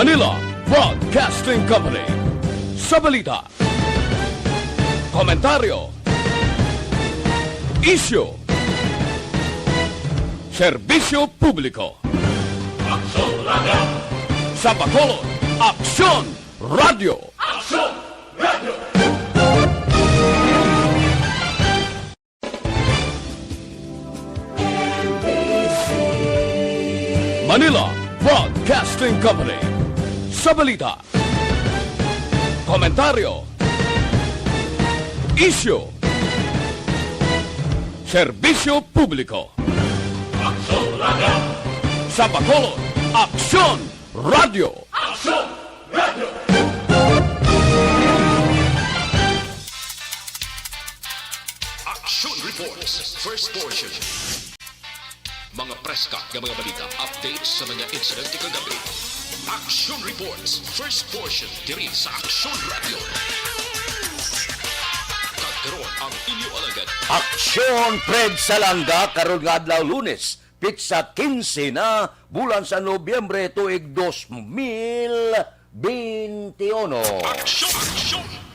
Manila Broadcasting Company. Sa balita, komentaryo, isyu, serbisyo publiko. Aksyon Radio! Sa Bacolod, Aksyon Radio! Aksyon Radio! Manila Broadcasting Company. Sa balita, komentaryo, isyu, serbisyo publiko. Aksyon Radio! Sa Bacolod, Aksyon Radio! Aksyon Radio! Action Reports, first portion. Mga preska ng mga balita, updates sa mga insidente kagabi. Action Reports, first portion, diri sa Action Radio. Kagkaroon ang inyo alagad. Aksyon Fred Salanga karon nga adlaw Lunes, pitsa 15 na bulan sa Nobyembre tuig 2021. Action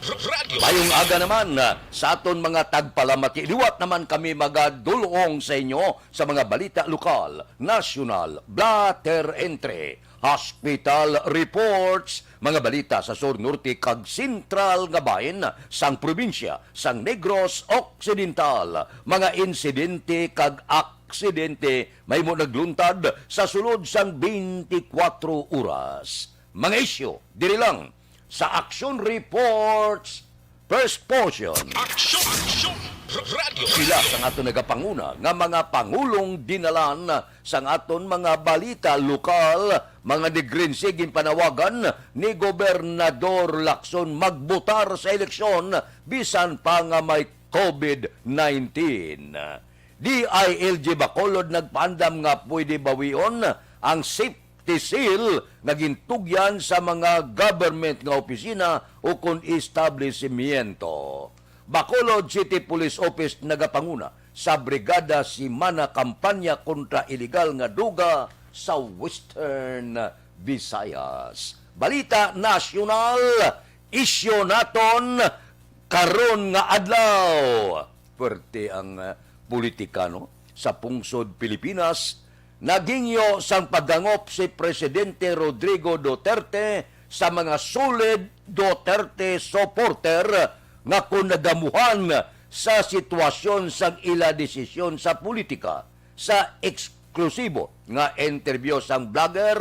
Radio. Mayong aga naman sa aton mga tagpalamati. Liwat naman kami magadulong sa inyo sa mga balita lokal, national, blatter entry, hospital reports, mga balita sa Sur Norte kag Sentral nga bahin sang probinsya sang Negros Occidental, mga insidente kag aksidente may mo nagluntad sa sulod sang 24 oras. Mga isyu diri lang sa Action Reports first portion. Action Radio. Sila sang aton nagapanguna nga mga pangulong dinalan sang aton mga balita lokal, mga digrense ginpanawagan ni Gobernador Lacson magbotar sa eleksyon bisan pa nga may COVID-19. DILG Bacolod nagpaandam nga pwede bawion ang safety seal nagintugyan sa mga government nga opisina o kon establishmento. Bacolod City Police Office nagapanguna sa brigada si Mana kampanya kontra illegal nga duga sa Western Visayas. Balita nasyonal, isyu naton karon nga adlaw. Pwerte ang politikano sa pungsod Pilipinas. Nagingyo sang pagdangop si Presidente Rodrigo Duterte sa mga solid Duterte supporter nga kung nagamuhan sa sitwasyon sang ila desisyon sa politika. Sa eksklusibo nga interview sang vlogger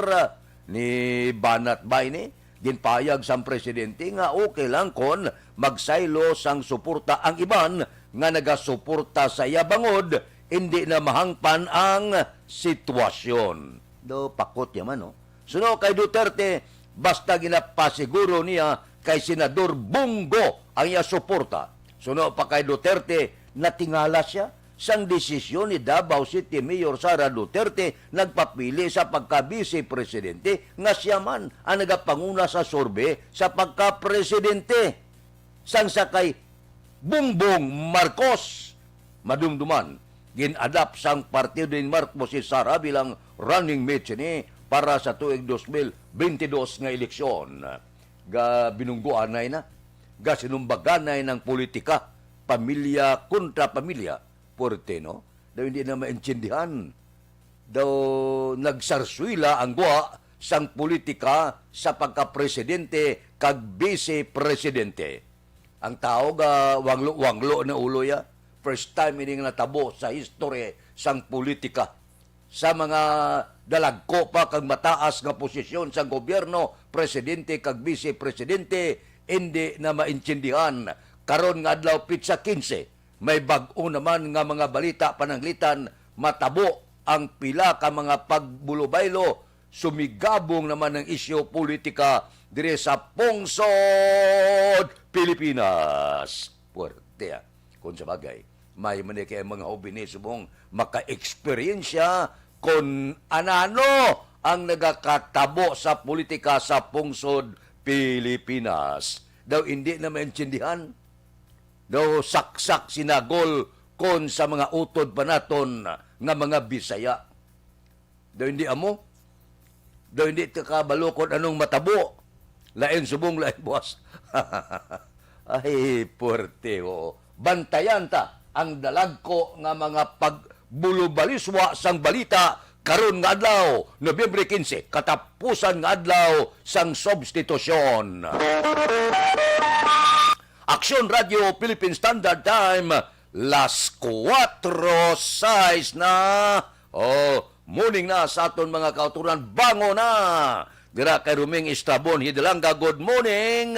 ni Banat Bayni, ginpayag sang Presidente nga okay lang kon magsaylo sang suporta ang iban nga nagasuporta sa iya bangod, hindi na mahangpan ang sitwasyon. Do pakot yaman, no? Suno kay Duterte, basta ginapasiguro niya kay Senador Bongo ang iya suporta. Suno pa kay Duterte, natingala siya sang desisyon ni Davao City Mayor Sara Duterte nagpapili sa pagka-vice presidente nga siya man ang nagapanguna sa sorbe sa pagka-presidente. Sang sa kay Bongbong Marcos, madumduman, gin-adapt sang Partido ni Marcos si Sara bilang running mate ni para sa tuig 2022 nga eleksyon. Ga binungguanay na, ga sinumbaganay ng politika, pamilya kontra pamilya. Porte, no? Daw hindi na maintindihan. Daw nagsarswila ang guwa sang politika sa pagka-presidente kag vice-presidente. Ang tao ga wanglo na ulo ya. First time ini natabo sa history sang politika. Sa mga dalagko pa kag mataas nga posisyon sa gobyerno, presidente kag vice-presidente, hindi na maintindihan. Karon nga adlaw pitsa 15, may bag-o naman nga mga balita pananglitan, matabo ang pila ka mga pagbulubaylo, sumigabong naman ng isyu politika dire sa pungsod Pilipinas. Puerte kung sa bagay. May man kay mga obini subong maka-eksperyensya kung anano ang nagakatabo sa politika sa pungsod Pilipinas. Daw hindi na maintindihan. Daw saksak sinagol kon sa mga utod pa naton nga mga Bisaya. Daw hindi amo. Do hindi ka balukod anong matabo. Lain subong, lain buwas. Ay, puwerte, oo. Bantayan ta ang dalagko nga mga pagbulubaliswa sang balita karon nga adlaw, Nobyembre 15, katapusan nga adlaw sang substitusyon. Aksyon Radio Philippine Standard Time, las 4:06 na. Morning na sa aton mga kauturan, bango na. Dira kay Ruming Estrabon, Hidalanga, good morning.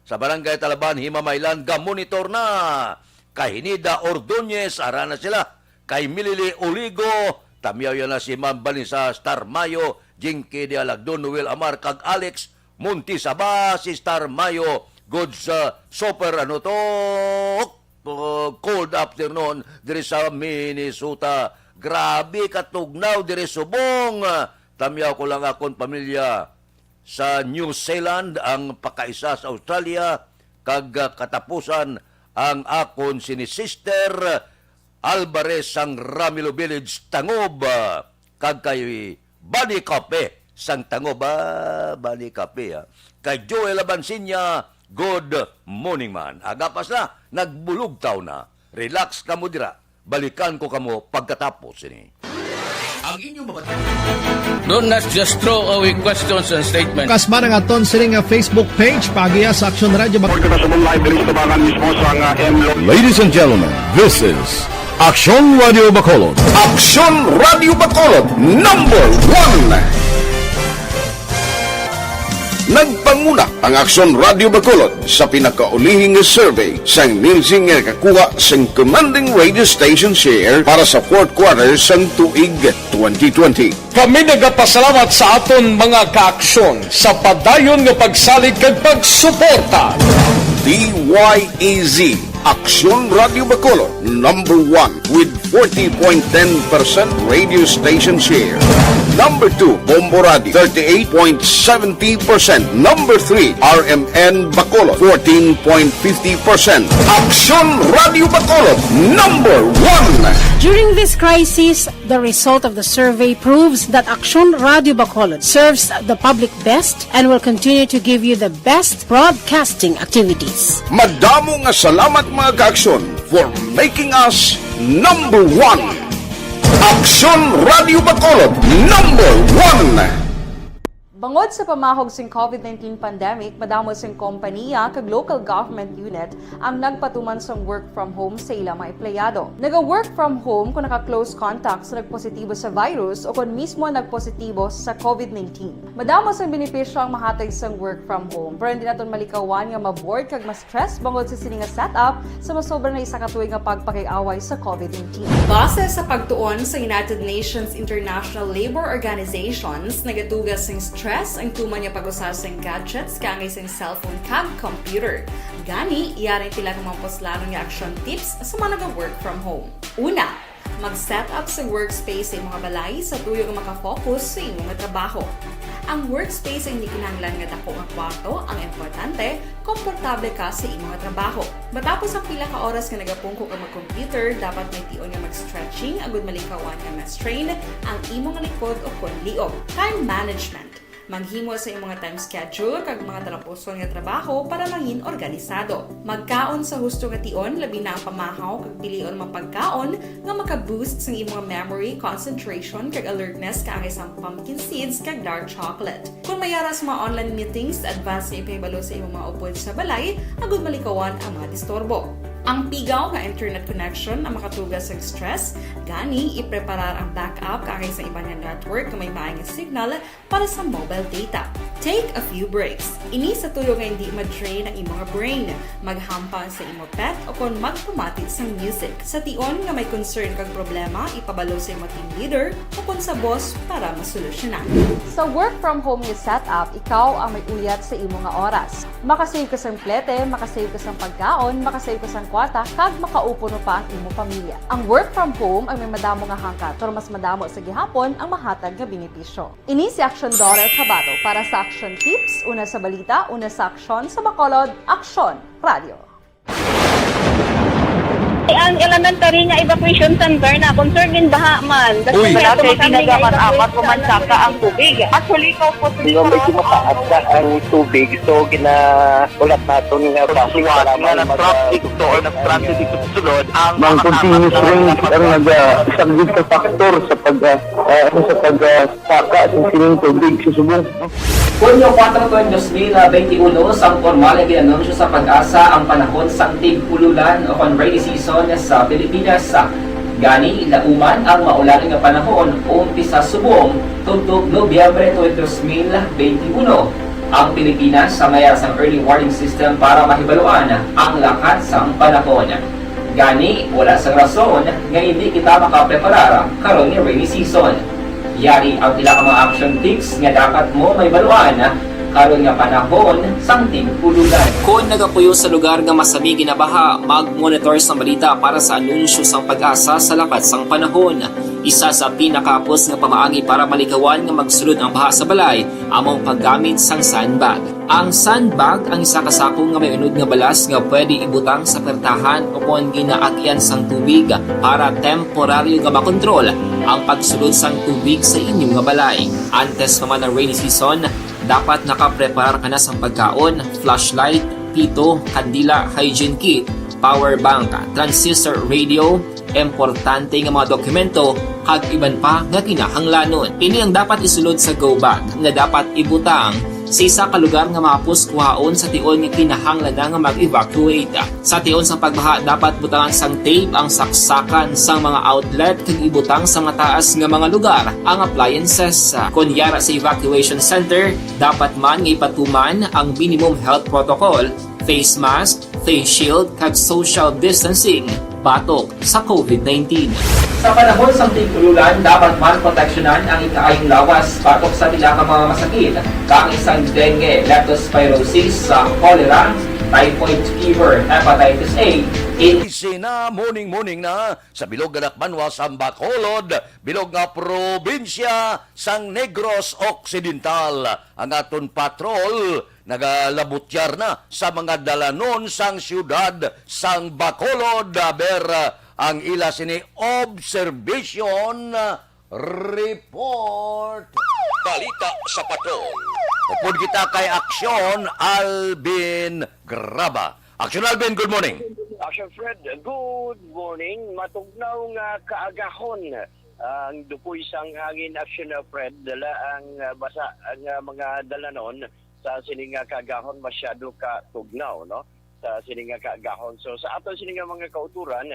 Sa Barangay Talaban, Himamaylan, monitor na. Kay Hinida Ordonez, ara na sila. Kay Milili Oligo, tamyaw yan na si Ma'am Balisa Star Mayo, Jinky de Alagdon, Noel Amar, kag Alex Montisaba, si Star Mayo, goods super, cold afternoon, diri sa Minnesota. Grabe katugnaw, diri subong. Tamyaw ko lang akong pamilya sa New Zealand, ang pakaisa sa Australia, kag katapusan ang akon sini Sister Alvarez sang Ramilo Village, Tangob, kag kay Bani Kape sang Tangob, Bani Kape, kay Joel Abansinya, good morning man. Agapas na, nagbulog taw na. Relax ka mo dira, balikan ko kamo pagkatapos ini. Ang inyong mga Do not just throw away questions and statements. Kasma ng aton sining Facebook page pagiya sa Aksyon Radio. Ladies and gentlemen, this is Aksyon Radio Bacolod. Aksyon Radio Bacolod #1. Nagpanguna ang Aksyon Radio Bacolod sa pinakaulihing survey sang Nielsen nga kakuha sang commanding radio station share para sa fourth quarter sang tuig 2020. Kami nagapasalamat sa aton mga kaaksyon sa padayon nga pagsalig kag pagsuporta. DYAZ Aksyon Radio Bacolod #1 with 40.10% radio station share. #2 Bombo Radio 38.70%. #3 RMN Bacolod 14.50%. Aksyon Radio Bacolod #1. During this crisis, the result of the survey proves that Aksyon Radio Bacolod serves the public best and will continue to give you the best broadcasting activities. Madamo nga salamat mga kaaksyon for making us #1. Aksyon Radio Bacolod #1. Bangod sa pamahog sing COVID-19 pandemic, madamo sing kompanya kag local government unit ang nagpatuman sang work from home sa ilang mga empleyado. Naga-work from home kung naka-close contact sa nagpositibo sa virus o kung mismo nagpositibo sa COVID-19. Madamo sang benepisyo ang mahatag sang work from home, pero hindi naton malikawan nga ma-bored kag ma-stress bangod sa sini nga setup sa masobra na isa ka tuig nga pagpakiaway sa COVID-19. Base sa pagtuon sa United Nations International Labor Organizations, nagatugas sing stress ang tuman niya pag-usar sa gadgets kangay sa cellphone kag computer. Gani, iyarin tila ng mga poslanong nga action tips sa mga nag-work from home. Una, mag-set up sa workspace sa imong balay sa tuyo nga makafocus sa imong trabaho. Ang workspace ay hindi kinahanglan nga dako nga kwarto, ang importante, komportable ka sa imong trabaho. Matapos ang pila ka oras nga nagapungko ka mag-computer, dapat may tion nga mag-stretching agud malikawan nga ma-strain ang imong likod o konliog. Time management. Maghimo sa imong time schedule kag mga talapuson nga trabaho para mangin organisado. Magkaon sa husto nga tion, labi na ang pamahaw kag pilion mapagkaon nga maka-boost sa imong memory, concentration kag alertness kaangay sa pumpkin seeds kag dark chocolate. Kung mayara sa mga online meetings, advance nga ipahibalo sa imong mga upod sa balay, agud malikawan ang mga disturbo. Ang pigaw nga internet connection ang makatugas sa stress, gani ipreparar ang backup kaangay sa ibang network na may maayong signal para sa mobile data. Take a few breaks. Ini sa tuyo nga hindi ma-drain ang imong brain. Maghampan sa imong pet o kung magpumati sa music. Sa tion nga may concern kag problema, ipabalo sa imong team leader o kung sa boss para masolusyonan. Sa work from home nga setup, ikaw ang may uyat sa imong nga oras. Makasave ka sa plete, makasave ka sa pagkaon, makasave ka sa kwarta, kag makaupo no pa ang imong pamilya. Ang work from home ay may madamo nga hangkat, pero mas madamo sa gihapon ang mahatag nga benepisyo. Ini si Aksyon Daughter Cabato para sa Action Tips, una sa balita, una sa aksyon sa Bacolod, Aksyon Radio. ang elementary nga evacuation center na concern din baha man. Uy. Kaya Kasi tinagaman apat evacuation kumansaka ang tubig. Actually, ko po Hindi mo medyo mataas na ang tubig. So, ulat natin nga traffic para traffic to or nag-transit dito sa sulod. Ang Mang continuous rain ang nag-sagbit sa faktor sa pagsaka ng sining tubig sa subong. Hunyo 4, 2021, sang formal ay ginanunsyo sa Pag-asa ang panahon sang tig-ululan o rainy season sa Pilipinas. Gani, ilauman ang maulan nga panahon umpisa subong tuntog Nobyembre 2021. Ang Pilipinas sa mayroon sang early warning system para mahibaluan ang lakat sang panahon. Gani, wala sang rason nga hindi kita makapreparar karon ni rainy season. Yari ang tila ka mga action tips nga dapat mo may baluan karon nga panahon sang tig-ululan. Kung nagapuyo sa lugar nga masami ginabaha, mag-monitor sa balita para sa anunsyo sang Pag-asa sa lakat sang panahon. Isa sa pinakapos nga pamaagi para malikawan nga magsulod ang baha sa balay, among paggamit sang sandbag. Ang sandbag ang isa kasakong nga may unod nga balas nga pwede ibutang sa pertahan o kung ginaagyan sang tubig para temporaryo nga makontrol ang pagsulod sang tubig sa inyong nga balay. Antes naman ng rainy season, dapat nakapreparar ka na sa pagkaon, flashlight, pito, kandila, hygiene kit, power bank, transistor radio, importante nga mga dokumento, kag iban pa nga kinahanglanon. Ini ang dapat isulod sa go bag nga dapat ibutang sa isa ka lugar nga mapus kuhaon sa tion nga kinahanglan nga mag-evacuate. Sa tion sa pagbaha dapat butangan sang tape ang saksakan sang mga outlet kag ibutang sa mga taas nga mga lugar ang appliances. Kunyara sa evacuation center, dapat man nga ipatuman ang minimum health protocol, face mask, face shield kag social distancing batok sa COVID-19. Sa panahon sa tig-ululan, dapat man proteksyonan ang ikaayong lawas batok sa tila ka mga masakit, kang isang dengue, leptospirosis, cholera, typhoid fever, hepatitis A, Isina morning na sa bilog nga Dakbanwa sang Bacolod, bilog nga probinsya sang Negros Occidental. Ang aton patrol nagalabutyar na sa mga dalanon sang syudad sang Bacolod. Aber ang ila sini observation report. Balita sa patrol. Upod kita kay Aksyon Alvin Graba. Aksyon Alvin, good morning. Action Fred, good morning. Matugnaw nga kaagahon ang dupoy sang hangin Action Fred, dala ang basa ang mga dalanon sa sininga kaagahon masyado ka tugnaw, no? Sa sininga kaagahon. So sa ato sininga mga kauturan,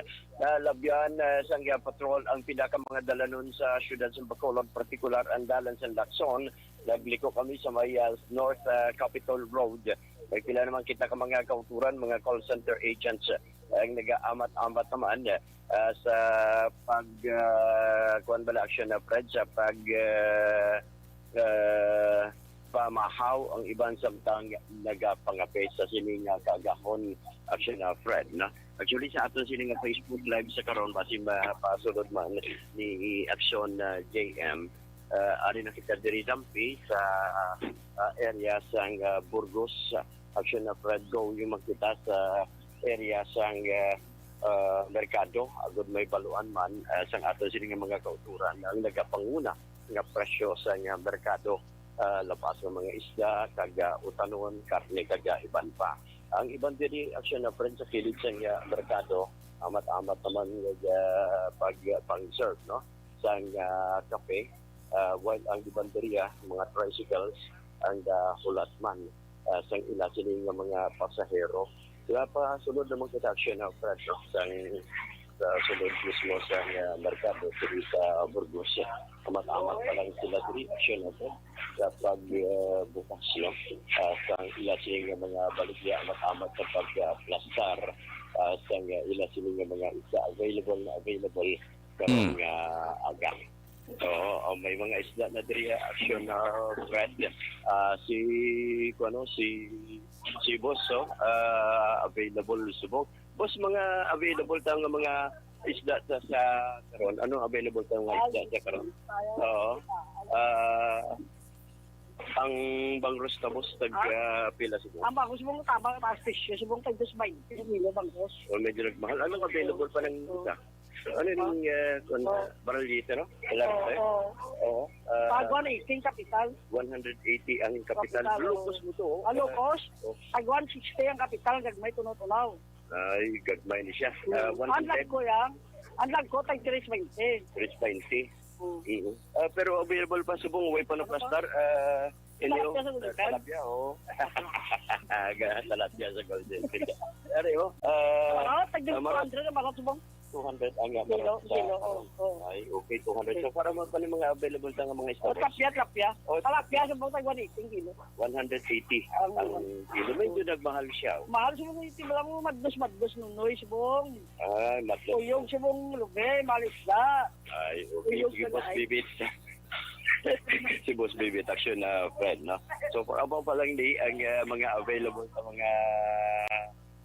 labyan sang patrol ang pinaka mga dalanon sa syudad sa Bacolod, partikular ang dalan sa Lacson. Nagliko kami sa may North Capitol Road. May pila naman kita ka mga kauturan, mga call center agents ang nag-aamat-amat naman sa kuan bala action na Fred, sa pamahaw ang ibang samtang nagapangapit sa sininga kaagahon action na Fred. Na? Actually sa ato sininga Facebook Live sa karon basi mapasulod man ni Action JM. Ari na kita diri dampi sa area sang Burgos. Action na Fred, go yung magkita sa area sang merkado. Agad may baluan man sang ato sining mga kauturan ang nagapanguna nga presyo sa nga merkado. Labas ng mga isda, kaga utanon, karne, kaga iban pa. Ang iban diri Action na Fred sa kilid sa nga merkado, amat-amat naman pag-serve, no? Sang kape. While ang ibanderiya, mga tricycles, ang hulatman sang ila sining mga pasahero. Kaya pa sunod naman kita Action na Fred, no? Sang sunod mismo sa merkado diri sa Burgos. Amat-amat pa lang sila diri Action na Fred. Kapag bukas, no? Sang ila sining mga baligya, amat-amat sa pag-plastar, sang ila sining mga isda available karong aga. So, may mga isda na diri Action na Fred. Si Boss, available subok. Boss, mga available tayo ng mga isda sa karon. Ano available tayo ng isda sa karon? Oo. Ang bangros tapos pila siguro. Ang bangos mong tabang pastisyo, subong tag 2.20 kilo bangos. O medyo nagmahal. Anong available pa ng isa? Ano yung barrel liter, no? Oo. Pag 180 kapital. 180 ang kapital. Lukos mo to. Lukos? Pag 160 ang kapital, gagmay tunaw-tunaw. Ay, gagmay ni siya. Unlag ko yan. Unlag ko, tag 320. 320. Pero available pa subong way pa na plastar. Talapia sa Golden. Talapia, oo. Talapia sa Golden. Ari, oh. Tag 200 na mga subong. 200 ang Kilo. Ay, okay, 200. So, para mo pa ng mga available sa mga storage. Talapia. Talapia, subong tag 180 kilo. 180 ang kilo. Medyo nagmahal siya. Mahal subong itim lang mo, maddos nunoy subong. Ay, maddos. Uyong subong lubi, malisda. Ay, okay. Sige, Boss Bibit. Si Boss Bibit, action na friend, no? So, for abang pa lang di, ang mga available sa mga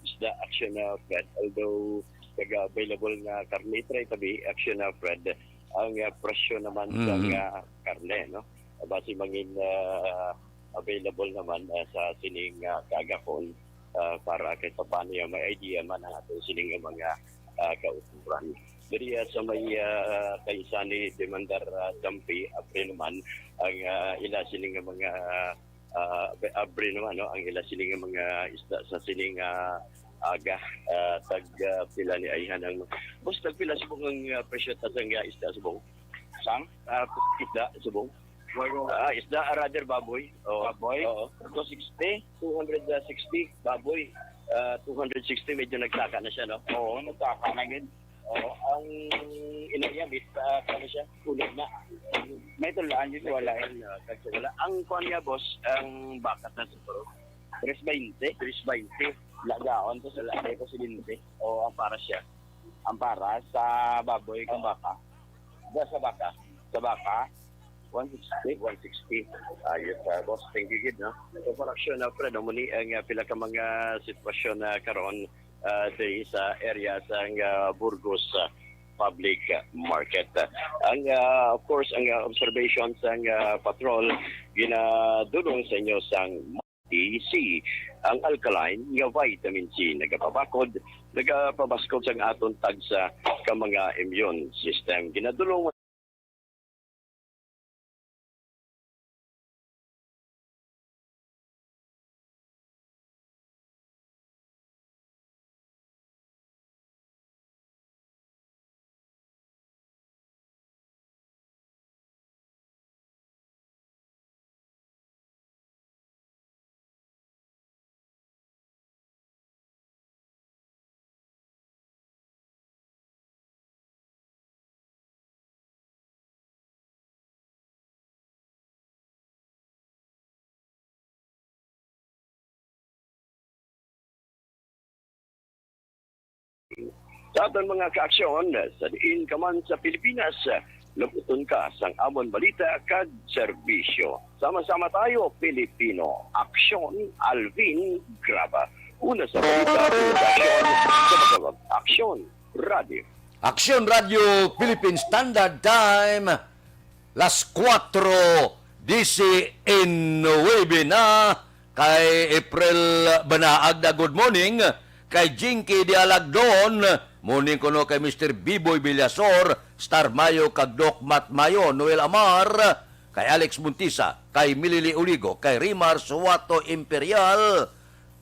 isda, action na friend. Although, available na karne, try tabi, action na friend. Ang presyo naman sa karne, no? Basi mangin available naman sa sining kagakon para kahit pa paano yung may idea man ang ating sining mga kauturan. Dari sa may kaisa ni Demandar Dampi, Abre naman, ang ila sining mga Abre naman, no? Ang ila sining mga isda sa sining aga tag pila ni Ayhan ang boss tag pila subong ang presyo ta sang isda subong sang isda subong isda rather baboy baboy 260 baboy 260 medyo nagsaka na siya no nagsaka na gid ang inayabit ano siya tulad na may tulaan yun wala ang kuan niya boss ang bakat na siguro 320 lagaon to sa lagay ko si Lindsay o ang para siya ang para sa baboy kung baka sa baka 160 ayos boss thank you gid no so para sure na friend mo ni ang pila ka mga sitwasyon na karon sa area sa Burgos public market ang of course ang observations ang patrol ginadulong sa inyo sang C, ang alkaline nga vitamin C nagapabakod, nagapabaskod sa aton tag sa mga immune system. Ginadulong sa aton mga kaaksyon sa diin ka man sa Pilipinas, luputon ka sang amon balita kag serbisyo. Sama-sama tayo, Pilipino. Aksyon, Alvin Graba. Una sa balita, aksyon sa Tagalog. Aksyon Radio. Aksyon Radio Philippine Standard Time, las 4:19 na kay April Banaag na good morning, kay Jinky Dialagdon, morning ko no kay Mr. Biboy Villasor, Star Mayo, kag Doc Mat Mayo, Noel Amar, kay Alex Muntisa, kay Milili Uligo, kay Rimar Suwato Imperial,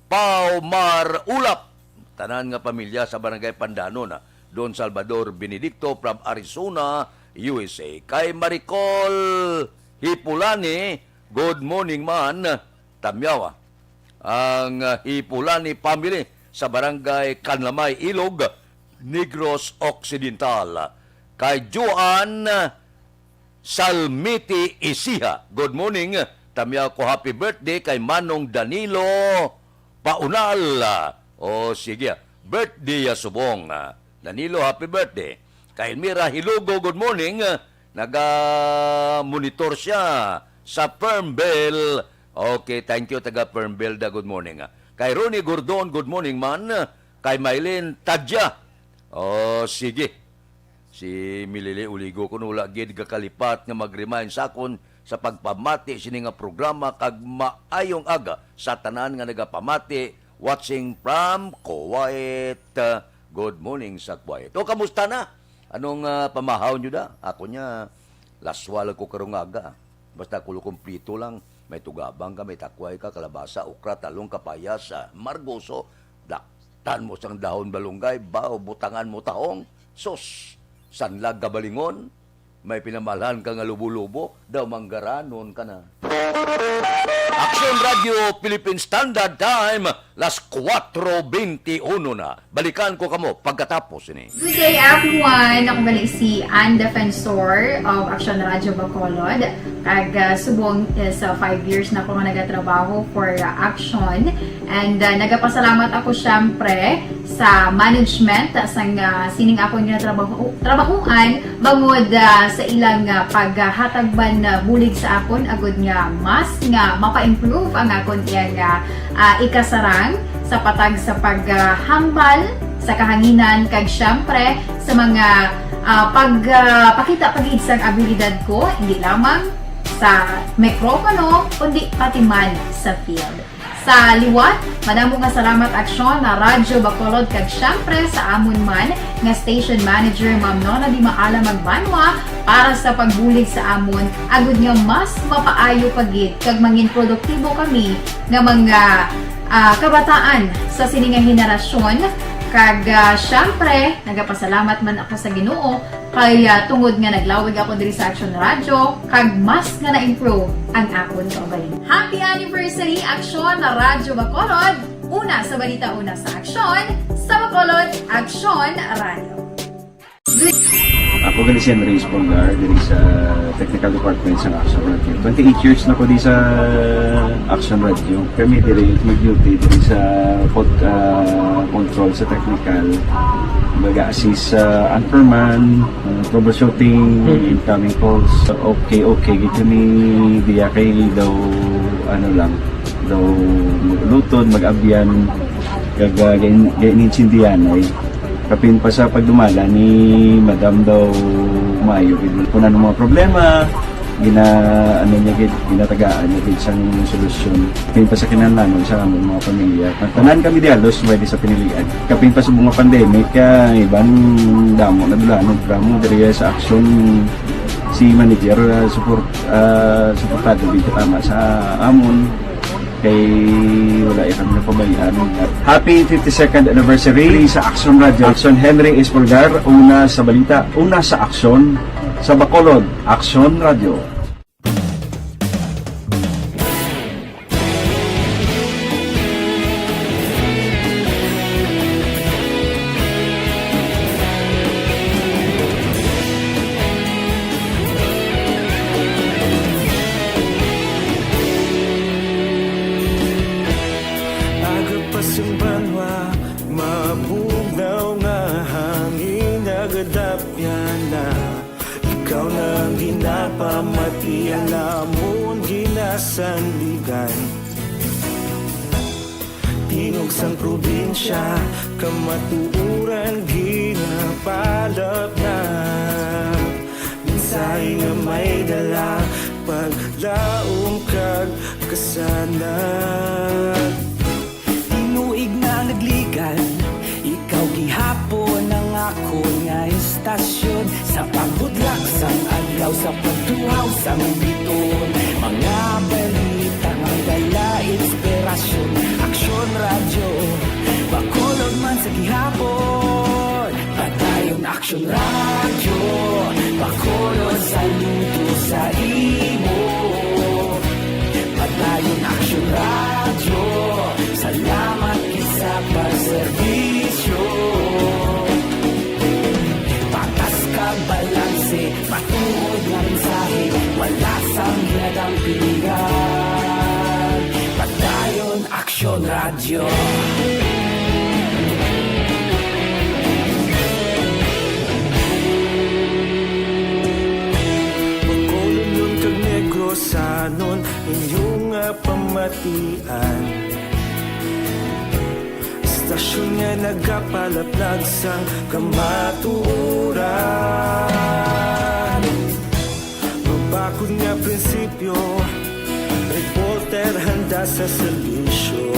Pau Mar Ulap, tanan nga pamilya sa Barangay Pandanon, Don Salvador Benedicto from Arizona, USA, kay Maricol Hipulani, good morning man, Tamyawa, ang Hipulani family sa Barangay Kanlamay, Ilog, Negros Occidental. Kay Juan Salmiti Isiha, good morning. Tamya ko happy birthday kay Manong Danilo Paunal. O sige, birthday ya subong. Danilo, happy birthday. Kay Mira Hilugo, good morning. Naga-monitor siya sa Permbel. Okay, thank you taga Permbel da, good morning. Kay Ronnie Gordon, good morning man. Kay Maylin Tadja. O sige. Si Milili Uligo kunula gid kakalipat nga mag-remind sa akon sa pagpamati sini nga programa kag maayong aga sa tanan nga nagapamati watching from Kuwait. Good morning sa Kuwait. O kamusta na? Anong pamahaw nyo da? Ako niya laswal ko karong aga. Basta kulo kumplito lang. May tugabang ka, may takway ka, kalabasa, ukra, talong, kapayas, margoso. Daktan mo sang dahon balunggay, bao, butangan mo tahong. Sos, sanlag kabalingon. May pinamalhan ka nga lubo-lubo, daw manggaranon ka na. Action Radio Philippine Standard Time, las 4:21 na. Balikan ko kamo pagkatapos ini. Good day everyone! Ako balik si Ann Defensor of Action Radio Bacolod. Kag subong sa 5 years na ako nga nagatrabaho for Action. And nagapasalamat ako syempre sa management sang sining ako nga trabahuan bangod sa ilang paghatagban bulig sa akon agud nga mas nga mapa-improve ang akon iyang ikasarang sa patag sa paghambal sa kahanginan kag syempre sa mga pagpakita pagid sang abilidad ko hindi lamang sa mikropono kundi pati man sa field. Sa liwat, madamo nga salamat Aksyon na Radyo Bacolod kag syempre sa amon man nga station manager Ma'am Nona Di Maala Magbanwa para sa pagbulig sa amon agud nga mas mapaayo pagid kag mangin produktibo kami nga mga kabataan sa siningang henerasyon kag syempre nagapasalamat man ako sa Ginoo kay tungod nga naglawig ako diri sa Action Radio kag mas nga na-improve ang akon kaugalingon. Happy anniversary Action na Radyo Bacolod! Una sa balita, una sa Action, sa Bacolod, Action Radio. Ako gali si Enrique Polgar diri sa Technical Department sa Action Radio. 28 years na ko di sa Action Radio. Kami diri mag-duty diri sa control sa technical. Mag-assist sa anchorman, troubleshooting, incoming calls. Okay. Gito ni diya kay daw daw maglutod, mag-abyan, ganinsindihan ay kapin pa sa pagdumala ni Madam daw maayo. Kung ano mga problema, ginatagaan niya gid sang solusyon. Kapin pa sa kinahanglan sa among mga pamilya. Tanan kami dialos pwede sa pinilian. Kapin pa sa mga pandemic, ibang damo na dulanon dramo diri sa Action si manager suportado gid tama sa amon kay wala kami na pabayaan. Happy 52nd anniversary sa Action Radio. Action Henry Espolgar, una sa balita, una sa Action sa Bacolod, Action Radio. Sang probinsya, kamatuuran, ginapalap na minsay nga may dala, paglaong kag kasanag. Tinuig na nagligan, ikaw gihapon ang ako nga istasyon, sa pagbudlak sang adlaw, sa pagtuhaw sang biton, mga balita nga dala inspirasyon. Action Radio, Bacolod man sa gihapon, padayon Action Radio, Bacolod saludo sa imo, padayon Action Radio, salamat sa pagserbisyo. Patas kag balanse, matuod nga mensahe, wala sang ginadang pilihan. Padayon Action Radio. Bacolod nun kag Negros anon inyong pamatian. Istasyon nga nagapalaplag sang kamatuuran. Mabakod nga prinsipyo prinsipyo, reporter handa sa serbisyo.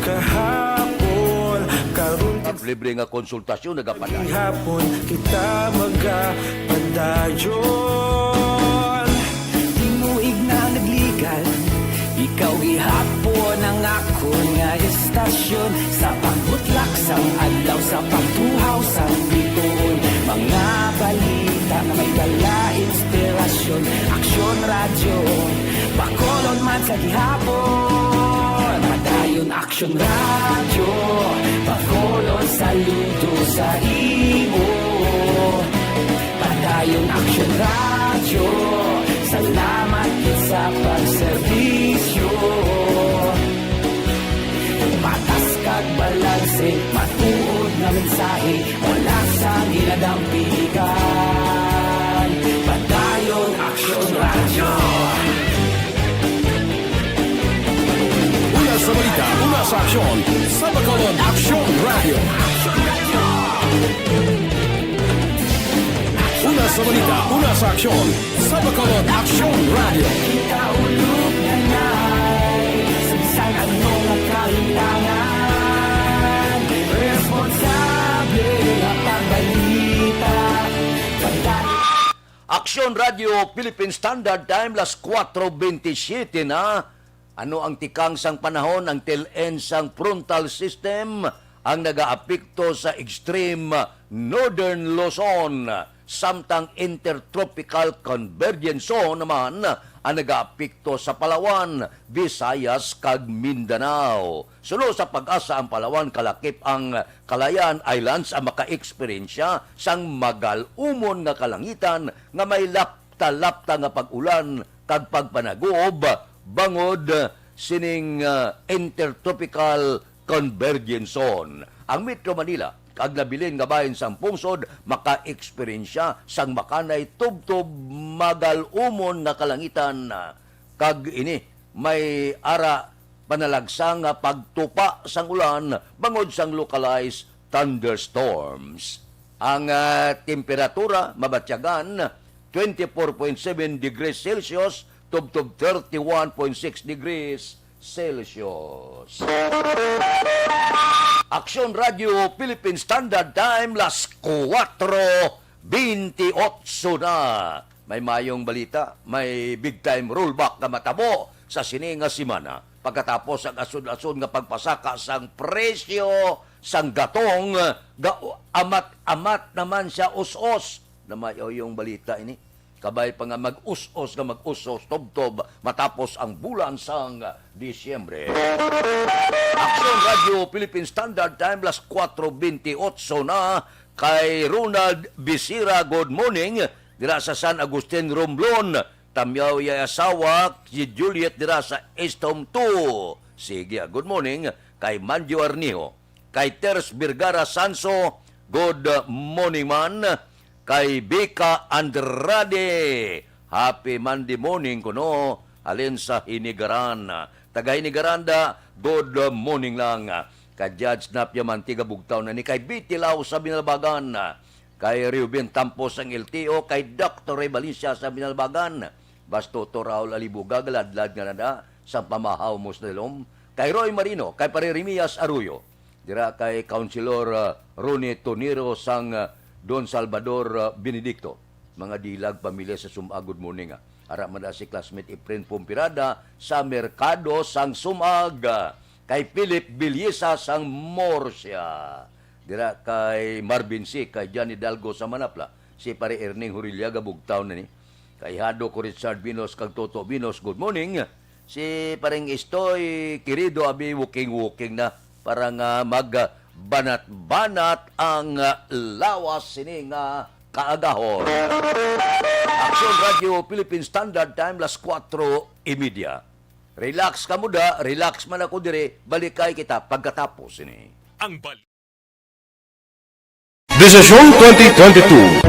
Kahapon, karon At libre nga konsultasyon nagapadayon. hapon kita magapadayon. Tinuig na nagligan, ikaw gihapon ang ako nga estasyon. Sa pagbutlak sang adlaw, sa pagtuhaw sang bituon, mga balita na may dala inspirasyon. Aksyon radyo, Bacolod man sa gihapon. Padayon Aksyon radyo, Bacolod saludo sa imo. Padayon Aksyon radyo, salamat sa pagserbisyo. Patas kag balanse, matuod na mensahe, wala sa ginadampigan. Padayon Aksyon radyo. Una sa balita, una sa aksyon, sa Bacolod Aksyon Radio. Una sa balita, una sa aksyon, sa Bacolod Aksyon Radio. Kaulog na na'y sabisan anong nakailangan. Responsable na pagbalita. Aksyon Radio Philippine Standard Time, las 4:27 na. Ano ang tikang sang panahon, ang tail-end sang frontal system ang nagaapekto sa extreme northern Luzon. Samtang intertropical convergence zone naman ang nagaapekto sa Palawan, Visayas kag Mindanao. Sulo sa pag-asa ang Palawan, kalakip ang Calayan Islands ang maka-eksperyensya sang magal-umon nga kalangitan nga may lapta-lapta nga pag-ulan kag pagpanagob bangod sining intertropical convergence zone. Ang Metro Manila kag nabilin nga bahin sang pungsod maka-eksperyensya sang makanay tubtob magal-umon nga kalangitan kag ini may ara panalagsang nga pagtupa sang ulan bangod sang localized thunderstorms. Ang temperatura mabatyagan 24.7 degrees Celsius tubtob 31.6 degrees Celsius. Aksyon Radio Philippine Standard Time, las 4:28 na. May mayong balita, may big time rollback na matabo sa sininga simana. Pagkatapos ang asod-asod nga pagpasaka sang presyo sang gatong, amat-amat naman siya us-os. Na mayo yung balita ini. Kabay pa nga mag-us-os nga mag-us-os tob-tob matapos ang bulan sang Disyembre. Aksyon Radio Philippine Standard Time, las 4:28 na. Kay Ronald Bisira, good morning. Dira sa San Agustin, Romblon. Tamyaw ya asawa, si Juliet dira sa Estom 2. Sige, good morning. Kay Manjo Arnijo. Kay Ters Birgara Sanso, good morning man. Kay Bika Andrade, happy Monday morning kuno, alin sa Hinigaran. Taga Hinigaranda, good morning lang. Kay Judge Napia Mantiga Bugtaw na ni kay Bitilaw sa Binalbagan. Kay Reuben Tampos ang LTO, kay Dr. Ray Valencia sa Binalbagan. Basto to Raul Alibuga, galadlad nga nada sa pamahaw Musdelom. Kay Roy Marino, kay Parerimias Arroyo. Dira kay Councilor Ronnie Toniro sang Don Salvador Benedicto. Mga dilag pamilya sa Sumag, good morning. Ara man si classmate Efren Pumpirada sa Merkado sang Sumag. Kay Philip Bilyesa sang Morsia. Dira kay Marvin C. Kay Johnny Dalgo sa Manapla. Si pare Erning Hurilyaga Bugtaw na ni. Kay Hado ko Richard Binos kag Toto Binos, good morning. Si pareng Istoy Querido abi walking na para nga banat-banat ang lawas sini nga kaagahon. Aksyon Radio Philippine Standard Time, las 4:30. Relax ka muda, relax man ako dire, balikay kita pagkatapos ini. Ang balik. Desisyon 2022.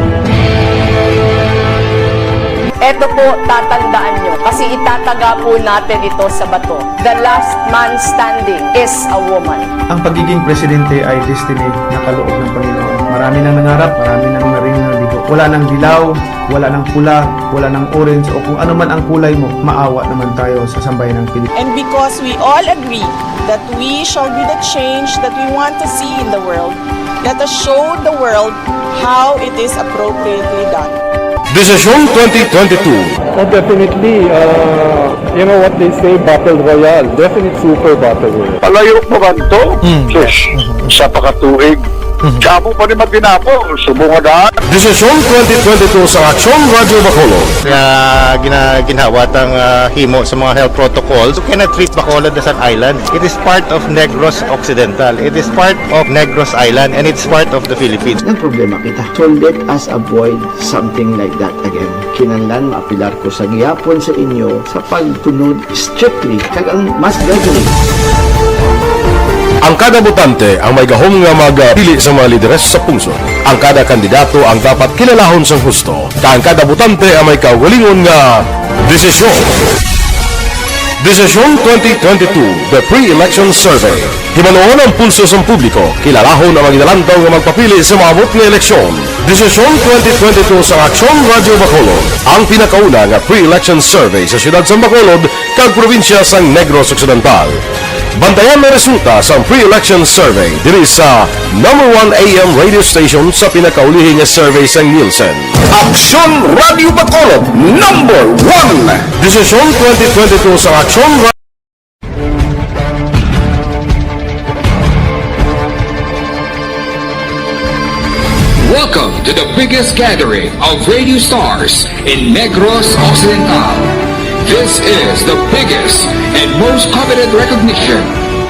Ito po, tatandaan nyo, kasi itataga po natin ito sa bato. The last man standing is a woman. Ang pagiging presidente ay destiny na kaloob ng Panginoon. Marami nang nangarap, marami nang naring nabigo. Wala nang dilaw, wala nang pula, wala nang orange o kung ano man ang kulay mo, maawa naman tayo sa sambayan ng Pilipinas. And because we all agree that we shall be the change that we want to see in the world, let us show the world how it is appropriately done. Desisyon 2022. Definitely, you know what they say, Battle Royale. Definite super Battle Royale. Palayo mo ba ito? Yes. Sa pakatuig. Kamo pa rin magdinapo. Subungadaan. Desisyon 2022 sa Aksyon Radio Bacolod. Ginawat ang himo sa mga health protocols. You cannot treat Bacolod as an island. It is part of Negros Occidental. It is part of Negros Island and it's part of the Philippines. Ang problema kita. So let us avoid something like that again. Kinahanglan maapilar ko sa gihapon sa inyo sa pagtunod strictly kag ang mas gathering. Ang kada botante ang may gahom nga magpili sa mga lideres sa pungsod. Ang kada kandidato ang dapat kilalahon sa husto. Ang kada botante ang may kaugalingon nga desisyon. Desisyon 2022, the pre-election survey. Himanuon ang pulso sa publiko, kilalahon ang magidalantaw nga magpapili sa maabot nga eleksyon. Desisyon 2022 sa Aksyon Radio Bacolod, ang pinakauna nga pre-election survey sa siyudad sa Bacolod kag probinsya sa Negros Occidental. Bantayan na resulta sa pre-election survey diri sa #1 AM radio station sa pinakaulihing nga survey sa Nielsen. Aksyon Radio Bacolod, #1. Desisyon 2022 sa Aksyon Radio. Welcome to the biggest gathering of radio stars in Negros Occidental. This is the biggest and most coveted recognition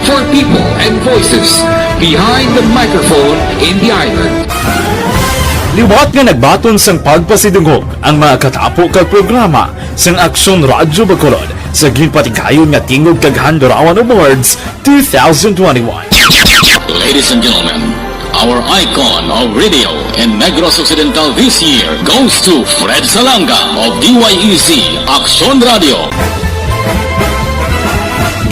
for people and voices behind the microphone in the island. Liwat nga nagbaton sang pagpasidungog ang mga katapo kag programa sang Aksyon Radyo Bacolod sa ginpatigayon nga tingog kag Handurawan Awards 2021. Ladies and gentlemen, our icon of radio in Negros Occidental this year goes to Fred Salanga of DYEC Aksyon Radio.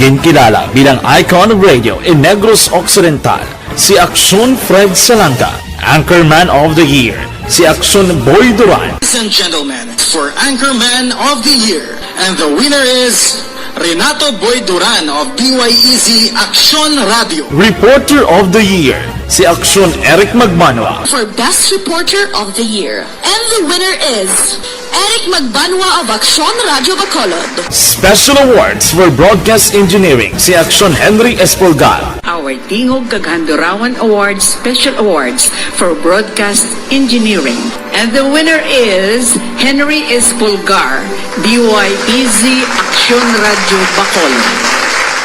Ginkilala bilang icon of radio in Negros Occidental, si Aksyon Fred Salanga. Anchorman of the Year, si Aksyon Boy Duran. Ladies and gentlemen, for Anchorman of the Year, and the winner is Renato Boy Duran of DYEC Aksyon Radio. Reporter of the Year, si Aksyon Eric Magmanwa. For Best Reporter of the Year, and the winner is Eric Magbanwa of Aksyon Radio Bacolod. Special Awards for Broadcast Engineering, si Aksyon Henry Espolgar. Our Tingog kag Handurawan Awards Special Awards for Broadcast Engineering. And the winner is Henry Espolgar, DYEC Aksyon Radio Bacolod.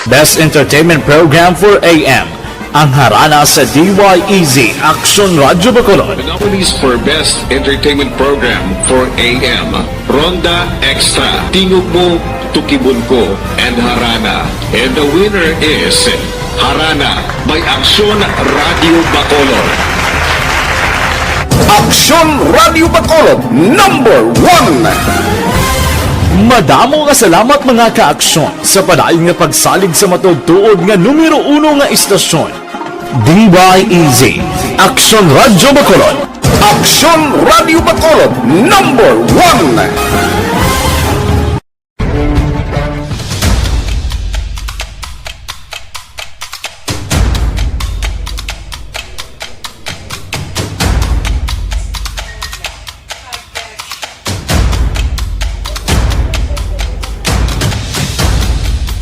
Best Entertainment Program for AM, ang harana sa DYEC Aksyon Radio Bacolod. The nominees for Best Entertainment Program for AM, Ronda Extra, Tingog Mo, Tukibon Ko, and Harana. And the winner is Harana by Aksyon Radio Bacolod. Aksyon Radio Bacolod, #1. Madamo nga salamat mga ka-aksyon sa padayon nga pagsalig sa matugtuod nga numero 1 nga istasyon. DYEC Aksyon Radio Bacolod. Aksyon Radio Bacolod, #1.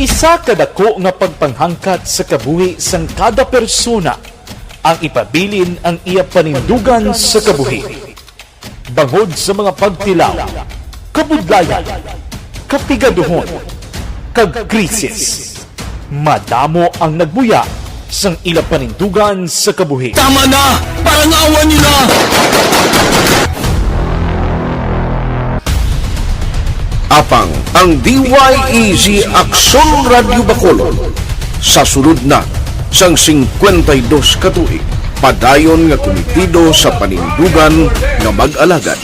Isa kadako nga pagpanghangkat sa kabuhi sang kada persona ang ipabilin ang iya panindugan sa kabuhi. Bangod sa mga pagtilaw, kabudlayan, kapigaduhon, kag krisis. Madamo ang nagbuya sang ila panindugan sa kabuhi. Tama na! Parang awan nyo na! Apang ang DYEC Aksyon Radio Bacolod sa sulod na sang 52 katuig padayon nga komitido sa panindugan nga mag-alagad.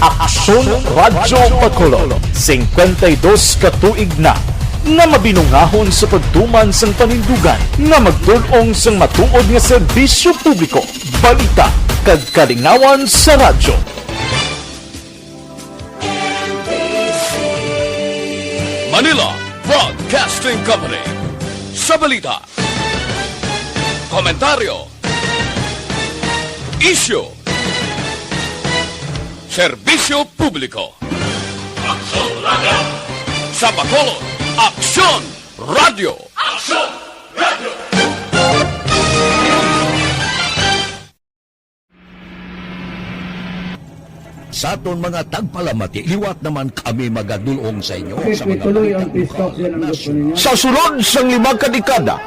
Aksyon Radio Bacolod, 52 katuig na nga mabinungahon sa pagtuman sang panindugan nga magtulong sang matuod nga serbisyo publiko, balita kag kalingawan sa radyo. Manila Broadcasting Company. Sa balita, komentaryo, issue, serbisyo publiko. Aksyon Radio! Sa Bacolod, Aksyon Radio! Aksyon Radio! Sa aton mga tagpalamati, liwat naman kami magadulong sa inyo sa mga Sa sulod sang 5 kadekada,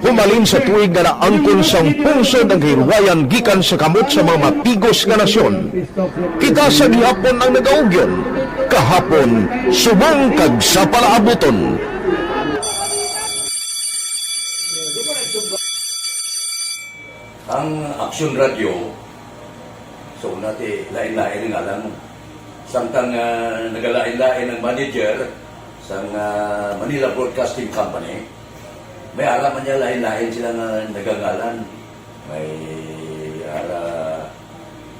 humalin sa tuig nga naangkon sang pulso ng hirwayan gikan sa kamot sa mga mapigos nga nasyon. Kita sa gihapon ang nagaugyon, kahapon subong kag sa palaabuton. Ang Aksyon Radio, so nati lain-lain nga lang. Samtang nagalain-lain ng manager sa Manila Broadcasting Company, may alaman niya lain-lain sila nga nagangalan. May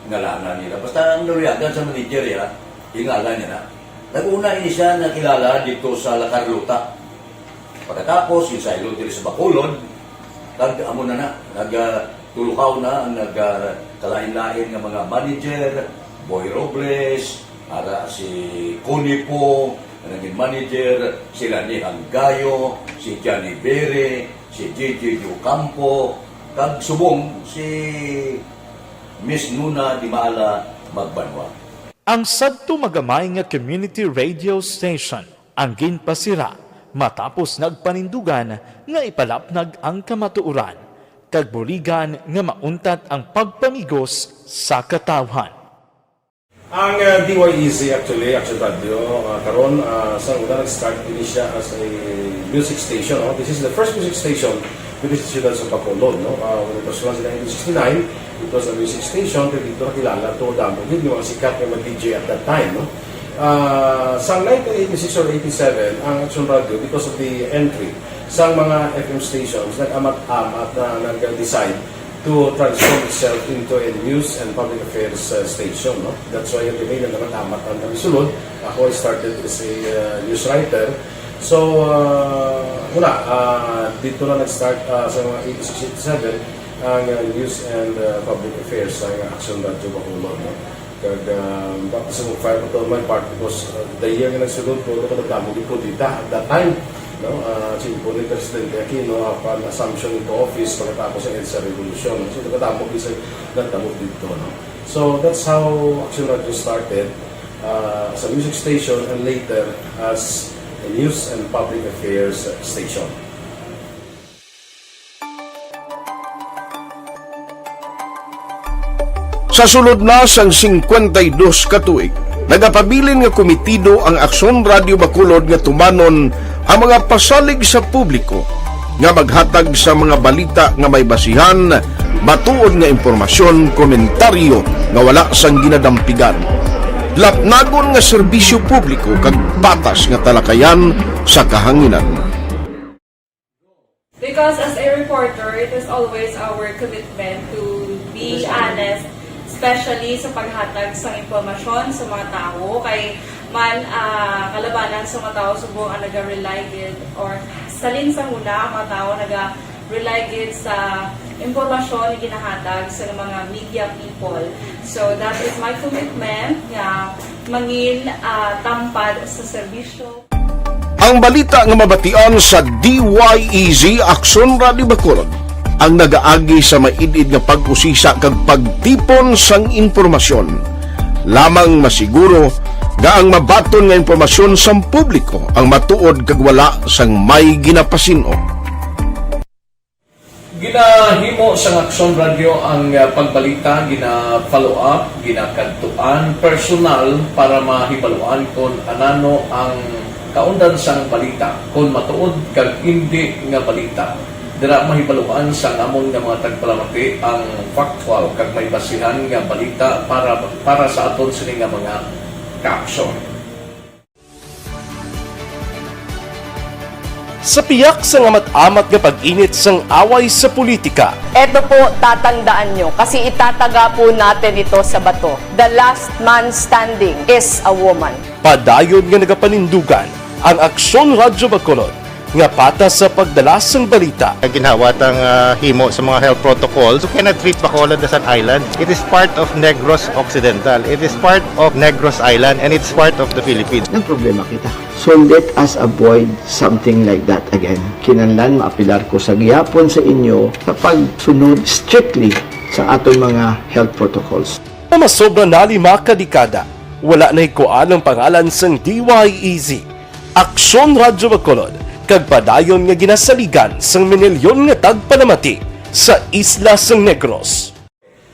ngalanan nila. Basta ang naluyagan sa manager ya, ingalan niya na. Nag-una siya nakilala dito sa La Carlota. Pagkatapos, yung sa dito sa Bacolod, amo na nagtulukaw na ang nagkalain-lain ng mga manager, Boy Robles, si Connie po, naging manager, sila ni Hanggayo, si Johnny Bere, si J.J. Ocampo, kag subong si Miss Nuna Di Maala Magbanwa. Ang sadto magamay nga community radio station ang ginpasira matapos nagpanindugan nga ipalapnag ang kamatuoran kag buligan nga mauntat ang pagpamigos sa katawhan. Ang DYEZ actually, Action Radio, karon sa una nag-start din siya as a music station. This is the first music station with the students of Bacolod. When it was launched in 1969, it was a music station, pero dito nakilala to damo din yung mga sikat na DJ at that time. Sa 1986 or 87, ang Action Radio, because of the entry sa mga FM stations, nag-amat-amat na nag-decide to transform itself into a news and public affairs station. That's why yung dinay na naman-amat ang sulod. Ako I started as a news writer. So, dito na nag-start sa mga 86-87 ang news and public affairs sa Action Radio Bacolod. Tapos sa fire ko my part because the year na nagsulod ko, nagdamo din po dito at that time. Siyempre ni Presidente Aquino upon assumption into office pagkatapos ng EDSA Revolution. So, nagdamo isa nagdamo dito. So, that's how Action Radio started as a music station and later as a news and public affairs station. Sa sulod na sang 52 katuig, nagapabilin nga komitido ang Aksyon Radio Bacolod nga tumanon ang mga pasalig sa publiko nga maghatag sa mga balita nga may basihan, matuod nga impormasyon, komentaryo nga wala sang ginadampigan. Lapnagon nga serbisyo publiko kag patas nga talakayan sa kahanginan. Because as a reporter, it is always our commitment to be honest, especially sa paghatag sa impormasyon sa mga tao kay man kalabanan sa mga tao subong ang naga-rely gid or salin sa muna ang mga tao naga-rely gid sa impormasyon na ginahatag sa mga media people. So that is my commitment nga mangin tampad sa serbisyo. Ang balita nga mabatian sa DYEZ Aksyon Radio Bacolod ang nagaagi sa maidid nga pag-usisa kag pagtipon sang impormasyon. Lamang masiguro nga ang mabaton nga impormasyon sang publiko ang matuod kag wala sang may ginapasino. Ginahimo sa Aksyon Radio ang pagbalita, gina-follow up, ginakadtuan personal para mahibaluan kung anano ang kaundan sang balita, kung matuod kag hindi nga balita. Dira mahibaluan sa among nga mga tagpalamati ang factual kag may basihan nga balita para sa aton sini nga mga kaaksyon. Sa piyak sa amat-amat nga pag-init sang away sa politika, Ito po, tatandaan nyo, kasi itataga po natin ito sa bato. The last man standing is a woman. padayon nga nagapanindugan ang Aksyon Radyo Bacolod nga patas sa pagdalas ng balita. Ginhawat ang himo sa mga health protocols. You cannot treat Bacolod as an island. It is part of Negros Occidental. It is part of Negros Island and it's part of the Philippines. Ang problema kita. So let us avoid something like that again. Kinahanglan maapilar ko sa gihapon sa inyo sa pagsunod strictly sa aton mga health protocols. Na masobra na 5 kadekada, wala na ikuan ang pangalan sang DYEZ, Aksyon Radyo Bacolod, kag padayon nga ginasaligan sang minilyon nga tagpanamati sa isla sang Negros.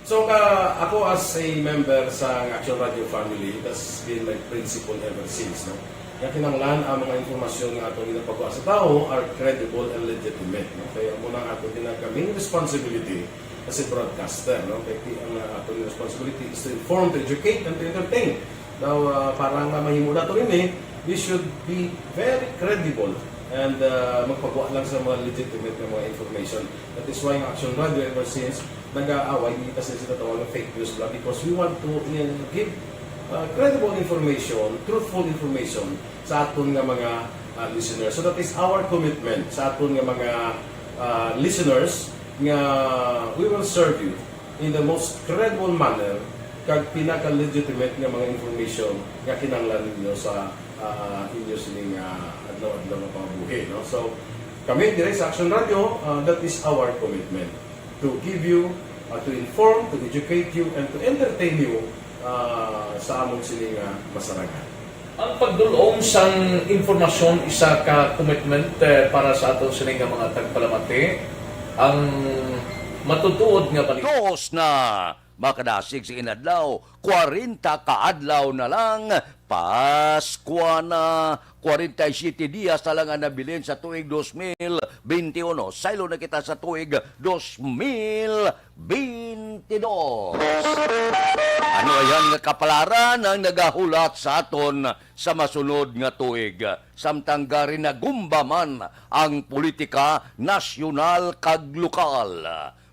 So, ako as a member sa Action Radio family, that's been my principle ever since. No? Kaya kinanglan ang mga informasyon nga atong ginapagawa sa tao are credible and legitimate. No? Kaya muna atong ginagkaming responsibility as a broadcaster. No? Kaya ang atong responsibility is to inform, to educate, and to entertain. Now, parang mahimo na ito rin we should be very credible and magpagawa lang sa mga legitimate na mga information. That is why ang Action Radio ever since nag-aaway kasi sila tawag ng fake news blah, because we want to give credible information, truthful information sa aton nga mga listeners. So that is our commitment sa aton nga mga listeners nga we will serve you in the most credible manner kag pinaka-legitimate nga mga information nga kinahanglan ninyo sa inyo sining adlaw-adlaw nga pambuhi. No? So, kami dire sa Action Radio, that is our commitment to give you, to inform, to educate you, and to entertain you sa among sining masaragan. Ang pagdulong sang informasyon isa ka commitment para sa aton sining mga tagpalamati ang matutuod nga balita. Dos na makadasig sa inadlaw, 40 kaadlaw na lang, Paskwa na, 47 dias na lang ang nabilin sa tuig 2021. Saylo na kita sa tuig 2022. Ano ayan nga kapalaran ang nagahulat sa aton sa masunod nga tuig? Samtang gari na gumbaman ang politika nasyonal kag lokal.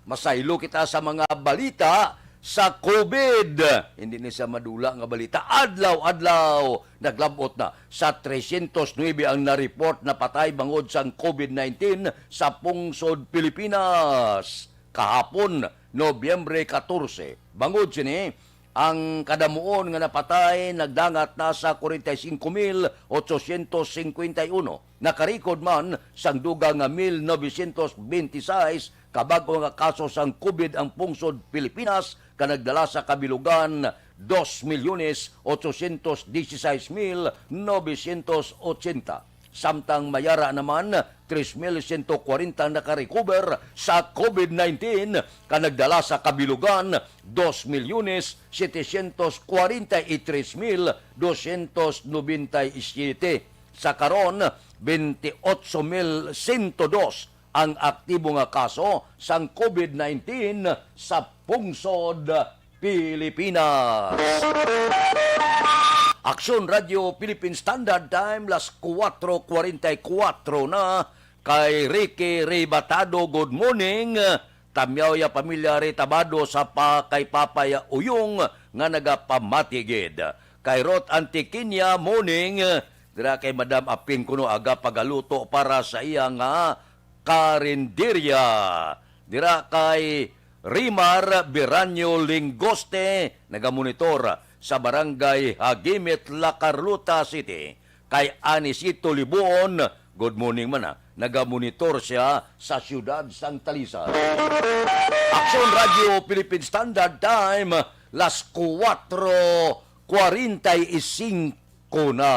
Masaylo kita sa mga balita sa COVID. Hindi ni sa madula nga balita. Adlaw-adlaw, naglabot na sa 309 ang na-report na patay bangod sa COVID-19 sa pungsod Pilipinas. Kahapon, Nobyembre 14. Bangod sini, ang kadamuon nga napatay nagdangat na sa 45,851. Nakarikod man sang dugang nga 1926 kabago nga kaso sang COVID ang pungsod Pilipinas kanagdala sa kabilugan 2,816,980. Samtang mayara naman 3,140 nakarecover sa COVID-19 kanagdala sa kabilugan 2,743,297. Sa karon 28,102 ang aktibo nga kaso sang COVID-19 sa pungsod Pilipinas. Aksyon Radio Philippine Standard Time, las 4:44 na. Kay Ricky Rebatado, good morning. Tamyaw ya pamilya Retabado sa kay Papaya Uyong nga nagapamatigid. Kay Rot Antiquinia, morning. Dira kay Madam Aping kuno aga pagaluto para sa iya nga karinderya. Dira kay Rimar Biranyo Lingoste, nagamonitor sa barangay Hagimit, La Carlota City. Kay Anisito Libuon, good morning man nagamonitor siya sa siyudad sang Talisay. Aksyon Radio Philippine Standard Time, las 4:45 na.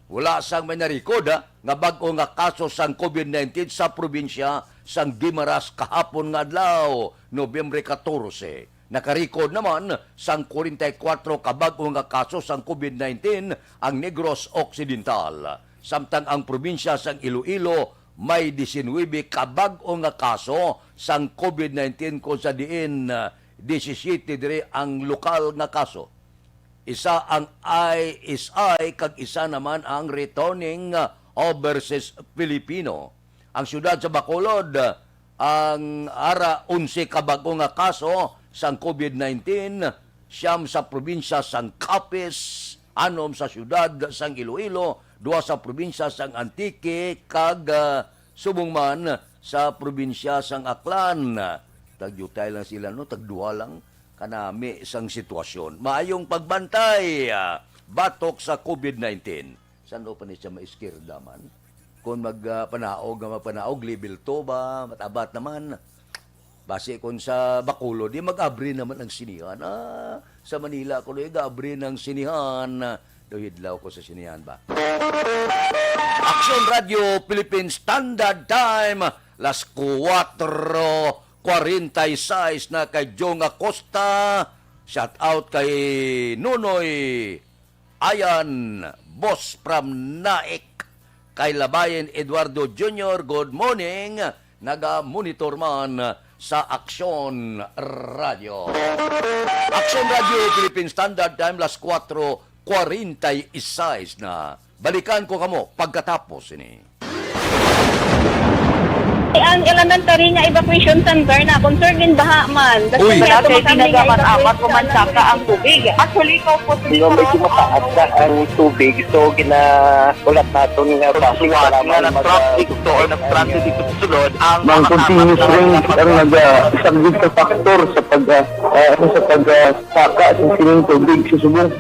Wala sang may narikod nga bag-o nga kaso sang COVID-19 sa probinsya sang Guimaras kahapon nga adlaw, Nobyembre 14. Nakarikod naman sang 44 kabag-o nga kaso sang COVID-19 ang Negros Occidental. Samtang ang probinsya sang Iloilo may 19 kabag-o nga kaso sang COVID-19 kung sa diin 17 dire ang lokal nga kaso. Isa ang ISI kag isa naman ang returning versus Filipino. Ang syudad sa Bacolod, ang ara 11 kabago nga kaso sang COVID-19, siyam sa probinsya sang Capiz, anom sa syudad sang Iloilo, 2 sa probinsya sang Antique, kag subong sa probinsya sang Aklan. Tagyutay lang sila, no? Tagduha lang kanami sang sitwasyon. Maayong pagbantay, batok sa COVID-19. Saan pa ni siya maiskirda man? Kung magpanaog, level 2 ba, matabat naman. Base kung sa Bacolod, di mag-abri naman ang sinihan. Sa Manila, kung mag-abri ng sinihan, dohidlaw ko sa sinihan ba? Action Radio Philippines Standard Time, las 4:46 na kay Jong Acosta. Shout out kay Nunoy Ayan, boss from Naik. Kay Labayen Eduardo Jr., good morning. Naga-monitor man sa Action Radio. Action Radio Philippine Standard Time, las 4:46 na. Balikan ko kamo pagkatapos ini. Ang elementary nga evacuation center na concern din baha man. Uy, dati ginagaman-amat kumansaka ang tubig. Actually, ikaw po medyo mataas na ang tubig. So, ginaulat natin nga basiwala ng traffic to or ng-transit dito sa sulod. Ang continuous rain ang nag-isang sa factor sa pagsaka sa sining tubig sa subong.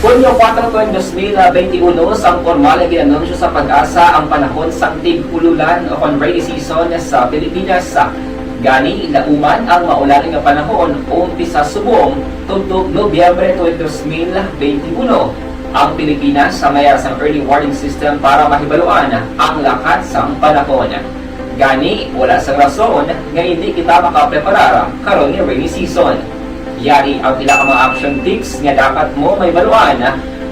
Hunyo 4, 2021, sang formal na ginanunsyo sa Pag-asa ang panahon sa tig-ululan o rainy season sa Pilipinas. Gani, lauman ang maulaling nga panahon umpisa subong tuntog Nobyembre 2021. Ang Pilipinas sa mayar sang early warning system para mahibaluan ang lakat sang panahon. Gani, wala sang rason nga hindi kita makapreparar karon nga rainy season. Yari ang pila ka mga action tips nga dapat mo may baluan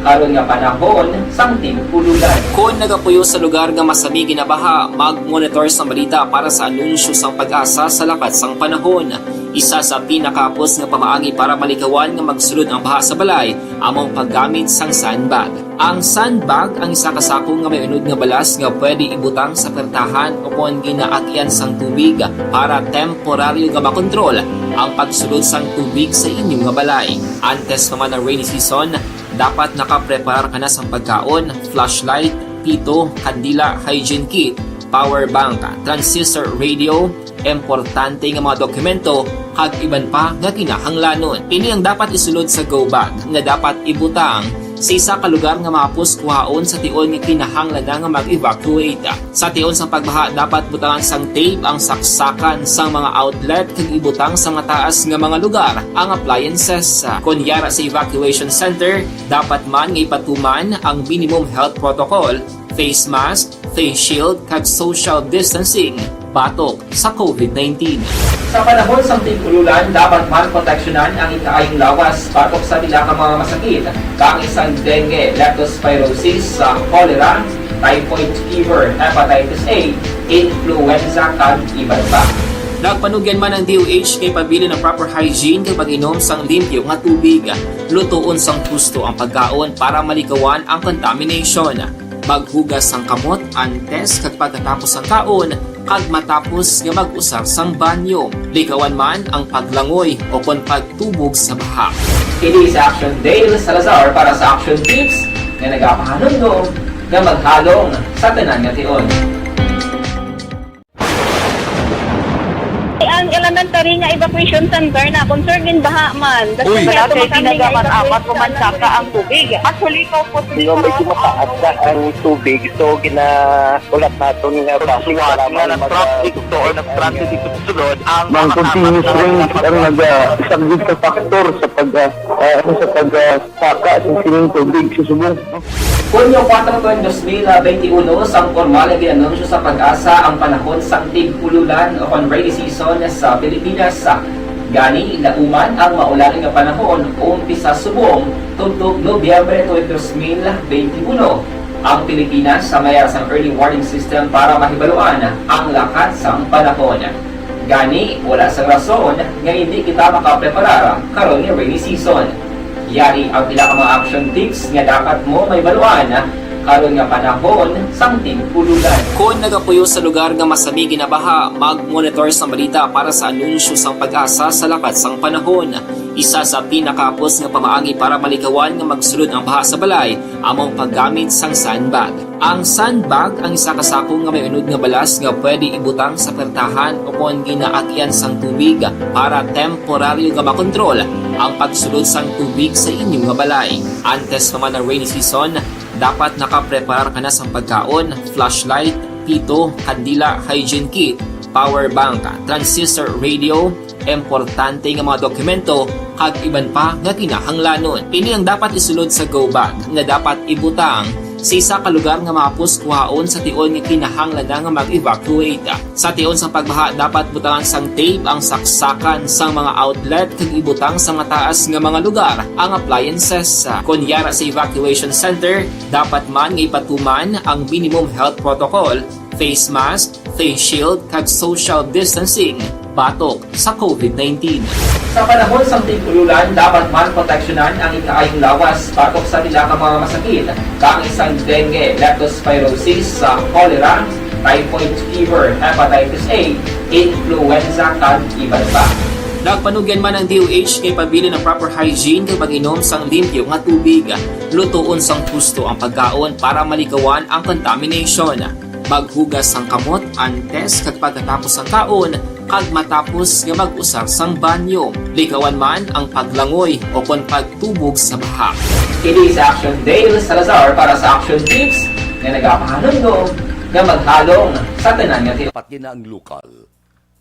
karon nga panahon sang tig-ululan. Kung nagapuyo sa lugar nga masami ginabaha, mag-monitor sa balita para sa anunsyo sang Pag-asa sa lakat sang panahon. Isa sa pinakapos nga pamaagi para malikawan nga magsulod ang baha sa balay, among paggamit sang sandbag. Ang sandbag ang isa ka sako nga may unod nga balas nga pwede ibutang sa pertahan o kung ginaakyan sang tubig para temporaryo nga makontrol ang pagsulod sang tubig sa inyong nga balay. Antes naman ng rainy season, dapat nakaprepare ka na sa pagkaon, flashlight, pito, kandila, hygiene kit, power bank, transistor radio, importante nga mga dokumento, kag iban pa nga kinahanglanon. Ini ang dapat isulod sa go bag nga dapat ibutang sa isa ka lugar nga mapos kuhaon sa tion nga kinahanglan nga mag-evacuate. Sa tion sa pagbaha, dapat butangan sang tape ang saksakan sang mga outlet kag ibutang sa mga taas nga mga lugar ang appliances. Kunyara sa evacuation center, dapat man nga ipatuman ang minimum health protocol, face mask, face shield kag social distancing batok sa COVID-19. Sa panahon sa tig-ululan, dapat man proteksyonan ang ikaayong lawas batok sa pila ka mga masakit, kang isang dengue, leptospirosis, cholera, typhoid fever, hepatitis A, influenza, kag iban pa. Nagpanugyan man ang DOH kay pabili ng proper hygiene kay pag-inom sang limpyo nga tubig, lutuon sang husto ang pagkaon para malikawan ang contamination. Maghugas sang kamot antes kag pagkatapos ang kaon, kag matapos nga mag-usar sang banyo. Likawan man ang paglangoy o kon pagtubog sa baha. Kini sa Action Dale Salazar para sa Action Tips nga nagapahanong nga maghalong sa tanan nga tion. Ang elementary nga evacuation center na concern din baha man. Uy, dati ginagaman-amat kumansaka ang tubig. Actually, ikaw po medyo mataas na ang tubig. So, ginaulat natin nga basiwala ng traffic to or ng-transit dito sa sulod. Ang continuous rain ang nag-isang sa factor sa pagsaka sa sining tubig sa subong. Hunyo 4, 2021, sang formal na ginanunsyo sa Pag-asa ang panahon sa tig-ululan o rainy season sa Pilipinas. Gani, lauman ang maulaling nga panahon umpisa subong tuntog Nobyembre 2021. Ang Pilipinas sa mayar sang early warning system para mahibaluan ang lakat sang panahon. Gani, wala sang rason nga hindi kita makapreparar karon nga rainy season. Yari ang pila ka mga action tips nga dapat mo may baluan aron nga panahon sang tig-ululan. Kung nagapuyo sa lugar nga masami ginabaha, mag-monitor sa balita para sa anunsyo sang pag-asa sa lakat sang panahon. Isa sa pinakapos nga pamaagi para malikawan nga magsulod ang baha sa balay, among paggamit sang sandbag. Ang sandbag ang isa kasakong nga may unod nga balas nga pwede ibutang sa pertahan o kung ginaakyan sang tubig para temporaryo nga makontrol ang pagsulod sang tubig sa inyong nga balay. Antes naman ng rainy season, dapat nakapreparar ka na sa pagkaon, flashlight, pito, kandila, hygiene kit, power bank, transistor radio, importante nga mga dokumento, kag iban pa nga kinahanglanon. Ini ang dapat isulod sa go bag nga dapat ibutang sa isa ka lugar nga mapus kuhaon sa tion nga kinahanglan nga mag-evacuate. Sa tion sa pagbaha, dapat butangan sang tape ang saksakan sang mga outlet kag ibutang sa mataas nga mga lugar ang appliances. Kunyara sa evacuation center, dapat man nga ipatuman ang minimum health protocol, face mask, face shield kag social distancing batok sa COVID-19. Sa panahon sa tig-ululan, dapat man proteksyonan ang ikaayong lawas batok sa tila ka mga masakit, kang isang dengue, leptospirosis, cholera, typhoid fever, hepatitis A, influenza, kag iban pa. Nagpanugyan man ang DOH kay pabili ng proper hygiene kay pag-inom sang limpyo nga tubig. Lutuon sang husto ang pagkaon para malikawan ang contamination. Maghugas sang kamot antes kag pagkatapos ang kaon, kag matapos nga mag-usar sang banyo. Likawan man ang paglangoy o kon pagtubog sa baha. Kini sa Action Dale Salazar para sa Action Tips nga nagapahanundong nga maghalong sa tanan nga Pati na ang lokal.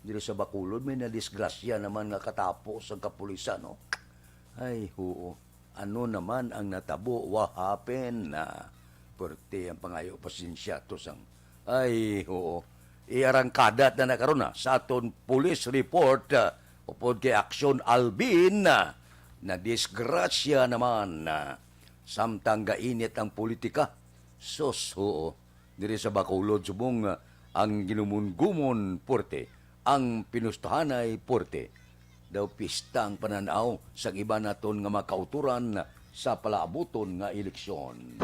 Dito sa Bacolod, may nadisgrasya naman nga katapos ang kapulisan, no? Ay, oo. Ano naman ang natabo? What happened na? Pwerte ang pangayo pasensya to sang. Ay, oo. Iarangkadat na nakaroon na sa aton police report upod kay Action Albin na disgrasya naman samtang gainit ang politika. Sos, oo. Diri sa Bacolod, subong ang ginumun-gumon porte, ang pinustahanay porte. Daw pista ang pananaw sa iba naton nga makauturan sa palaabuton nga eleksyon.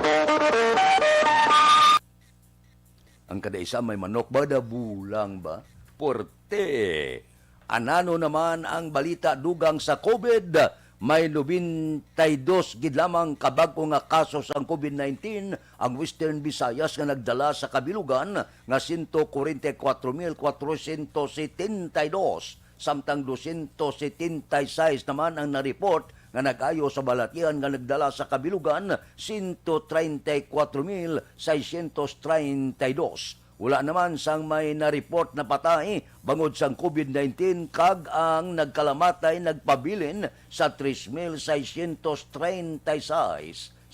Ang kada isa may manok ba da bulang ba? Porte. Anano naman ang balita dugang sa COVID? May 92 gid lamang kabag-o nga kaso sa COVID-19 ang Western Visayas nga nagdala sa kabilugan nga 144,472 samtang 276 naman ang na-report nga nag-ayo sa balatian nga nagdala sa kabilugan 134,632. Wala naman sang may na-report na patay bangod sang COVID-19 kag ang nagkalamatay nagpabilin sa 3,636.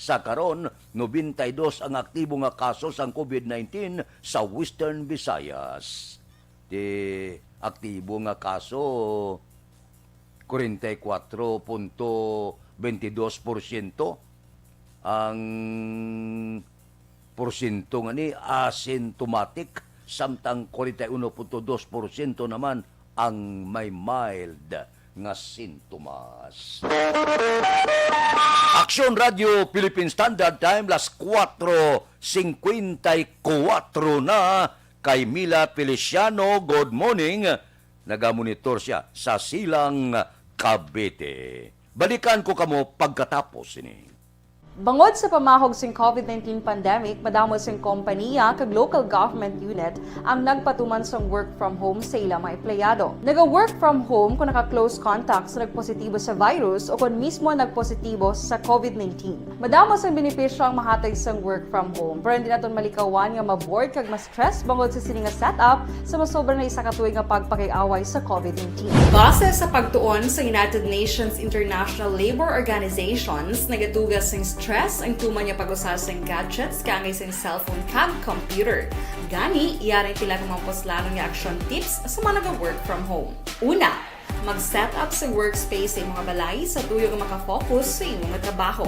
Sa karon, 92 ang aktibo nga kaso sang COVID-19 sa Western Visayas. Di aktibo nga kaso 44.22%. Ang porsyento nga ni asymptomatic, samtang 41.2% naman ang may mild nga sintomas. Action Radio Philippine Standard Time, las 4:54 na. Kay Mila Feliciano, good morning. Nagamonitor siya sa Silang, Cavite. Balikan ko kamo pagkatapos ini. Bangod sa pamahog sing COVID-19 pandemic, madamo sing kompanya kag local government unit ang nagpatuman sang work from home sa ilang mga empleyado. Naga-work from home kung naka-close contact sa nagpositibo sa virus o kung mismo nagpositibo sa COVID-19. Madamo sang benepisyo ang mahatag sang work from home, pero hindi naton malikawan nga ma-bored kag ma-stress bangod sa sini nga setup sa masobra na isa ka tuig nga pagpakiaway sa COVID-19. Base sa pagtuon sa United Nations International Labour Organizations, nagatugas sing stress ang tuman niya pag-usar sa gadgets kangay sa cellphone kag computer. Gani, iyaring tila ng mga poslanong nga action tips sa mga nag-work from home. Una, mag-set up sa workspace sa mga balay sa tuyo nga makafocus sa inyong trabaho.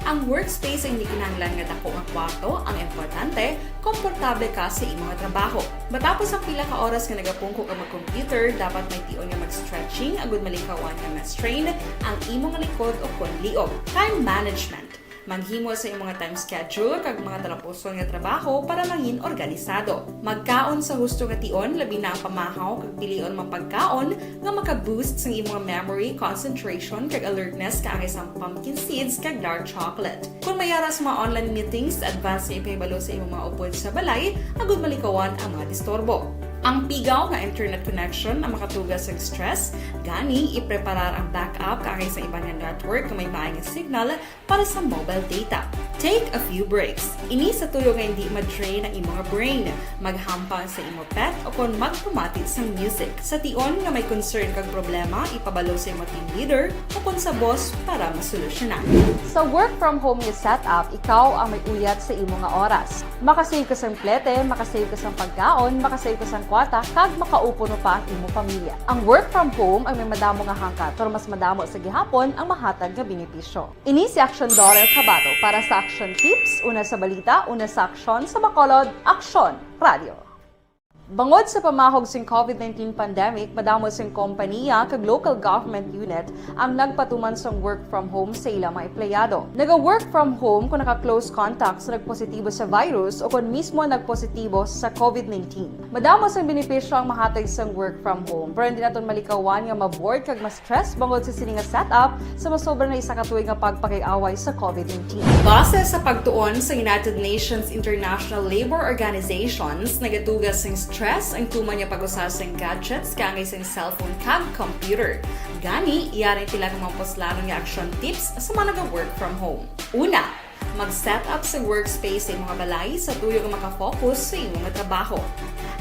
Ang workspace ay hindi kinahanglan nga dako nga kwarto, ang importante, komportable ka sa imong trabaho. Matapos ang pila ka oras nga nagapungko ka mag-computer, dapat may tion nga mag-stretching agud malikawan nga ma-strain ang imong likod o kon liog. Time management. Manghimo sa imong mga time schedule kag mga talapuson nga trabaho para mangin organisado. Magkaon sa husto nga tion labi na ang pamahaw kag pilion mapagkaon nga maka-boost sa imong memory, concentration kag alertness kaangay sa pumpkin seeds kag dark chocolate. Kung mayaras mga online meetings, advance sa ipahibalo sa imong mga upod sa balay, agud malikawan ang mga disturbo. Ang pigaw nga internet connection ang makatugas sa stress, gani ipreparar ang backup kaangay sa ibang nga network nga may maayong signal para sa mobile data. Take a few breaks. Ini sa tuyo nga hindi ma-drain ang imong brain, maghampang sa imong pet o kon magpumatit sa music. Sa tion nga may concern kag problema, ipabalo sa imong team leader o kon sa boss para masolusyonan. Sa work from home nga setup, ikaw ang may uyat sa imong nga oras. Makasave ka sa plete, makasave ka sa pagkaon, makasave ka sa kwata, kag makaupo no pa ang imong pamilya. Ang work from home ay may madamo nga hangkat, pero mas madamo sa gihapon ang mahatag nga benepisyo. Ini si Aksyon Dorel Cabato para sa Action Tips, una sa balita, una sa aksyon sa Bacolod, Aksyon Radio. Bangod sa pamahog sing COVID-19 pandemic, madamo sing kompanya kag local government unit ang nagpatuman sang work from home sa ilang mga empleyado. Naga-work from home kung naka-close contacts na nagpositibo sa virus o kung mismo nagpositibo sa COVID-19. Madamo sang benepisyo ang mahatag sang work from home, pero hindi naton malikawan nga ma-bored kag ma-stress bangod sa sini nga setup sa masobra na isa ka tuig nga pagpakiaway sa COVID-19. Base sa pagtuon sa United Nations International Labour Organizations, nagatugas sing stress ang tuman niya pag-usas sa gadgets kaangay sa cellphone kag computer. Gani, iyaring tila ng mga poslanong nga action tips sa mga nag-work from home. Una, mag-set up sa workspace sa mga balay sa tuyo nga makafocus sa imong trabaho.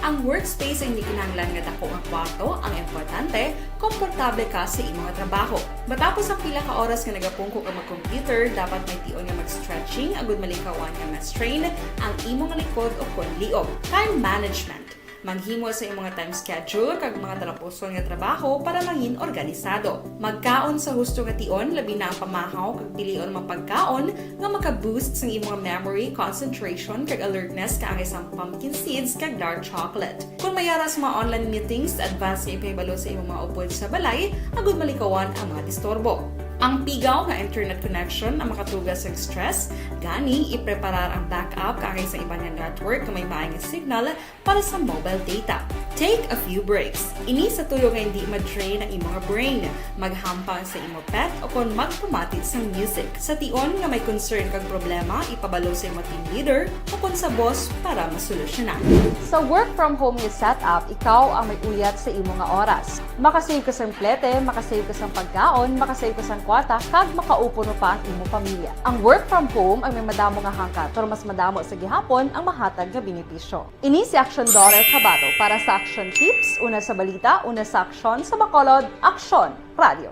Ang workspace ay hindi kinahanglan nga dako ang kwarto, ang importante, komportable ka sa imong trabaho. Matapos ang pila ka oras nga nagapungko ka mag-computer, dapat may tion nga mag-stretching agud malikawan nga ma-strain ang imong likod o kon liog. Time management. Manghimo sa imong time schedule kag mga talapuson nga trabaho para mangin organisado. Magkaon sa husto nga tion labi na ang pamahaw kag pilion mapagkaon nga maka-boost sa imong memory, concentration kag alertness kaangay sa pumpkin seeds kag dark chocolate. Kung mayaras mga online meetings, advance sa ipahibalo sa imong mga upod sa balay, agud malikawan ang mga disturbo. Ang pigaw nga internet connection ang makatugas sa stress, gani ipreparar ang backup kaangay sa ibang nga network nga may maayong signal para sa mobile data. Take a few breaks. Ini sa tuyo nga hindi ma-drain ang imong brain, maghampang sa imong pet o kon magpumatit sa music. Sa tion nga may concern kag problema, ipabalo sa imong team leader o kon sa boss para masolusyonan. Sa work from home nga setup, ikaw ang may uyat sa imong nga oras. Makasave ka sa plete, makasave ka sa pagkaon, makasave ka sa kwata, kag makaupo no pa ang imong pamilya. Ang work from home ay may madamo nga hangkat, pero mas madamo sa gihapon ang mahatag nga benepisyo. Ini si Aksyon Dorel Cabato para sa Action Tips, una sa balita, una sa aksyon sa Bacolod, Aksyon Radio.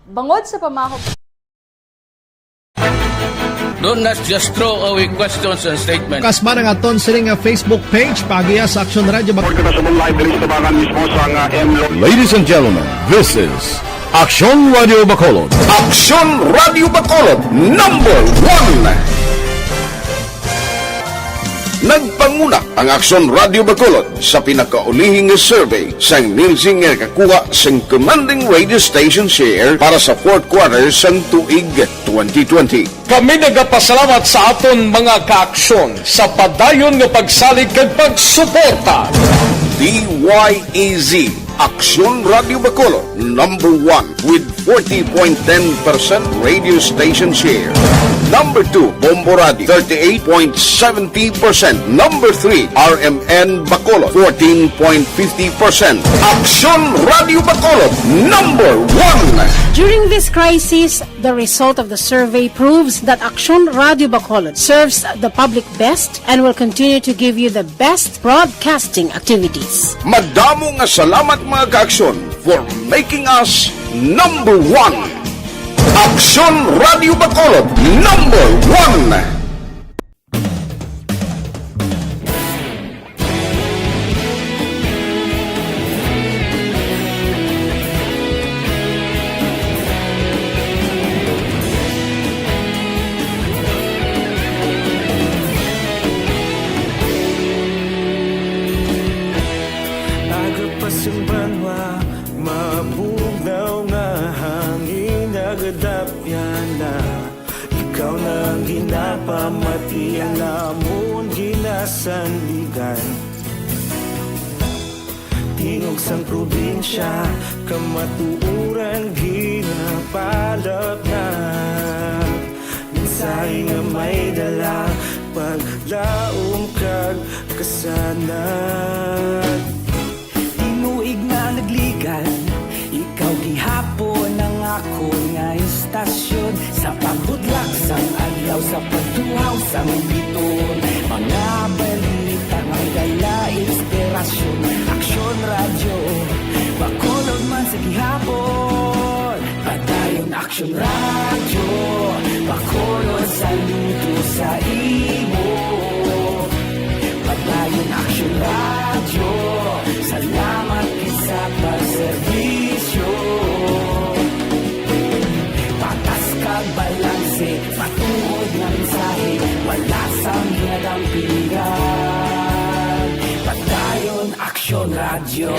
Bangod sa pamahog don't not just throw away questions and statements. Kasma ng aton siling Facebook page pagiya sa Aksyon Radio. Ladies and gentlemen, this is Aksyon Radio Bacolod. Aksyon Radio Bacolod number 1. Nagpanguna ang Aksyon Radio Bacolod sa pinakaulihing survey sa nilsing nga kakuha sa commanding radio station share para sa fourth quarter sa tuig 2020. Kami nagapasalamat sa aton mga kaaksyon sa padayon nga pagsalig kag pagsuporta. DYEZ Aksyon Radio Bacolod number 1 with 40.10% radio station share. Number 2, Bombo Radio, 38.70%. Number 3, RMN Bacolod, 14.50%. Aksyon Radio Bacolod, number 1. During this crisis, the result of the survey proves that Aksyon Radio Bacolod serves the public best and will continue to give you the best broadcasting activities. Madamo nga salamat mga kaaksyon for making us number 1. Aksyon Radio Bacolod, number 1. Mabugnaw nga hangin, nagadapyan na ikaw na pamati namon ginasandigan. Tingog sang probinsya, kamatuuran ginapalap na. Minsay nga may dala, paglaom kag kasanag. Tinuig na nagligan, ikaw gihapon ang ako nga istasyon. Sa pagbudlak sang adlaw, sa pagtuhaw sang biton. Mga balita nga dala inspirasyon. Aksyon radyo, Bacolod man sa gihapon. Padayon Aksyon radyo, Bacolod saludo sa imo. Padayon Aksyon radyo, salamat sa pagserbisyo. Patas kag balanse, patuod nga mensahe, wala sang ginadampingan. Padayon Aksyon radyo.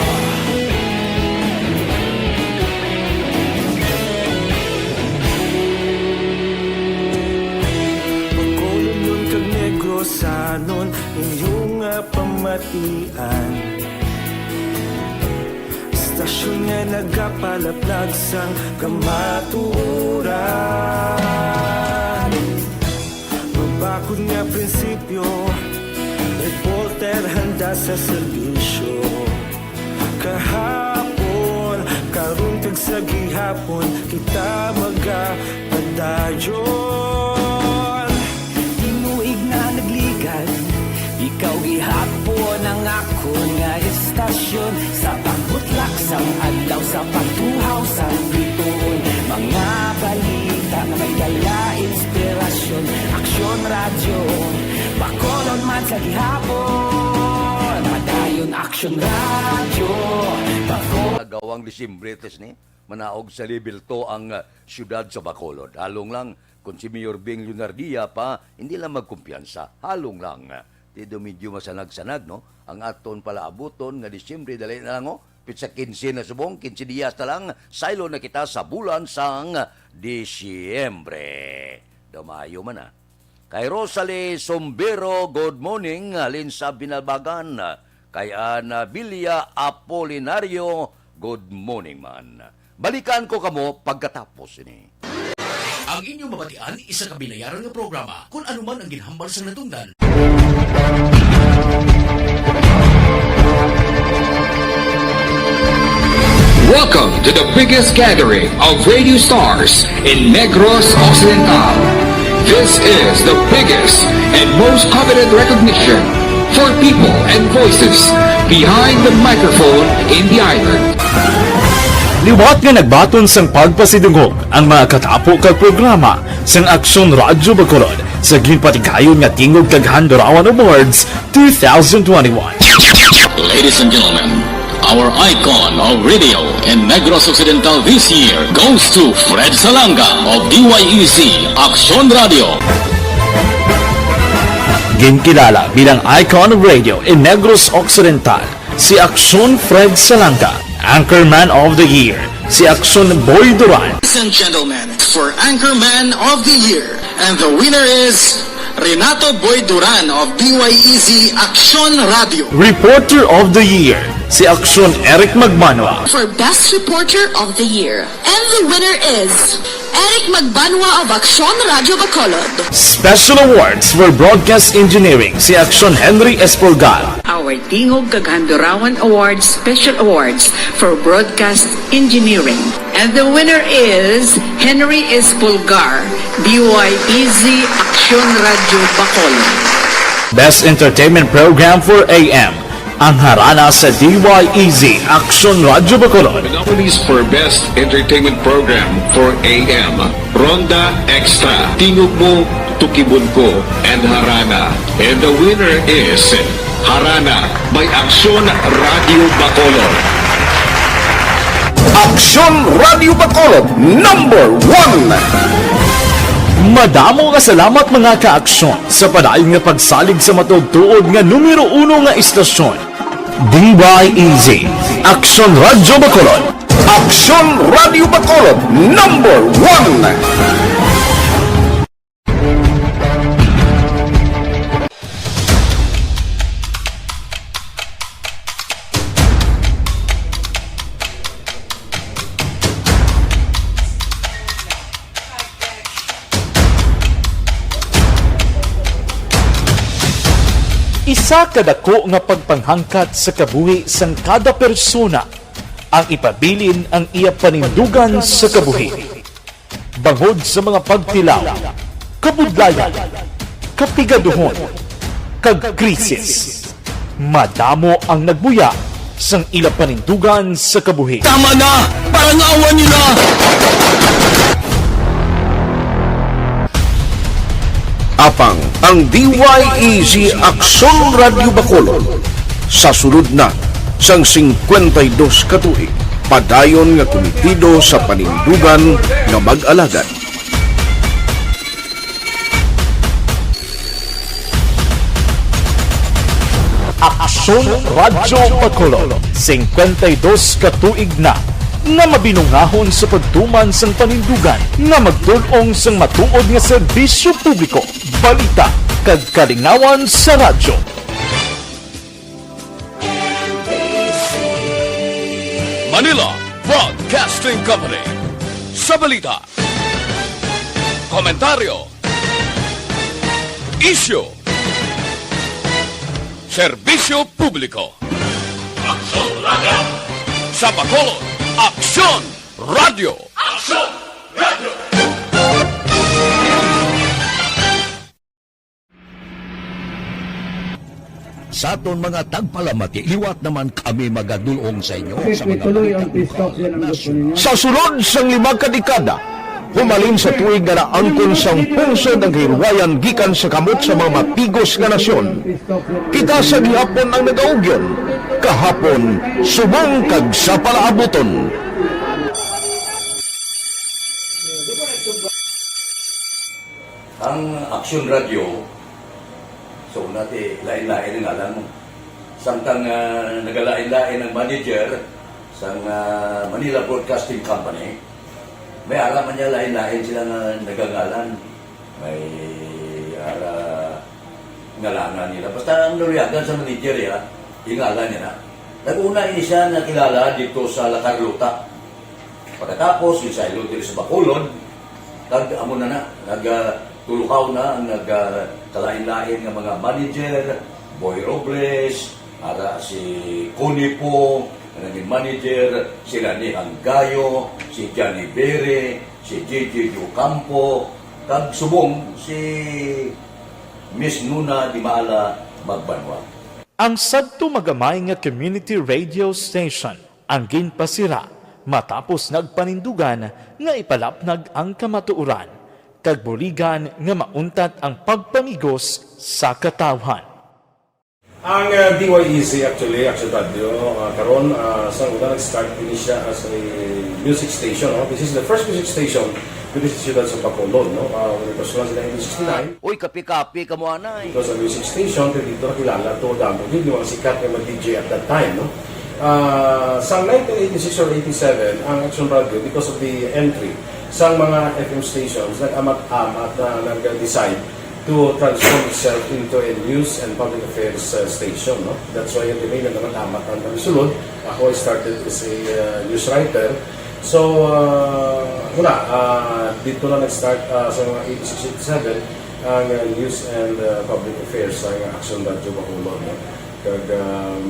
Bacolod nun kag Negrosanon, inyong pamatian. Stasyon nga nagapalaplag sang kamatuuran. Magbakod nga prinsipyo, reporter handa sa serbisyo. Kahapon, karong kag sa gihapon, kita magapadayon. Tinuig na nagligan, ikaw gihapon ang ako nga istasyon. Sa pagbutlak sang adlaw, sa pagtuhaw sang biton. Mga balita na may dala inspirasyon. Aksyon radyo, Bacolod man sa gihapon. Padayon Aksyon radyo, Bacolod. Gawang Disyembre ni manaog sa level 2 ang syudad sa Bacolod. Halong lang kung si Mayor Bing Leonardia pa hindi lang magkumpiyansa. Halong lang. Tido medyo masanag-sanag, no? Ang aton pala abuton nga Disyembre, dali na lang, oh. Pitsa 15 na subong, 15 diyas na lang, saylo na kita sa bulan sang Disyembre. Dumayo man, ah. Kay Rosalie Sombero, good morning. Alin sa Binalbagan. Kay Ana Villa Apolinario, good morning man. Balikan ko kamo pagkatapos ini. Ang inyong mabatian, isa kabinayaran ng programa kung anuman ang ginhambal sa natungdan. Welcome to the biggest gathering of radio stars in Negros Occidental. This is the biggest and most coveted recognition for people and voices behind the microphone in the island. Liwat nga nagbaton sang pagpasidungog ang mga katapo kag programa sang Aksyon Radyo Bacolod sa ginpatigayon nga Tingog kag Handurawan Awards 2021. Ladies and gentlemen, our icon of radio in Negros Occidental this year goes to Fred Salanga of DYEZ Aksyon Radio. Ginkilala bilang icon of radio in Negros Occidental, si Aksyon Fred Salanga. Anchorman of the Year, si Aksyon Boy Duran. Ladies and gentlemen, for Anchorman of the Year, and the winner is Renato Boy Duran of DYEZ Aksyon Radio. Reporter of the Year, si Aksyon Eric Magbanwa. For Best Reporter of the Year, and the winner is Eric Magbanwa of Aksyon Radio Bacolod. Special awards for broadcast engineering, si Aksyon Henry Espolgar. Our Tingog kag Handurawan Awards Special Awards for Broadcast Engineering. And the winner is Henry Espolgar, DYEZ Aksyon Radio Bacolod. Best Entertainment Program for AM, ang harana sa DYEZ Aksyon Radio Bacolod. Nominees for Best Entertainment Program for AM, Ronda Extra, Tingog Mo, Tukibon Ko, and Harana. And the winner is Harana by Aksyon Radio Bacolod. Aksyon Radio Bacolod, #1. Madamo nga salamat mga ka-aksyon sa padayon nga pagsalig sa matugtuod nga numero 1 nga istasyon. DYEZ Aksyon Radio Bacolod. Aksyon Radio Bacolod, #1. Isa kadako nga pagpanghangkat sa kabuhi sang kada persona ang ipabilin ang iya panindugan sa kabuhi. Bangod sa mga pagtilaw, kabudlayan, kapigaduhon, kag krisis. Madamo ang nagbuya sang ila panindugan sa kabuhi. Tama na! Parang awan niyo na! Apang ang DYEZ Aksyon Radio Bacolod sa sulod na sang 52 katuig padayon nga komitido sa panindugan nga mag-alagad. Aksyon Radyo Bacolod, 52 katuig na nga mabinungahon sa pagtuman sang panindugan nga magtulong sang matuod nga serbisyo publiko, balita kag kalingawan sa radyo. Manila Broadcasting Company. Sa balita, komentaryo, isyu, serbisyo publiko. Aksyon Radio! Sa Bacolod, Aksyon Radio! Aksyon Radio! Sa aton mga tagpalamati, liwat naman kami magadulong sa inyo sa mga Sa sulod sang 5 kadekada, humalin sa tuig nga naangkon sang pungsod ang kahirwayan gikan sa kamot sa mga mapigos nga nasyon. Kita sa gihapon ang nagaugyon, kahapon subong kag sa palaabuton. ang Aksyon Radio. So nati lain-lain ang alam mo. Samtang nagalain-lain ang manager sa Manila Broadcasting Company, may alaman niya lain-lain sila nagangalan. May ngalangan nila. Basta ang naluyagan sa manager ingalan niya na. Nag-una ini siya nakilala dito sa La Carlota. Pagkatapos, yung sa Ilod sa Bacolod, amo na nagtulukaw na ang nagkalain-lain ng mga manager, Boy Robles, si Conipo, naging manager, sila ni Hanggayo, si Johnny Bere, si JJ Ocampo, kag subong si Miss Nuna Di Maala Magbanwa. Ang sadto magamay nga community radio station ang ginpasira matapos nagpanindugan nga ipalapnag ang kamatuoran kag buligan nga mauntat ang pagpamigos sa katawhan. Ang DYEZ actually, Aksyon Radio, karon sa una nag-start din siya as a music station. This is the first music station dito sa siyudad sa Bacolod. When it was launched in 1969. Uy, kapi-kapi ka mo anay. It was a music station, dito nakilala to damo. Hindi mga sikat na mag-DJ at that time. Sa 1986 or 87, ang Aksyon Radio, because of the entry sa mga FM stations, nag-amat-amat na nag-decide to transform itself into a news and public affairs station. That's why yung dinay na naman-amat ang sulod. Ako I started as a news writer. So, dito na nag-start sa mga 86-87 ang news and public affairs sa Aksyon Radio Bacolod.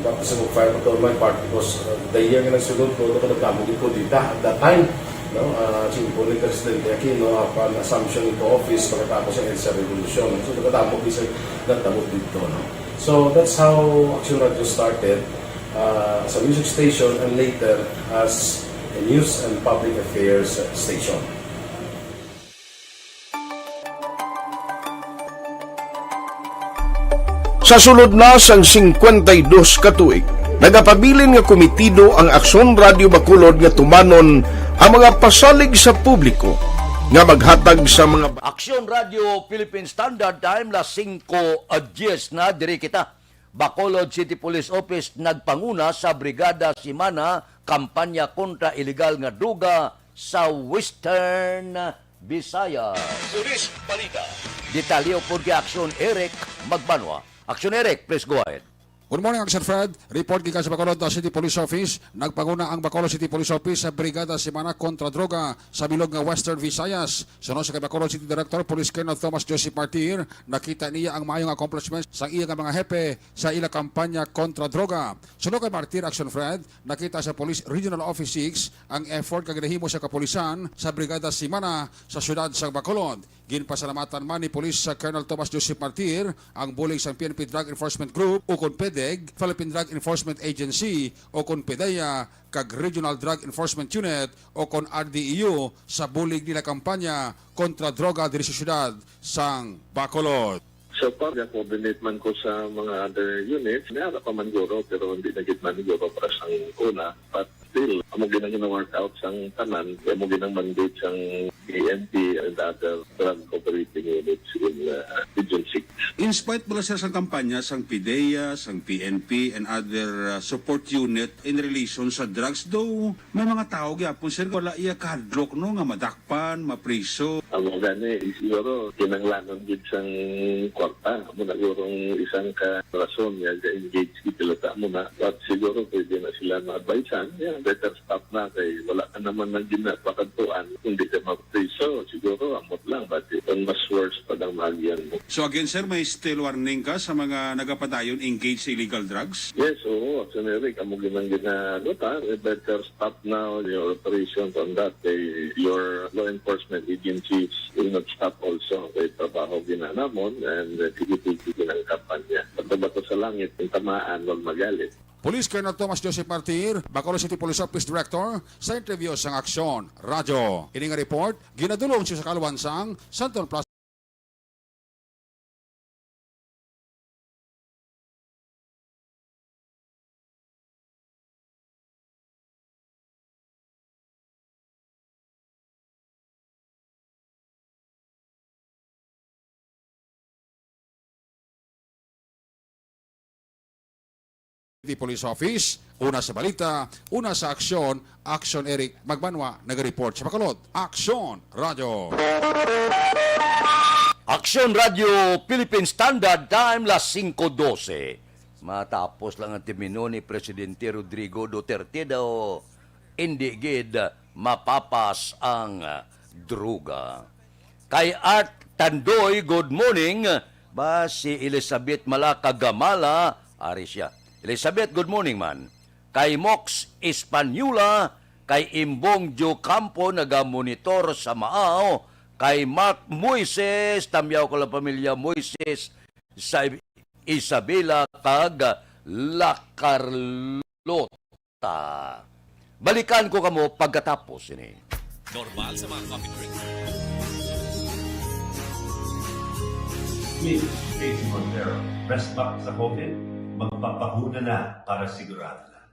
Tapos sa mag-fire ko to my part because the year nga nagsulod ko, nagkamuli ko dito at that time. Simple ni Presidente Aquino upon assumption into office pagkatapos ng EDSA Revolution. So, nagkatapos isa nagtabot dito. So, that's how Aksyon Radio started as a music station and later as a news and public affairs station. Sa sulod na sang 52 katuig, nagapabilin nga komitido ang Aksyon Radio Bacolod nga tumanon ang mga pasalig sa publiko nga maghatag sa mga Aksyon Radio Philippine Standard Time las 5:10 na diri kita. Bacolod City Police Office nagpanguna sa Brigada Simana kampanya kontra ilegal nga droga sa Western Visayas. Pulis Balita. Detalyo po kay Aksyon Eric Magbanwa. Aksyon Eric, please go ahead. Good morning, Action Fred. Report gikan sa Bacolod City Police Office. Nagpanguna ang Bacolod City Police Office sa Brigada Semana kontra Droga sa bilog nga Western Visayas. Sunod sa Bacolod City Director Police Colonel Thomas Joseph Martir, nakita niya ang mayong accomplishments sa iya nga mga hepe sa ila kampanya kontra droga. Sunod kay Martir, Action Fred, nakita sa Police Regional Office 6 ang effort kag ginahimo sa kapulisan sa Brigada Semana sa siyudad sa Bacolod. Ginpasalamatan man ni Police sa Colonel Thomas Joseph Martir ang bulig sa PNP Drug Enforcement Group o kon PDEG, Philippine Drug Enforcement Agency o kon PDEA kag Regional Drug Enforcement Unit o kon RDEU sa bulig nila kampanya kontra droga diri sa syudad sang Bacolod. So pag coordinate man ko sa mga other units, may pa man guro pero hindi na gid man guro para sa una. But still, amo ginang workout sang tanan, amo ginang mandate sang PNP and other drug operating units in Region 6. In spite mula sa kampanya sang PDEA, sang PNP and other support unit in relation sa drugs, though may mga tao gyapon sir wala iya kadlok no nga madakpan, mapriso. Amo gani siguro kinanglanon gid sang kwarta mo na gurong isang ka rason niya engage kita mo na at siguro pwede na sila ma-advisean better stop na kay wala ka naman nang ginapakatuan hindi ka ma-priso siguro amot lang but mas worse pa ang magian mo. So again sir, may still warning ka sa mga nagapadayon engaged sa illegal drugs? Yes, oo. Generic, amo ginang ginagota. Better stop now your operations on that. Your law enforcement agencies will not stop also. Kay trabaho ginanamon and tigil-tigil ginang kampanya. Pagbabato sa langit, yung tamaan, wag magalit. Police Colonel Thomas Joseph Martir, Bacolod City Police Office Director, sa interview sang Aksyon Radyo. Ining report, ginadulong siya sa Kaluwansang, Santon Plaza. Police Office, una sa balita, una sa aksyon, Aksyon Eric Magbanwa, nag-report sa Bacolod. Aksyon Radio. Aksyon Radio Philippine Standard Time, las 5:12. Matapos lang ang timino ni Presidente Rodrigo Duterte daw, hindi gid mapapas ang droga. Kay Art Tandoy, good morning. Ba si Elizabeth Malakagamala, ari siya. Elizabeth, good morning man. Kay Mox Espanyula, kay Imbong Jo Campo, nagamonitor sa Maao, kay Mark Moises, tamyaw ko lang pamilya Moises, sa Isabela, kag La Carlota. Balikan ko kamo pagkatapos ini. Normal sa mga coffee drink. Smith, Casey Montero, best back sa COVID. Magpapahuna na para sigurado na.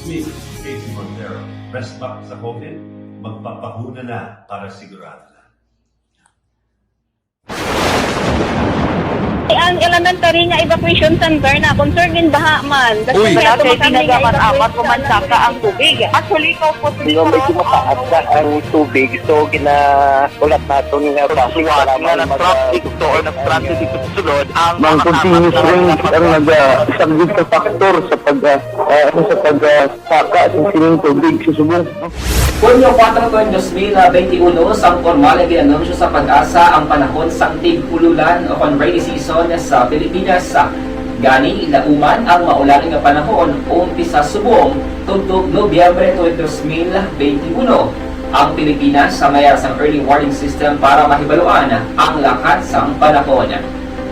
Smith, Casey Montero, best back sa COVID, magpapahuna na para sigurado na. Ang elementary nga evacuation center na concerned din baha man. Uy, kasi pinagamat-amat ko man saka ang tubig. Actually, ikaw po medyo mataas na ang tubig. So, ulat natin nga pasiwala nga ng traffic to or ng traffic dito sulod. Ang continuous rain ang nag-isang sa factor sa pagsaka sa sining tubig sa subong. Hunyo 4, 2021, sang formal ay ginanunsyo sa Pag-asa ang panahon sang tig-ululan o kon rainy season sa Pilipinas. Gani, lauman ang maulaling nga panahon umpisa subong tuntog Nobyembre 2021. Ang Pilipinas sa mayroon sang early warning system para mahibaluan ang lakat sang panahon.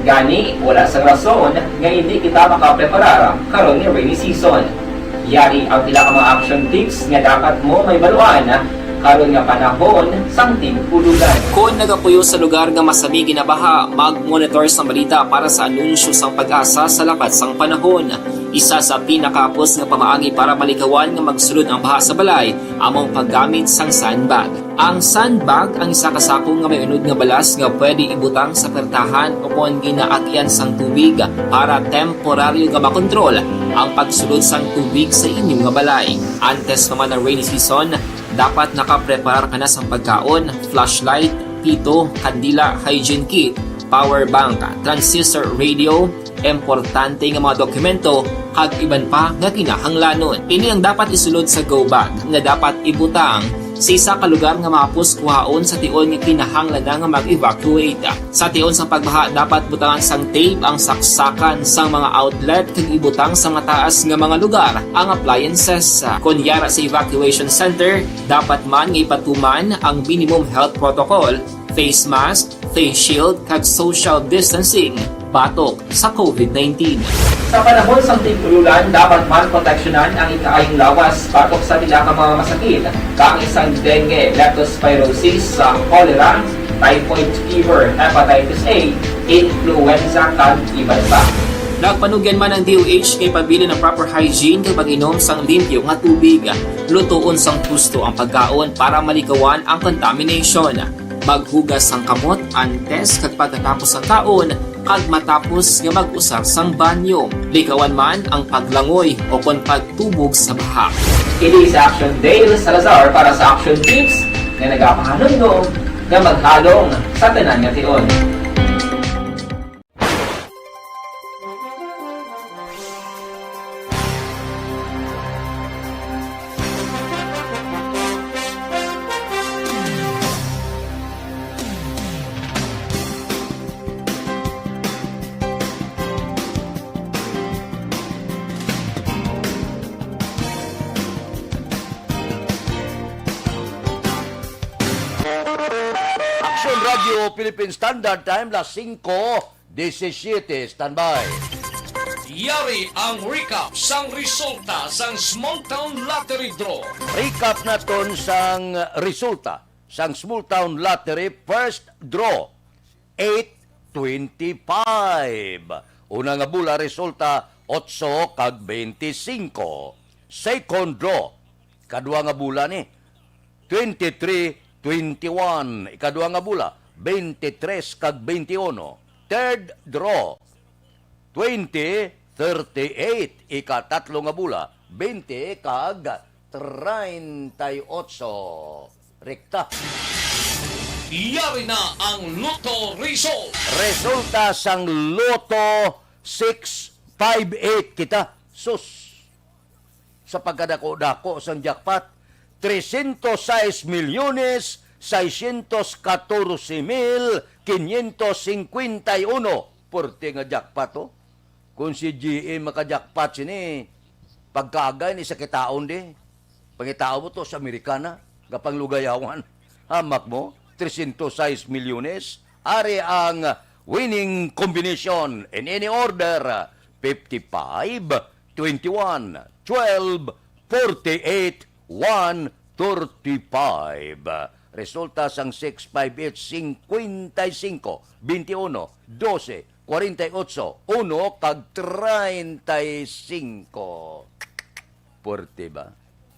Gani, wala sang rason nga hindi kita makapreparar karon ni rainy season. Yari ang pila ka mga action tips nga dapat mo may baluan karon nga panahon sang tig-ululan. Kung nagapuyo sa lugar nga masabi ginabaha, mag-monitor sa balita para sa anunsyo sang Pag-asa sa lakat sang panahon. Isa sa pinakapos nga pamaagi para malikawan nga magsulod ang baha sa balay among paggamit sang sandbag. Ang sandbag ang isa kasako nga may unod nga balas nga pwede ibutang sa pertahan upon ginaagyan sang tubig para temporaryo nga makontrol ang pagsulod sang tubig sa inyong nga balay. Antes naman ng rainy season, dapat nakapreparar ka na sa pagkaon, flashlight, pito, kandila, hygiene kit, power bank, transistor radio, importante nga mga dokumento kag iban pa nga kinahanglanon. Ini ang dapat isulod sa go bag nga dapat ibutang sa isa ka lugar nga mapus kuhaon sa tion nga kinahanglan nga mag-evacuate. Sa tion sa pagbaha dapat butangan sang tape ang saksakan sang mga outlet kag ibutang sa mataas nga mga lugar ang appliances. Kunyara sa evacuation center, dapat man nga ipatuman ang minimum health protocol, face mask, face shield kag social distancing batok sa COVID-19. Sa panahon sa tigtululan, dapat man proteksyonan ang ikaayong lawas batok sa nila ka mga masakit, kang isang dengue, leptospirosis, cholera, typhoid fever, hepatitis A, influenza, kag iban pa. Nagpanugyan man ang DOH kay pabili ng proper hygiene kay pag-inom sang limpyo nga tubig, lutuon sang husto ang pagkaon para malikawan ang contamination. Maghugas sang kamot antes kag pagkatapos ang kaon kag matapos nga mag-usar sang banyo. Likawan man ang paglangoy o kon pagtubog sa baha. Kini sa Action Dale Salazar para sa Action Tips nga nagapahanundong nga maghalong sa tanan nga tion. Action Radio Philippine Standard Time, las 5:17. Standby. Yari ang recap sang resulta sang Small Town Lottery Draw. Recap naton sang resulta sang Small Town Lottery first draw 8:25. Una nga bula resulta 8 kag 25. Second draw kadua nga bula ni 23-21. Ikadua nga bula 23 kag 21. Third draw 20-38. Ikatatlo nga bula 20 kag 38. Rekta. Yari na ang Lotto result. Resulta sang Lotto 658 kita. Sus. Sa pagkadako-dako sang jackpot 306,614,551. Porte nga jackpot to. Kung si GM maka-jackpot sini, pagkagay ni sa kitaon di. Pangitao mo to sa Amerikana, kapang lugayawan. Hamak mo, 306 milyones. Ari ang winning combination in any order. 55, 21, 12, 48, 135. Resulta sang 658, 55, 21, 12, 48, 1 kag 35. Porte ba?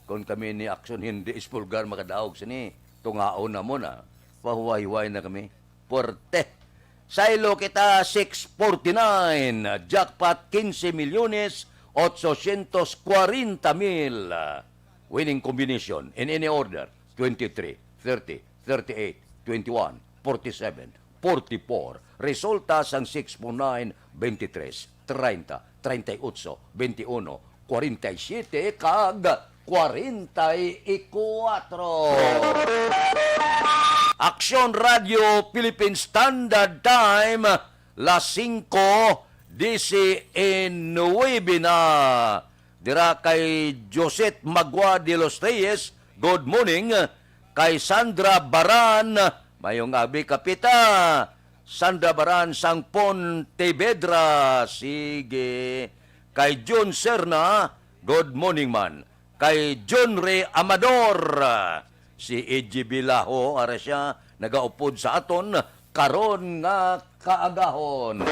Kung kami ni Action hindi ispulgar makadaog sini, tungaon na mo na. Pahuway-huway na kami. Porte. Saylo kita 649. Jackpot 15 milyones 840,000. Winning combination in any order 23, 30, 38, 21, 47, 44. Resulta sang 649, 23, 30, 38, 21, 47 kag 44. Action Radio Philippine Standard Time, las 5:19 na. Dira kay Josette Magua de los Reyes, good morning. Kay Sandra Baran, mayong abi kapita. Sandra Baran, sang Pontevedra, sige. Kay John Serna, good morning man. Kay John Ray Amador, si E.G. Bilaho, ara siya, nagaupod sa aton, karon nga kaagahon.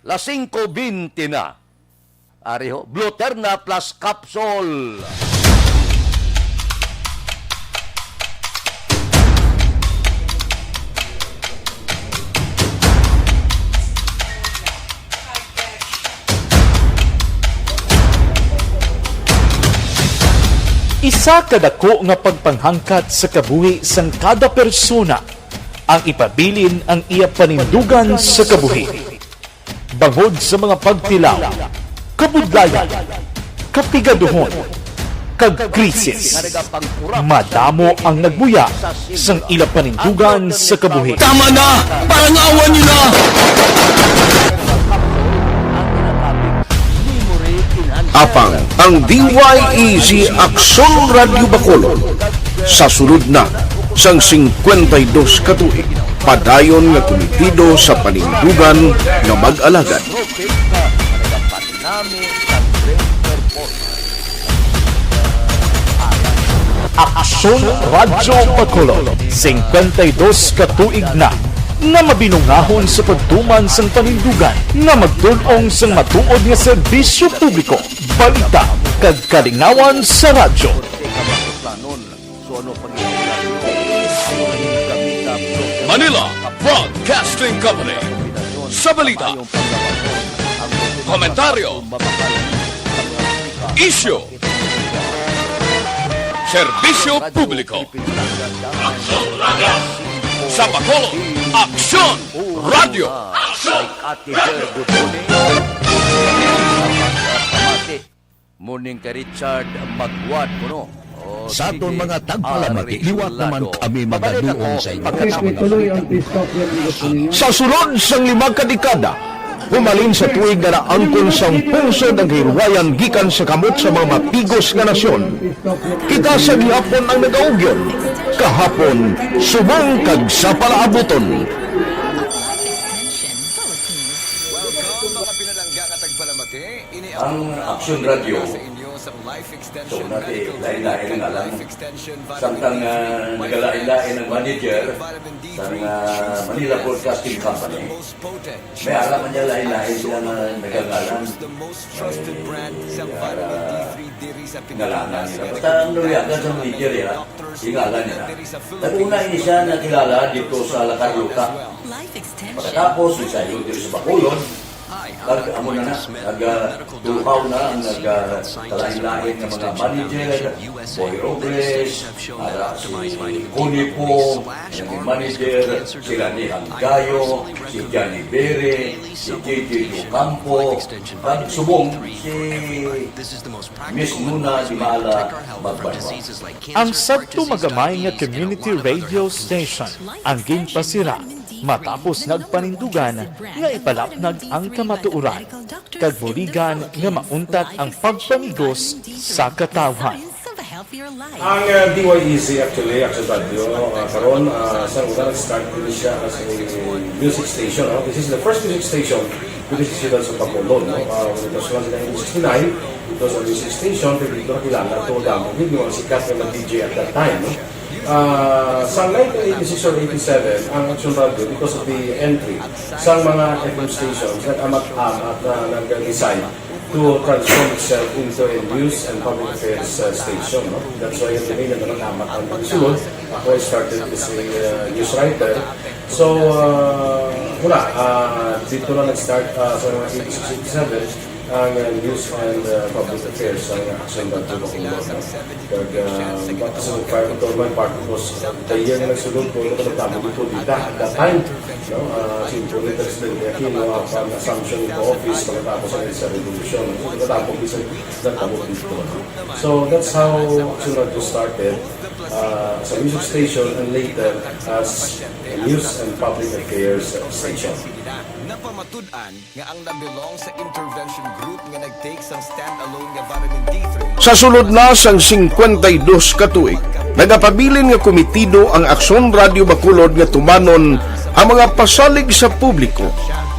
las 5:20 na. Ariho, Bluterna plus capsule. Isa kadako nga pagpanghangkat sa kabuhi sang kada persona ang ipabilin ang iya panindugan sa kabuhi. Bangod sa mga pagtilaw, kabudlayan, kapigaduhon, kag krisis, madamo ang nagbuya sang ila panindugan sa kabuhi. Tama na! Parang awan nyo na! Apang ang DYEZ Aksyon Radio Bacolod sa sulod na sang 52 katuig padayon nga komitido sa panindugan nga mag-alagad. Aksyon Radio Bacolod 52 katuig na nga mabinungahon sa pagtuman sang panindugan nga magtulong sang matuod nga serbisyo publiko, balita kag kalinawan sa radyo. Manila Broadcasting Company. Sa balita, komentaryo, isyu, serbisyo publiko. Sa Bacolod, Aksyon Radio. Morning ka Richard Magwad kuno. Sa aton mga tagpalamati, liwat naman kami magaduon sa inyo. Sa sulod sang 5 kadekada, humalin sa tuig nga naangkon sang pungsod ang hirwayan gikan sa kamot sa mga mapigos nga nasyon. Kita sa gihapon ang nagaugyon, kahapon subong kag sa palaabuton. Ang Aksyon Radio, so natin lain-lain ang alam. Samtang nagalain-lain ang manager sa Manila Broadcasting Company, may alaman niya lain-lain sila na nagalangan. Ngalangan nila. Basta ang nuyagan sa manager yan, ingalan nila. Nag-una ini siya na kilala dito sa La Carlota. Pagkatapos, isa yun dito sa Bacolod, amo na nagtulpaw na ang nagkalain-lain ng mga manager, Boy Robles, si Cunipo, naging manager, sila ni Anggayo, si Johnny Bere, si JJ Ocampo, at subong si Miss Nuna di Mala Magbanwa. Ang sabto magamay nga community radio station ang ginpasira matapos nagpanindugan nga ipalapnag ang kamatuuran kag buligan nga mauntat ang pagpamigos sa katawhan. Ang DYEZ actually, Aksyon Radio, karon sa una nag-start din siya as a music station. This is the first music station which is dito sa Bacolod. When it was launched in 1969, it was a music station, pero dito nakilala ito gamang yung sikat na DJ at that time. Sa 1986 or 87, ang Aksyon Radio, because of the entry sa mga FM stations, nag-amat-amat na nag-design to transform itself into a news and public affairs station. No? That's why yung name na nag-amat ang pagsulod. Ako I started as a news writer. So, dito na nag-start sa mga 86-87, ang news and public affairs ang Aksyon Radio Bacolod. Bakit sa part of my part was the year na nagsulod ko na nagtamo dito dita at that time. Simple President Aquino ang assumption into office pagkatapos ang sa revolution. So nagtamo dito. So that's how Aksyon Radio started as a music station and later as a news and public affairs station. Napamatud-an nga ang nabilong sa intervention group nga nag-take sang stand-alone nga vitamin D3. Sa sulod na sang 52 katuig, nagapabilin nga komitido ang Aksyon Radio Bacolod nga tumanon ang mga pasalig sa publiko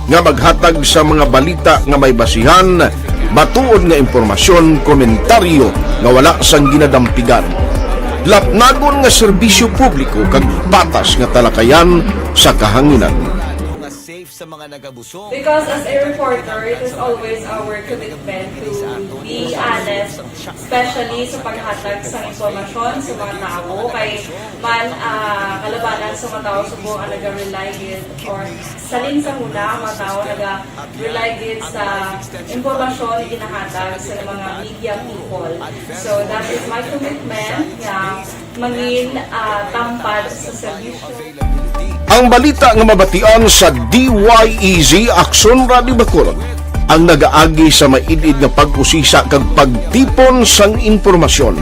nga maghatag sa mga balita nga may basihan, matuod nga impormasyon, komentaryo nga wala sang ginadampigan. Lapnagon nga serbisyo publiko kag patas nga talakayan sa kahanginan. sa mga nagabusong. Because as a reporter, it is always our commitment to be honest, especially sa paghatag sa informasyon sa mga tao, kay man kalabanan sa mga tao subo ang nag-rely gid or salin sa muna ang mga tao nag-rely gid sa informasyon ginahatag sa mga media people. So that is my commitment nga mangin tampad sa serbisyo. Ang balita nga mabatian sa DYEZ Aksyon Radio Bacolod ang nagaagi sa maidid nga pag-usisa kag pagtipon sang impormasyon.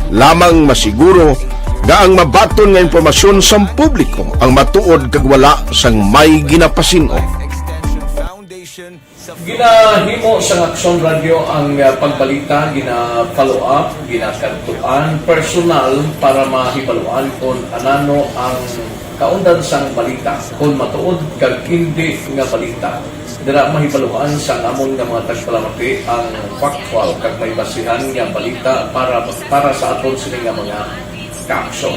Lamang masiguro nga ang mabaton nga impormasyon sang publiko ang matuod kag wala sang may ginapasino. Ginahimo sa Aksyon Radio ang pagbalita, gina-follow up, ginakantuan, personal para mahibaluan kung anano ang kaundan sang balita. Kung matuod kag hindi nga balita, dira mahibaluan sa amon nga mga tagpalamati ang factual kag may basihan nga balita para sa aton sila nga mga ka-aksyon.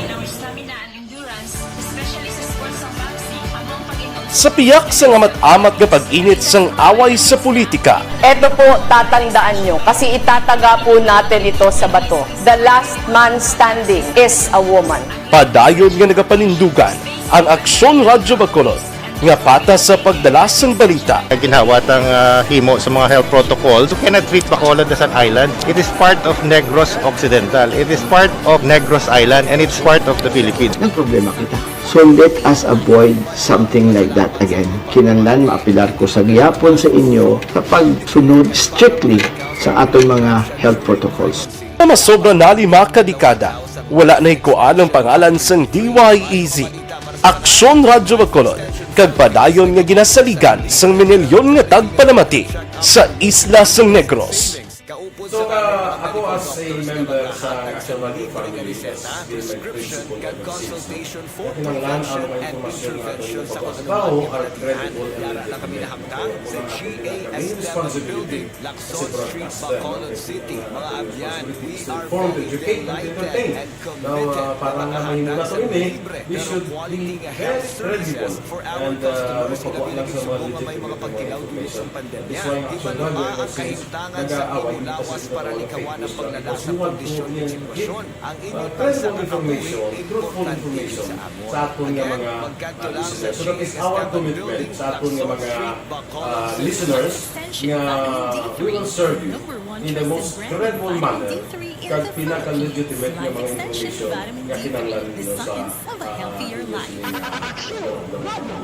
Sa piyak sa ngamat-amat nga pag-init sang away sa politika. Ito po, tatandaan nyo, kasi itataga po natin ito sa bato. The last man standing is a woman. Padayon nga nagapanindugan ang Aksyon Radyo Bacolod nga patas sa pagdala sang balita. Ginhawat ang himo sa mga health protocols. You cannot treat Bacolod as an island. It is part of Negros Occidental. It is part of Negros Island and it's part of the Philippines. Ang problema kita. So let us avoid something like that again. Kinahanglan maapilar ko sa gihapon sa inyo sa pagsunod strictly sa atong mga health protocols. Na masobra na 5 kadekada, wala na ikuan ang pangalan sang DYEZ. Aksyon Radyo Bacolod, kag padayon nga ginasaligan sang minilyon nga tagpanamati sa isla sang Negros. So, ako as a member sa Aksyon Radio Family, as being my principal ever since, kinanglan ang mga informasyon na ato yung pagkakatao are credible and legitimate. Ang responsibility as a broadcaster, responsibility is to inform, to educate, and to entertain. Now, parang mahimula sa ini, we should be very credible and magpakuha lang sa mga legitimate information. That's why Aksyon Radio ever since nag-aaway para likawan ang paglalas ng kondisyon ng sitwasyon. Ang inyong credible information, truthful information sa aton nga mga listeners. So that is our commitment sa aton nga mga listeners nga we will serve you in the most credible manner kag pinaka-legitimate nga mga information nga kinahanglan nino sa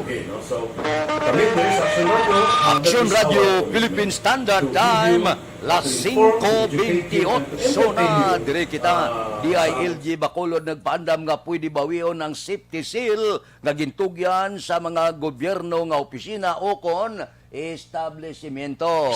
okay, no? So, kami sa Aksyon Radio. Aksyon Radio Philippine Standard Time, las 5:28 na dire kita DILG Bacolod nagpaandam nga pwede bawion ang safety seal nga gintugyan sa mga gobyerno nga opisina o kon establishmento.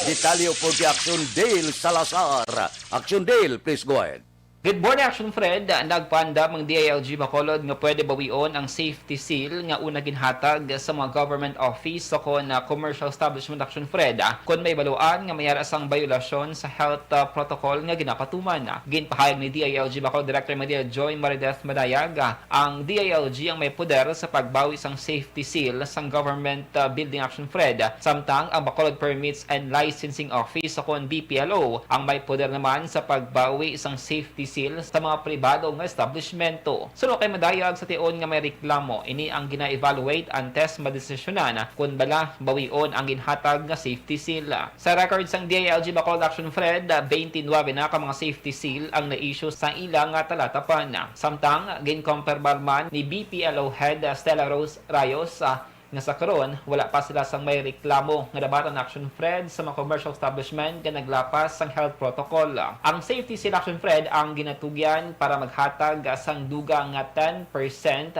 Detalyo po di Aksyon Dale Salazar. Aksyon Dale, please go ahead. Good morning, Action Fred. Nagpaandam ang DILG Bacolod nga pwede bawion ang safety seal nga una ginhatag sa mga government office o kon commercial establishment, Action Fred. Kung may baluan nga mayara sang violasyon sa health protocol nga ginapatuman. Ginpahayag ni DILG Bacolod Director Maria Joy Marideth Madayag ang DILG ang may poder sa pagbawi sang safety seal sang government building, Action Fred. Samtang ang Bacolod Permits and Licensing Office o kon BPLO ang may poder naman sa pagbawi sang safety seal sa mga pribado nga establishmento. Suno kay madayag sa tion nga may reklamo, ini ang gina-evaluate ang test madesisyonan kung bala bawion ang ginhatag nga safety seal. Sa records sang DILG Bacolod, Action Fred, 29 na ka mga safety seal ang na-issue sa ilang talatapan. Samtang ginkomperbal man ni BPLO head Stella Rose Rayos nga sa karon wala pa sila sang may reklamo nga dabatan Action Fred sa mga commercial establishment nga naglapas sang health protocol. Ang safety seal, Action Fred, ang ginatugyan para maghatag sang duga nga 10%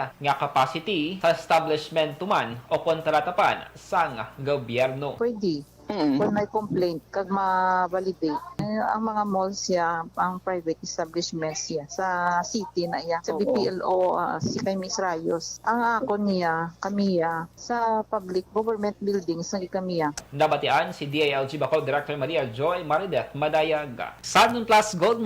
nga capacity sa establishment tuman o kontratapan sang gobyerno. Pwede. Kung may complaint, kag ma-validate. Ang mga malls siya, ang private establishments siya, sa city na iya, sa BPLO, si kay Miss Rayos. Ang ako niya, kamiya, sa public government buildings ng ikamiya. Nabatian si DILG Bacolod Director Maria Joy Marideth Madayag. Sun Plus Gold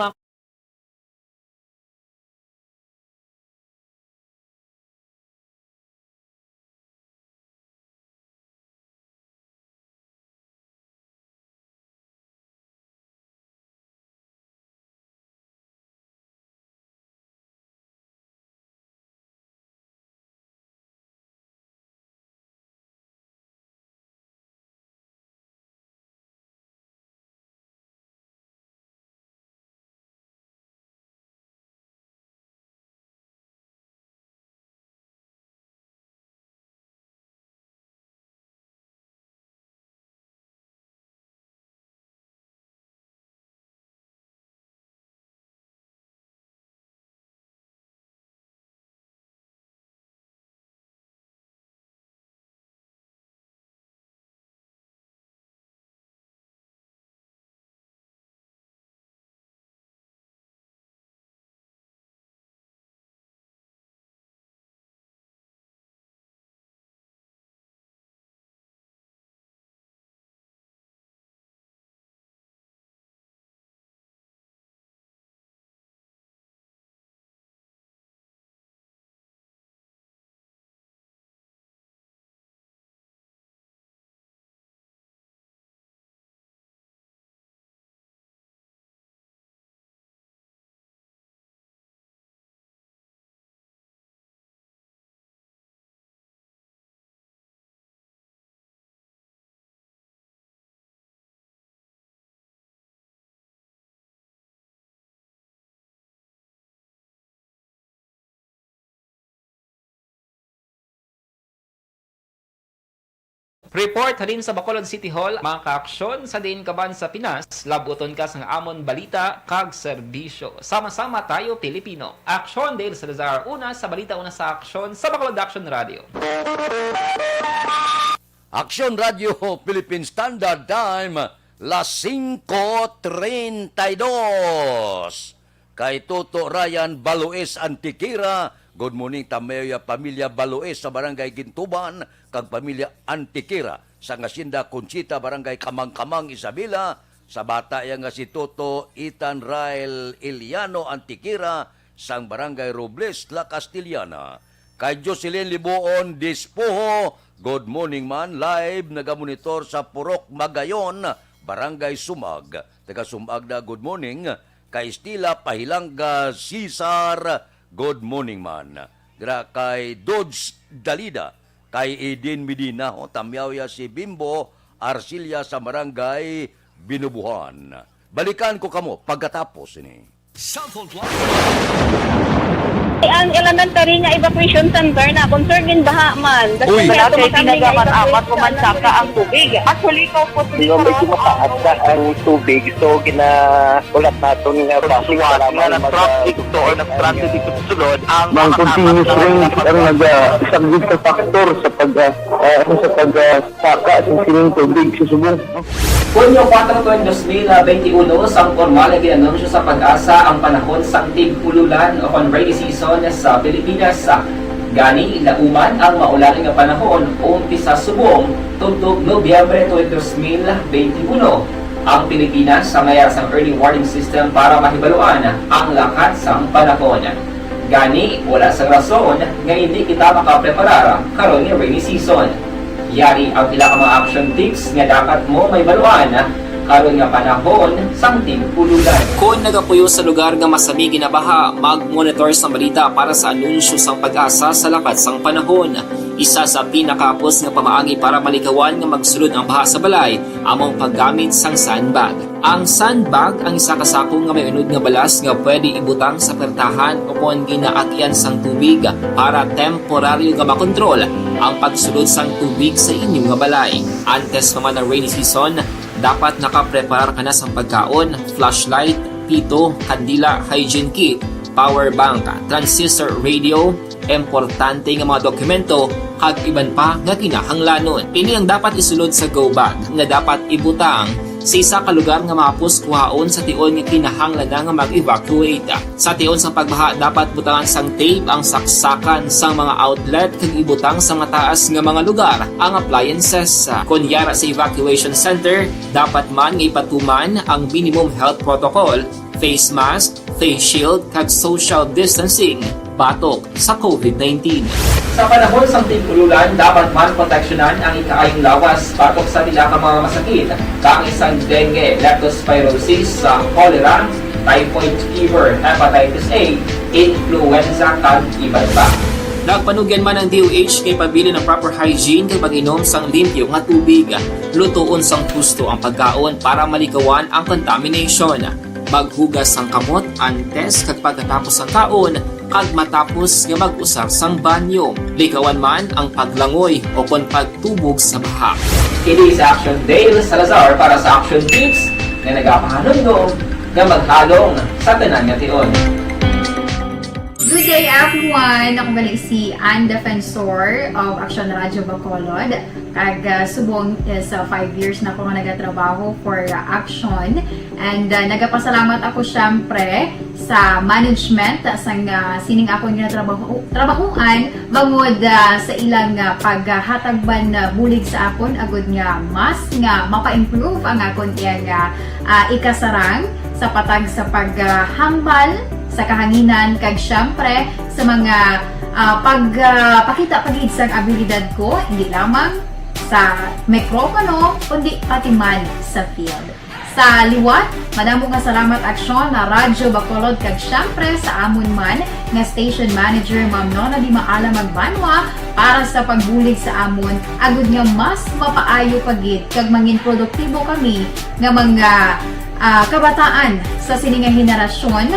Report halin sa Bacolod City Hall, mga kaaksyon sa diin kaban sa Pinas, labuton ka sa amon balita kag serbisyo. Sama-sama tayo Pilipino. Aksyon Dale Salazar, una sa balita, una sa aksyon sa Bacolod Action Radio. Action Radio Philippine Standard Time, las 5:32. Kay Toto Ryan Baloes Antiquera. Good morning tamayo pamilya Baloes sa Barangay Gintuban kag pamilya Antiquera sa Hacienda Conchita Barangay Kamang-Kamang Isabela sa bata yang nga si Toto Ethan Rael Iliano Antiquera sang Barangay Robles La Castellana. Kay Jocelyn Liboon Dispoho, good morning man, live nagamonitor sa Purok Magayon Barangay Sumag. Taga Sumag na good morning. Kay Stila Pahilanga Cesar, good morning man. Kay Dodge Dalida, kay Eden Medina, tamyaw si Bimbo Arcilia sa Barangay Binubuhan. Balikan ko kamo pagkatapos ini. Ang elementary nga evacuation center na concern din baha man. Uy, kay ginagamat-amat kumansaka ang tubig. Actually, ikaw po medyo mataas na ang tubig. So, ginaulat natin nga basiwala na traffic to or nag-traffic dito sa sulod. Ang continuous rain ang nag-isang sa factor sa pagsaka sa sining tubig sa subong. Hunyo 4, 2021, sang formal na ginanunsyo sa Pag-asa ang panahon sa tig-ululan o rainy season sa Pilipinas. Gani, lauman ang maulaling nga panahon umpisa subong tuntog Nobyembre 2021. Ang Pilipinas sa mayar sang early warning system para mahibaluan ang lakat sang panahon. Gani, wala sang rason nga hindi kita makapreparar karon nga rainy season. Yari ang pila ka mga action tips nga dapat mo may baluan karon nga panahon sang tig-ululan. Kung nagapuyo sa lugar nga masami ginabaha, mag-monitor sa balita para sa anunsyo sang Pag-asa sa lakat sang panahon. Isa sa pinakapos nga pamaagi para malikawan nga magsulod ang baha sa balay, among paggamit sang sandbag. Ang sandbag ang isa ka sako nga may unod nga balas nga pwede ibutang sa pertahan o kung ginaakyan sang tubig para temporaryo nga makontrol ang pagsulod sang tubig sa inyong nga balay. Antes naman ng rainy season, dapat nakapreparar ka na sa pagkaon, flashlight, pito, kandila, hygiene kit, power bank, transistor radio, importante nga mga dokumento, kag iban pa nga kinahanglanon. Ini ang dapat isulod sa go bag nga dapat ibutang sa isa ka lugar nga mapos kuhaon sa tion nga kinahanglan nga mag-evacuate. Sa tion sa pagbaha, dapat butangan sang tape ang saksakan sa mga outlet kag ibutang sa mataas nga mga lugar ang appliances. Kunyara sa evacuation center, dapat man nga ipatuman ang minimum health protocol, face mask, face shield kag social distancing batok sa COVID-19. Sa panahon sang tig-ululan, dapat man proteksyonan ang ikaayong lawas batok sa tila ka mga masakit, kang isang dengue, leptospirosis, cholera, typhoid fever, hepatitis A, influenza kag iban pa. Nagpanugyan man ang DOH kay pabili ng proper hygiene kay pag-inom sang limpyo nga tubig. Lutuon sang husto ang pagkaon para malikawan ang contamination. Maghugas sang kamot antes kag pagkatapos sang kaon kag matapos nga mag-usar sang banyo. Likawan man ang paglangoy o kon pagtubog sa baha. Kini sa Action Dale Salazar para sa Action Tips na nagapahanong nga maghalong sa tanan nga tion. Good day everyone! Ako galing si Ann Defensor of Action Radio Bacolod. Kag subong is 5 years na ako nga nagatrabaho for Action. And nagapasalamat ako syempre sa management sang sining ako nga trabahuan bangod sa ilang paghatagban bulig sa akon agud nga mas nga mapa-improve ang akon nga ikasarang sa patag sa paghambal sa kahanginan kag syempre sa mga pagpakita pagid sang abilidad ko hindi lamang sa mikropono kundi pati man sa field. Sa liwat, madamo nga salamat Aksyon na Radyo Bacolod kag syempre sa amon man nga station manager Ma'am Nona Di Maala Magbanwa para sa pagbulig sa amon agud nga mas mapaayo pagid kag mangin produktibo kami nga mga kabataan sa sining nga henerasyon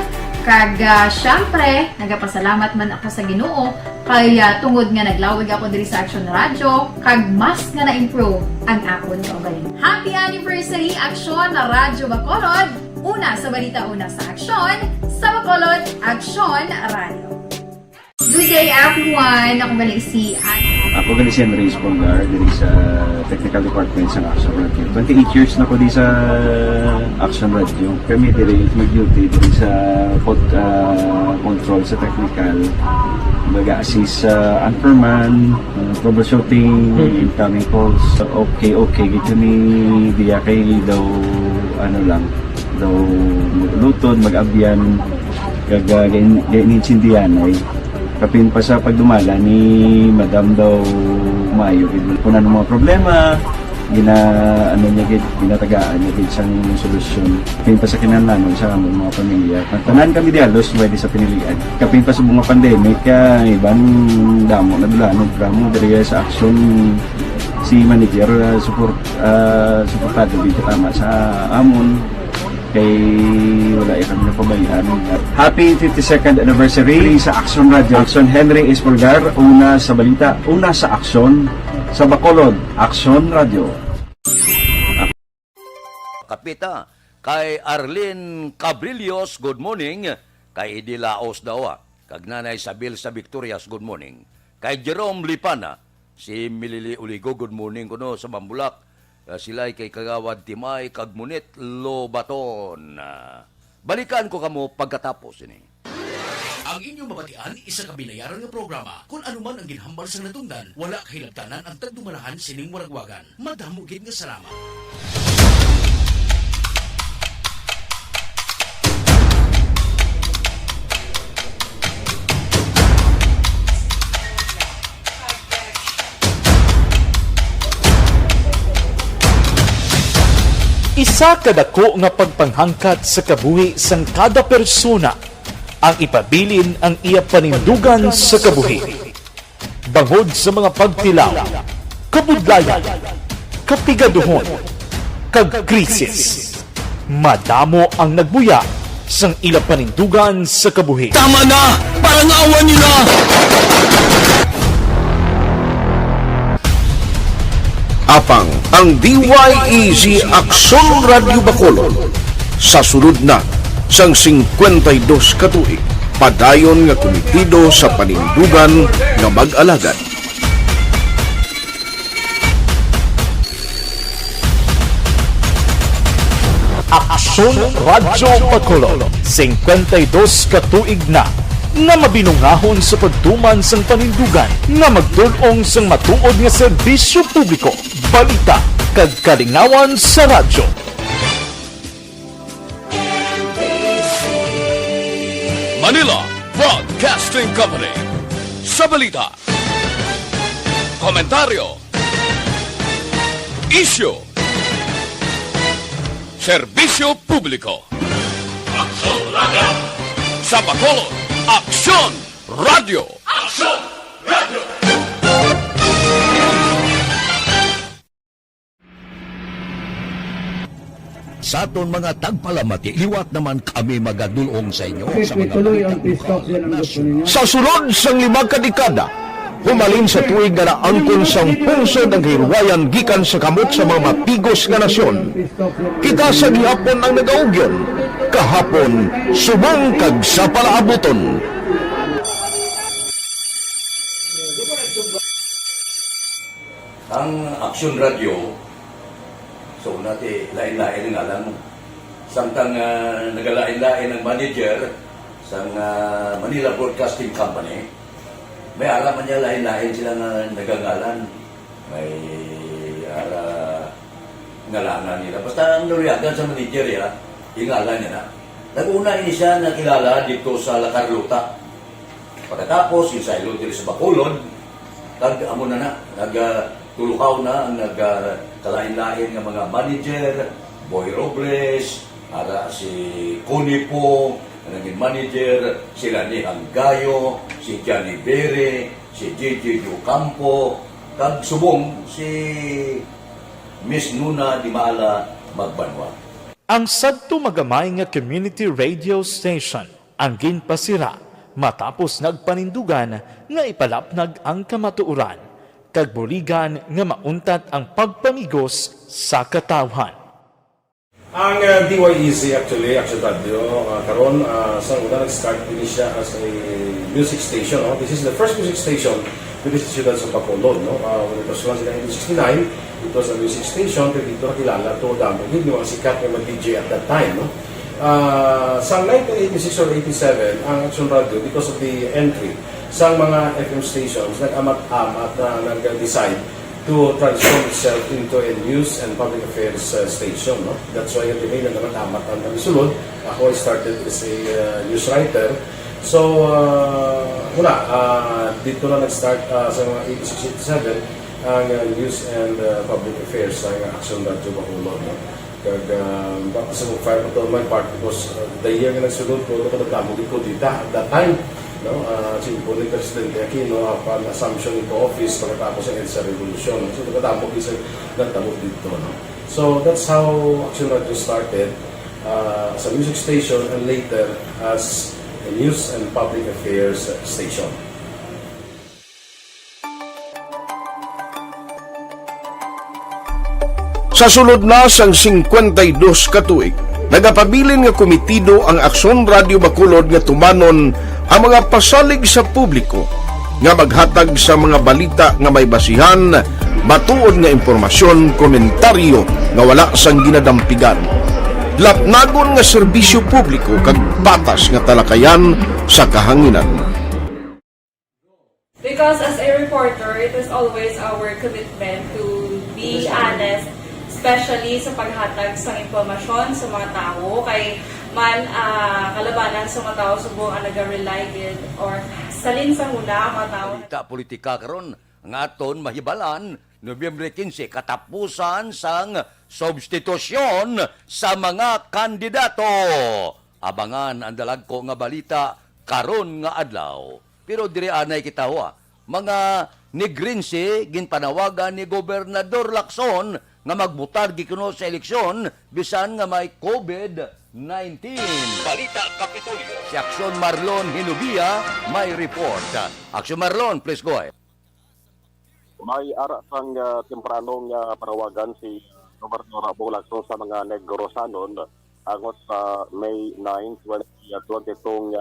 Kag syempre, nagapasalamat man ako sa Ginoo kay tungod nga naglawig ako diri sa Action Radio kag mas nga na-improve ang akon kaugalingon. Happy anniversary Action Radio Bacolod! Una sa balita, una sa Action, sa Bacolod Action Radio. Good day everyone! Ako gali si Ako gali si Andres Polgar diri sa Technical Department sa Action Radio. 28 years na ko di sa Action Radio. Kami diri mag-duty diri sa control sa technical. Mag-assist sa anchorman, troubleshooting, incoming calls. Okay, gito ni diya kay daw daw lutod, mag-abyan, ganinsindihan ay kapin pa sa pagdumala ni Madam daw Mayo kung ano mga problema ginatagaan niya isang solusyon kapin pa sa kinalanon sa among mga pamilya tanan kami dialos pwede sa pinilian kapin pa sa mga pandemic ibang damo na dulanog dramo dari sa action si manager suportado dito tama sa amon kay wala kami na pabayaan. Happy 52nd anniversary sa Action Radio. Action Henry Espolgar, una sa balita, una sa aksyon, sa Bacolod, Action Radio. Kapita, kay Arlene Cabrillos, good morning. Kay Edi Laos daw, kag Nanay Sabil sa Victorias, good morning. Kay Jerome Lipana, si Milili Uligo, good morning kuno sa Mambulak. Sila'y kay Kagawad Timay, Kagmunit, Lobaton. Balikan ko kamo pagkatapos ini. Ang inyong mabatian, isa ka binayaran nga programa. Kung anuman ang ginhambal sa natungdan, wala kahilabtanan ang tagdumalahan sining waragwagan. Madamo gid nga salamat. Isa kadako nga pagpanghangkat sa kabuhi sang kada persona ang ipabilin ang iya panindugan sa kabuhi. Bangod sa mga pagtilaw, kabudlayan, kapigaduhon, kagkrisis. Madamo ang nagbuya sang ila panindugan sa kabuhi. Tama na! Parang awan niyo na! Apang ang DYEZ Action Radio Bacolod sa sulod na sang 52 katuig padayon nga komitido sa panindugan nga mag-alagad. Action Radio Bacolod 52 katuig na nga mabinungahon sa pagtuman sang panindugan nga magdulong sang matuod nga serbisyo publiko, balita kag kalingawan sa radyo. Manila Broadcasting Company sa balita, komentaryo, isyu, serbisyo publiko. Action Radio sa Bacolod. Action Radio! Action Radio! Sa aton mga tagpalamati, liwat naman kami magadulong sa inyo sa mga Sa sulod sang 5 kadekada, humalin sa tuig nga naangkon sang pungsod ang hirwayan gikan sa kamot sa mga mapigos nga nasyon. Kita sa gihapon ang nagaugyon, kahapon subong kag sa palaabuton. Ang Action Radio, so nati lain-lain nga lang. Samtang nagalain-lain ang manager sa Manila Broadcasting Company, may alam niya lain-lain sila na nagangalan. May ngalangan nila. Basta ang nuriyagan sa manager ya, ingalan niya na. Nag-una ini siya nakilala dito sa La Carlota. Pagkatapos, yung sa dito sa Bacolod, amo na nagtulukaw na ang nagkalain-lain ng mga manager, Boy Robles, si Connie po, naging manager, sila ni Anggayo, si Johnny Bere, si Gigi Ocampo, kag subong si Miss Nuna Di Maala Magbanwa. Ang sadto magamay nga community radio station Ang ginpasira matapos nagpanindugan nga ipalapnag ang kamatuuran, kag buligan nga mauntat ang pagpamigos sa katawhan. Ang DYEZ actually, Action Radio, karon sa una nag-start din siya as a music station. No? This is the first music station with the ciudad sa Bacolod. No? When it was launched in 1969, it was a music station, pero dito nakilala to damo. Hindi mga sikat na mag-DJ at that time. No? Sa 1986 or 87, ang Action Radio, because of the entry sa mga FM stations, nag-amat-amat na nag-decide to transform itself into a news and public affairs station. No? That's why yung dinay na naman-amat ang namisulod. Ako I started as a news writer. So, dito na nag-start sa mga 86-87 ang news and public affairs sa Action Radio Bacolod. No? Baka sa mag-fire ko to my part because the year na nagsulod ko, nagkamuli ko dito at that time. No, po ni Presidente Aquino upon assumption into office pagkatapos ng EDSA Revolution. So, nagkatapos isa nagtabot dito. No? So, that's how Action Radio started as a music station and later as a news and public affairs station. Sa sulod na sang 52 ka tuig, nagapabilin nga komitido ang Aksyon Radio Bacolod nga tumanon ang mga pasalig sa publiko nga maghatag sa mga balita nga may basihan, matuod nga impormasyon, komentaryo nga wala sang ginadampigan. Lapnagon nga serbisyo publiko kag patas nga talakayan sa kahanginan. Because as a reporter, it is always our commitment to be honest, especially sa paghatag sa impormasyon sa mga tao, kay man kalabanan sa mga tao subong ang nag-rely or salin sa huna ang mga tao. Politika karon nga aton mahibalan Nobyembre 15 katapusan sang substitusyon sa mga kandidato. Abangan ang dalagko nga balita karon nga adlaw. Pero diri anay kita mga Negrinse ginpanawagan ni Gobernador Lacson nga magbutar gikuno sa eleksyon bisan nga may COVID-19. Balita Kapitolyo. Si Aksyon Marlon Hinubia may report. Aksyon Marlon, please go ahead. May ara sang tempranong panawagan si Gobernador Bong Lacson sa mga Negrosanon angot sa May 9, 2022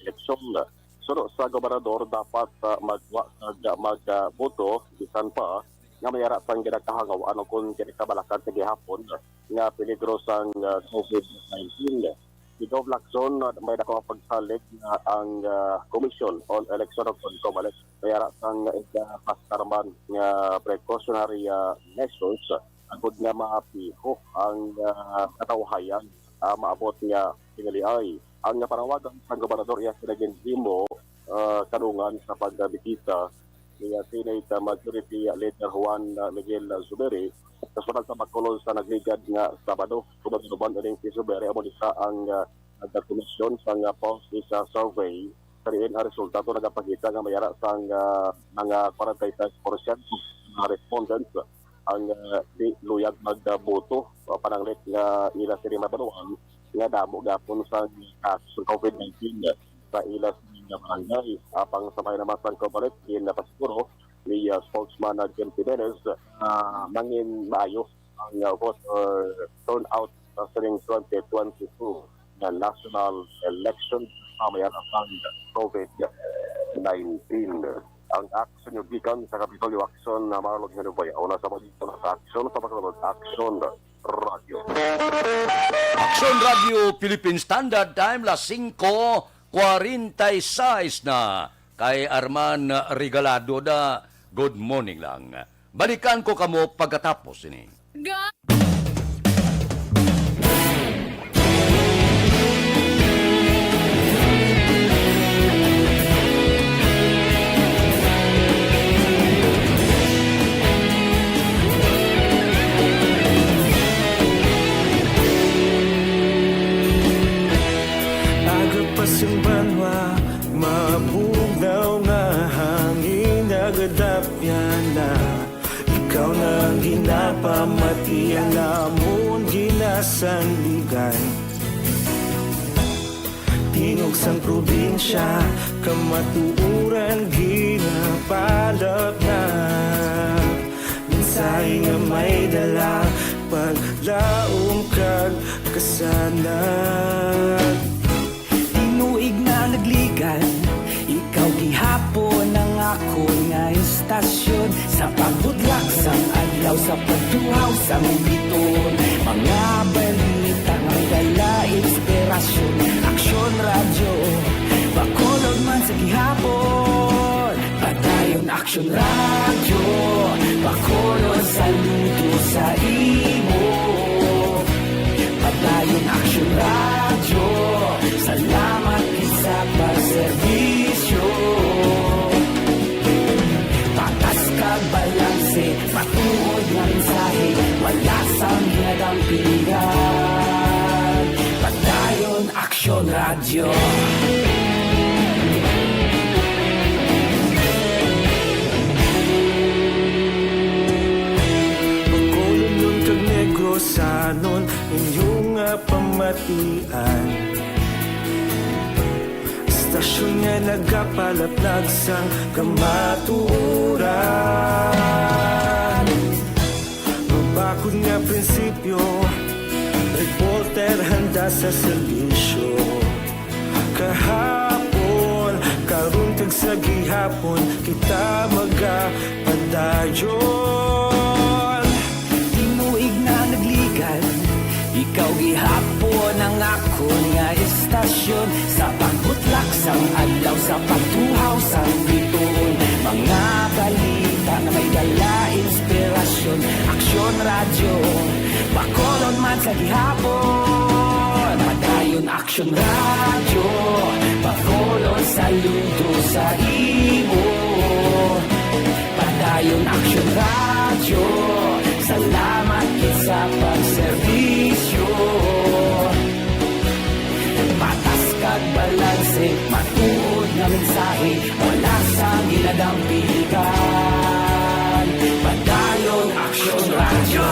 eleksyon. Suro sa gobernador dapat magboto bisan pa nga may ara sang ginakahangaw ano kung kinakabalakan sa gihapon nga peligro sang COVID-19. Si Gov Lacson may dako pagsalig nga ang Commission on Election of Comelec may ara sang pastarman nga precautionary measures agud nga maapiho ang katawhayan maabot nga pinaliay. Ang panawagan sa gobernador iya sinaging dimo kanungan sa pagbisita ni Senate Majority Leader Juan Miguel Zubiri kasunod sa Bacolod sa nagligad nga Sabado. Sunod-sunuban rin si Zubiri amo disa ang nagkomisyon sa post sa survey kariin ang resultato nagapakita nga mayara sang mga 46% ng respondents ang di luyag magboto pananglit nga ila sila mabanuan nga damo gapon sa kaso COVID-19 sa ilas ng barangay. Apang sabay naman sa Comelec, napasiguro ni spokesman Jim Jimenez mangin maayo ang voter turnout sa sining 2022 na national election pamayan ang COVID-19. Ang action yung gikan sa Kapitolyo Action na Marlon Hinubay. Una sa balita sa action sa Bacolod Action Radio. Action Radio Philippine Standard Time las 5:46 na. Kay Arman Regalado da good morning lang. Balikan ko kamo pagkatapos ini. Simbanwa, mabugaw nga hangin nagadapyan na ikaw na ginapamati ang amon ginasandigan. Tingo bilog sang probinsya, kamatuuran ginapalap na. Minsay nga may dala, paglaom kag kasanag. Tinuig na nagligan, ikaw gihapon ang ako nga istasyon. Sa pagbudlak sang adlaw, sa pagtuhaw sang biton, mga balita nga dala inspirasyon. Aksyon radyo, Bacolod man sa gihapon. Padayon Aksyon radyo, Bacolod saludo sa imo. Padayon Aksyon radyo, salamat sa pagserbisyo. Patas kag balanse, patuod nga mensahe, wala sang ginagampingan. Padayon Aksyon radyo. Bacolod nun kag Negros anon inyong pamatian. Istasyon nga nagapalaplag sang kamatuuran. Mabakod nga prinsipyo, reporter handa sa serbisyo. Kahapon, karon kag sa gihapon, kita magapadayon. Tinuig na nagligan, ikaw gihapon ang ako nga istasyon. Sa pagbutlak sang adlaw, sa pagtuhaw sang biton, mga balita na may dala inspirasyon. Aksyon radyo, Bacolod man sa gihapon. Padayon Aksyon radyo, Bacolod saludo sa imo. Padayon Aksyon radyo, salamat sa pagserbisyo. Patas kag balanse, matuod nga mensahe, wala sang ginadampigan. Padayon Aksyon radyo.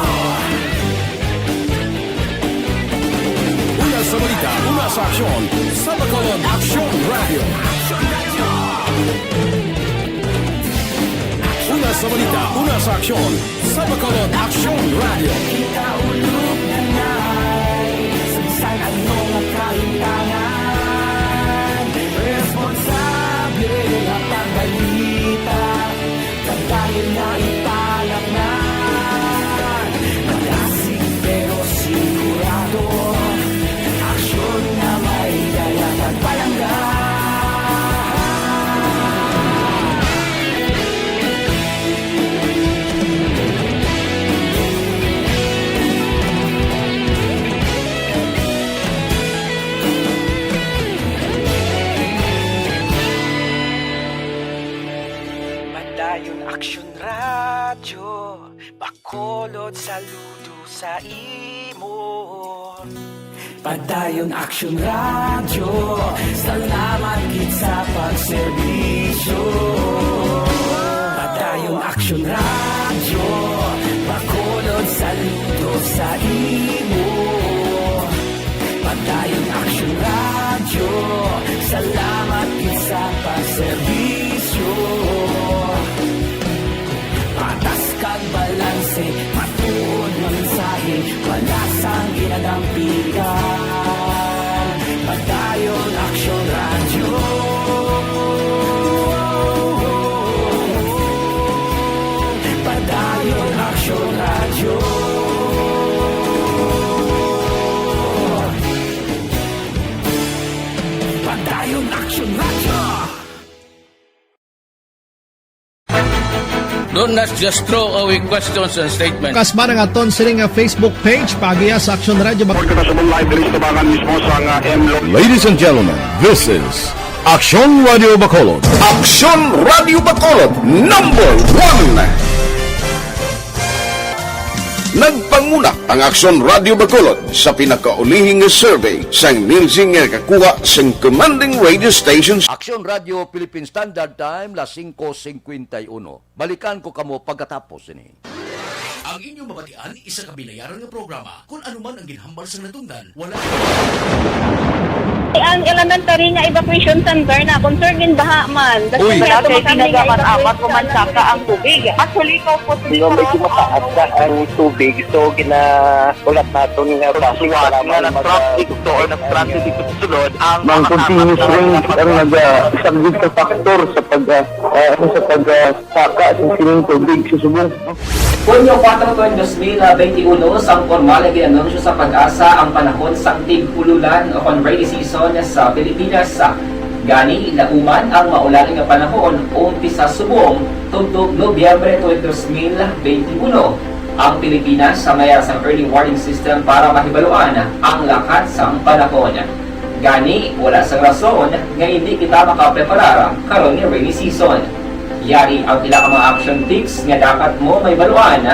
Una sa balita, una sa aksyon, sa Bacolod Aksyon Radio. Una sa balita, una sa aksyon, sa Bacolod Aksyon Radio. Kita ulog na na'y sansan ang mga kahintangan. Responsable ang pagbalita, kagaya na italak na. Magasig pero sigurado, aksyon na may dala pagpalangga. Padayon Aksyon radyo, Bacolod saludo sa imo. Padayon Aksyon radyo, salamat gid sa pagserbisyo. Padayon Aksyon radyo, Bacolod saludo sa imo. Padayon Aksyon radyo, salamat gid sa pagserbisyo. Patas kag balanse, matuod nga mensahe, wala sang ginadampigan. Padayon Aksyon radyo. Padayon Aksyon radyo. Padayon Aksyon radyo. Do not just throw away questions and statements. Kasma ng aton sining Facebook page pagiya sa Aksyon Radio. Ladies and gentlemen, this is Aksyon Radio Bacolod. Aksyon Radio Bacolod #1. Nagpanguna ang Aksyon Radio Bacolod sa pinakaulihing survey sa nilsing nga kakuha sa commanding radio stations. Aksyon Radio Philippine Standard Time, las 5:51. Balikan ko kamo pagkatapos ini. Ang Ang inyong mabatian isa ka binayaran nga programa. Kung anuman ang ginhambal sa natungdan, wala Ang elementary nga evacuation center na concerned din baha man. Uy. Kaya tinagaman-apat kumansaka ang tubig. Actually, ikaw po medyo mataas na ang tubig. So, ginaulat natin nga pasiwala nga ng traffic to or ng traffic dito sunod. Ang continuous rain ang nag-isang sa factor sa pagsaka sa sining tubig sa subong. Hunyo 4, 2021, sang formal ay ginanunsyo sa pag-asa ang panahon sang tig-ululan o kon rainy season sa Pilipinas. Gani, lauman ang maulaling nga panahon umpisa subong tugtog Nobyembre 2021. Ang Pilipinas sa mayroon sang early warning system para mahibaluan ang lakat sang panahon. Gani, wala sang rason nga hindi kita makapreparar karon ni rainy season. Yari ang pila ka mga action tips nga dapat mo may baluan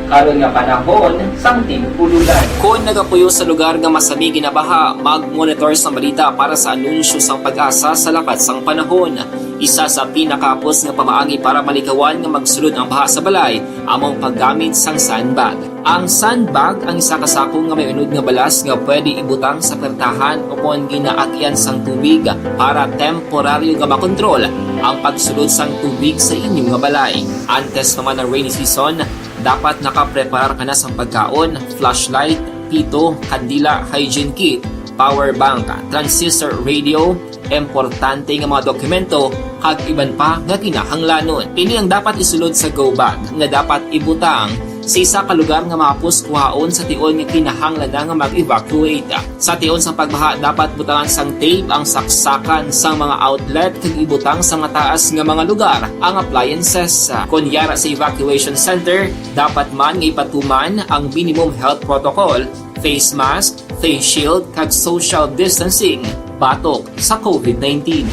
karon nga panahon sang tig-ululan. Kung nagapuyo sa lugar nga masami ginabaha, mag-monitor sa balita para sa anunsyo sang pag-asa sa lakat sang panahon. Isa sa pinakapos nga pamaagi para malikawan nga magsulod ang baha sa balay, among paggamit sang sandbag. Ang sandbag ang isa ka sako nga may unod nga balas nga pwede ibutang sa pertahan o kung ginaagyan sang tubig para temporaryo nga makontrol ang pagsulod sang tubig sa inyong nga balay. Antes naman ng rainy season, dapat nakaprepare ka na sa pagkaon, flashlight, pito, kandila, hygiene kit, power bank, transistor radio, importante nga mga dokumento, kag iban pa nga kinahanglanon. Ini ang dapat isulod sa go bag nga dapat ibutang sa isa ka lugar nga mapus kuhaon sa tion nga kinahanglan nga mag-evacuate. Sa tion sa pagbaha dapat butangan sang tape ang saksakan sang mga outlet kag ibutang sa mataas nga mga lugar ang appliances. Kunyara sa evacuation center, dapat man nga ipatuman ang minimum health protocol, face mask, face shield kag social distancing batok sa COVID-19.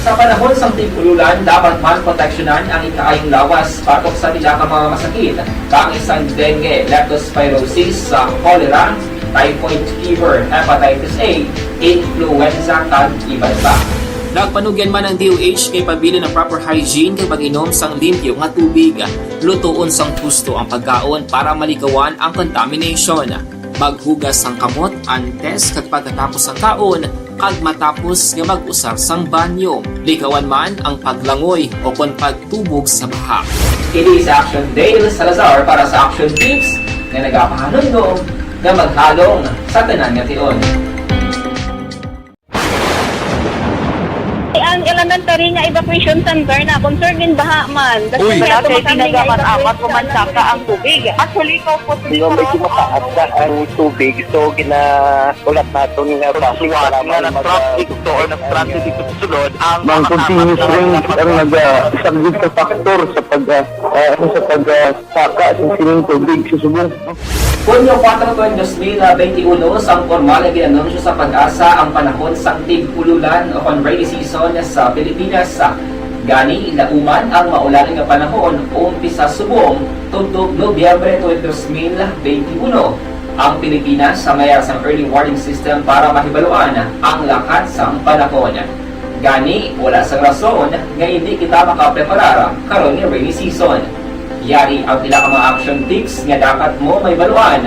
Sa panahon sa tig-ululan, dapat man proteksyonan ang ikaayong lawas batok sa nila ka mga masakit, kang isang dengue, leptospirosis, cholera, typhoid fever, hepatitis A, influenza, kag iban pa. Nagpanugyan man ang DOH kay pabili ng proper hygiene kay pag-inom sang limpyo nga tubig, lutuon sang husto ang pagkaon para malikawan ang contamination. Maghugas sang kamot antes kag pagkatapos ang kaon kag matapos nga mag-usar sang banyo. Likawan man ang paglangoy o kon pagtubog sa baha. Kini sa Action Dale Salazar para sa Action Tips nga nagapahanundong nga maghalong sa tanan nga tion. Ang elementary nga evacuation center na concerned din baha man. Uy. Kaya tinagaman-apat kumansaka ang tubig. Actually, ikaw po medyo mataas na ang tubig. So, ginaulat natin nga pasiwala nga ng traffic to or ng traffic dito sunod. Ang continuous rain ang nag-isang sa factor sa pagsaka sa sining tubig sa subong. Hunyo 4, 2021, sang formal ay ginanunsyo sa pag-asa ang panahon sang tig-ululan o kon rainy season sa Pilipinas. Gani, lauman ang maulaling nga panahon umpisa subong tugtog Nobyembre 2021. Ang Pilipinas sa mayroon sang early warning system para mahibaluan ang lakat sang panahon. Gani, wala sang rason nga hindi kita makapreparar karon ni rainy season. Yari ang pila ka mga action tips nga dapat mo may baluan